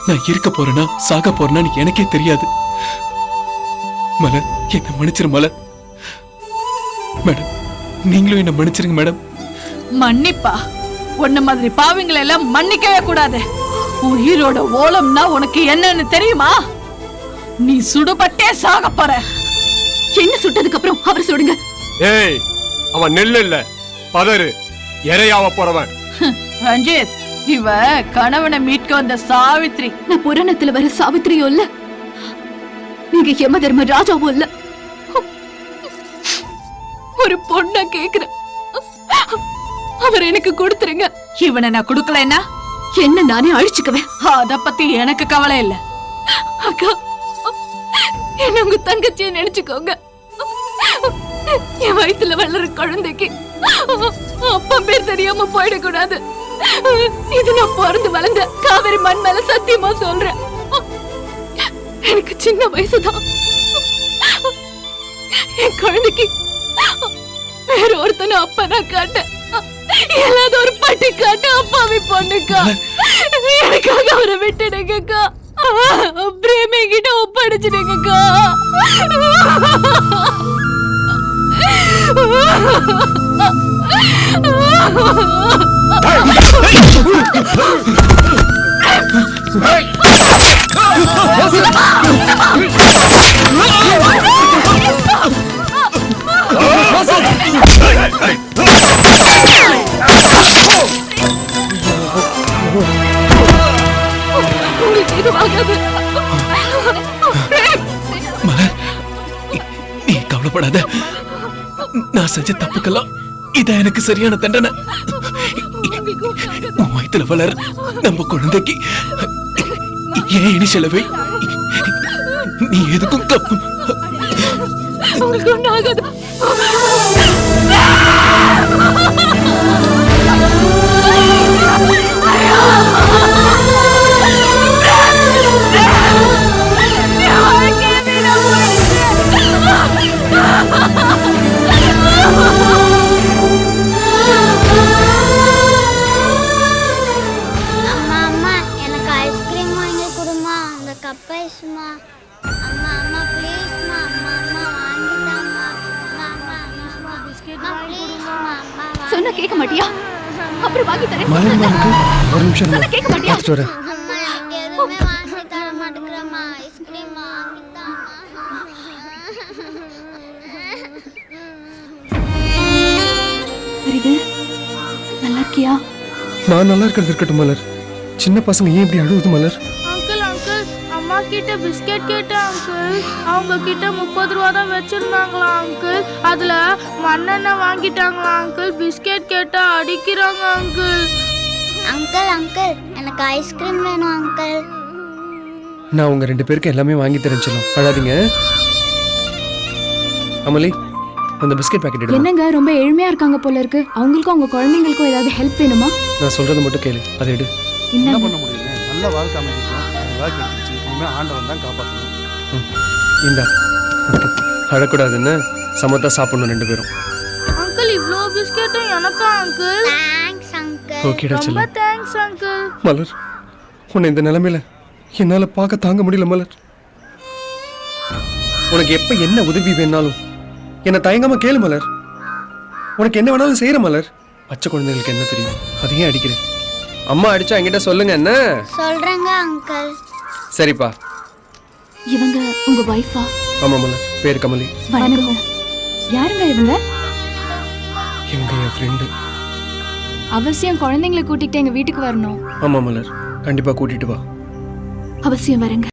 J: நான் இருக்க போறேனா சாக போறேனான்னு எனக்கே தெரியாது. மலர், என்ன மன்னிச்சிரு மலர். மேடம், நீங்களும் என்ன மன்னிச்சிருங்க மேடம்.
B: மன்னிப்பா? உன்ன மாதிரி பாவிங்களை எல்லாம் மன்னிக்கவே கூடாது. உயிரோட ஓலம்னா உனக்கு என்னன்னு தெரியுமா? நீ சுடுபட்டே சாக போற.
F: என்ன சுட்டதுக்கு அப்புறம் அவர் சுடுங்க.
H: ஏய், அவன் நெல் இல்ல பதறு, இறையாவ போறவன்.
B: ரஞ்சித், இவ கணவனை மீட்க வந்த சாவித்ரி.
F: நான் புராணத்துல வர சாவித்திரியோ இல்ல, நீங்க யம தர்ம ராஜாவோ இல்ல. ஒரு பொண்ணா கேக்குறேன், அவர் எனக்கு கொடுத்துருங்க.
B: இவனை நான் கொடுக்கலன்னா
F: என்ன நானே அழிச்சுக்குவேன்.
B: அத பத்தி எனக்கு கவலை இல்ல.
F: அக்கா, என்ன உங்க தங்கச்சியை நினைச்சுக்கோங்க. என் வயித்துல வளர குழந்தைக்கு அப்பா பேர் தெரியாம போயிடக்கூடாது. இது நான் பிறந்து வளர்ந்த காவிரி மண் மேல சத்தியமா சொல்றேன். எனக்கு சின்ன வயசுதான். என் குழந்தைக்கு வேற ஒருத்தனை அப்பா நான் காட்டேன். எல்லாத ஒரு பட்டி காட்டு அப்பாவி பொண்ணுக்கா. எனக்காக அவரை விட்டுடுங்கக்கா. பிரேமே கிட்ட ஒப்படைச்சிடுங்கக்கா.
J: மலர், நீ கவலைப்படாத. நான் செஞ்ச தப்புக்கெல்லாம் இதான் எனக்கு சரியான தண்டனை. உன் வயித்துல வளர நம்ம குழந்தைக்கு ஏன் இனிஷியலவை நீ எதுக்கும்
F: உங்களுக்கு ஒன்றும் ஆகாது.
C: அம்மா, எனக்கு ஐஸ்கிரீம் வாங்கி கொடுமா. அந்த கப் ஐஸ்மா. அம்மா அம்மா ப்ளீஸ்மா. அம்மா அம்மா வாங்கிட்டாம்மா. அம்மா அம்மா அம்மா பிஸ்கட் வாங்கி கொடுமா. அம்மா
F: சொன்னா கேட்க மாட்டியா? அப்புறம் வாங்கி தரேன்.
H: ஒரு நிமிஷம்
F: சொன்னா கேட்க மாட்டியா?
H: பார்த்துட்டு வரேன்.
C: அம்மா எனக்கு எதுவுமே வாங்கி தர மாட்டேங்கிறம்மா. ஐஸ்கிரீம் வாங்கிட்டாம்மா.
F: அறிவு, நல்லா இருக்கியா?
H: நான் நல்லா இருக்கிறது இருக்கட்டும் மலர். சின்ன பசங்க ஏன் இப்படி அழுகுது மலர்?
C: அங்கிள் அங்கிள், அம்மா அம்மா கிட்ட பிஸ்கெட் கேட்டேன் அங்கிள். அவங்க கிட்ட 30 ரூபா தான் வச்சிருந்தாங்களா அங்கிள். அதுல மண்ணெண்ணெய் வாங்கிட்டாங்களா அங்கிள். பிஸ்கெட் கேட்டா அடிக்கிறாங்க அங்கிள். அங்கிள் அங்கிள் எனக்கு ஐஸ்கிரீம் வேணும் அங்கிள்.
H: நான் உங்க 2 பேருக்கு எல்லாமே வாங்கி தரேன் சொல்லும். அழாதீங்க. அமலி, அந்த பிஸ்கெட் பாக்கெட் எடு.
F: என்னங்க ரொம்ப ஏழ்மையா இருக்காங்க போல இருக்கு. அவங்களுக்கும் அவங்க குழந்தைங்களுக்கும் ஏதாவது ஹெல்ப் வேணுமா?
H: நான் சொல்றத மட்டும் கேளு. அதை எடு.
K: என்ன பண்ண முடியும்? நல்ல வாழ்க்கை அமைச்சிருக்கோம். அது வாழ்க்கை எடுத்துச்சு. இனிமே ஆண்டவன் தான் காப்பாற்றணும்.
H: இந்தா. அழக்கூடாதுன்னு சமத்தா சாப்பிடணும் 2 பேரும்.
C: அங்கிள் இவ்ளோ பிஸ்கெட்டும் எனக்கா அங்கிள்? Thanks uncle.
H: ஓகேடா
C: ரொம்ப
H: செல்லம்.
C: Thanks uncle.
H: மலர், உன்னை இந்த நிலைமையில என்னால பார்க்க தாங்க முடியல மலர். உனக்கு எப்ப என்ன உதவி வேணாலும் என்ன தயங்காம கேளு மலர். உனக்கு என்ன வேணாலும் செய்யற மலர். பச்சை குழந்தைகளுக்கு என்ன தெரியும்? அதையே அடிக்கிறேன். அம்மா அடிச்சா என்கிட்ட சொல்லுங்க. என்ன
C: சொல்றேங்க அங்கிள்.
H: சரிப்பா.
F: இவங்க உங்க வைஃபா?
H: ஆமா மலர், பேர் கமலி.
F: வணக்கம். யாருங்க இவங்க?
H: இவங்க என் ஃப்ரெண்டு.
F: அவசியம் குழந்தைங்களை கூட்டிட்டு எங்க வீட்டுக்கு வரணும்.
H: ஆமா மலர், கண்டிப்பா கூட்டிட்டு வா.
F: அவசியம் வரேங்க.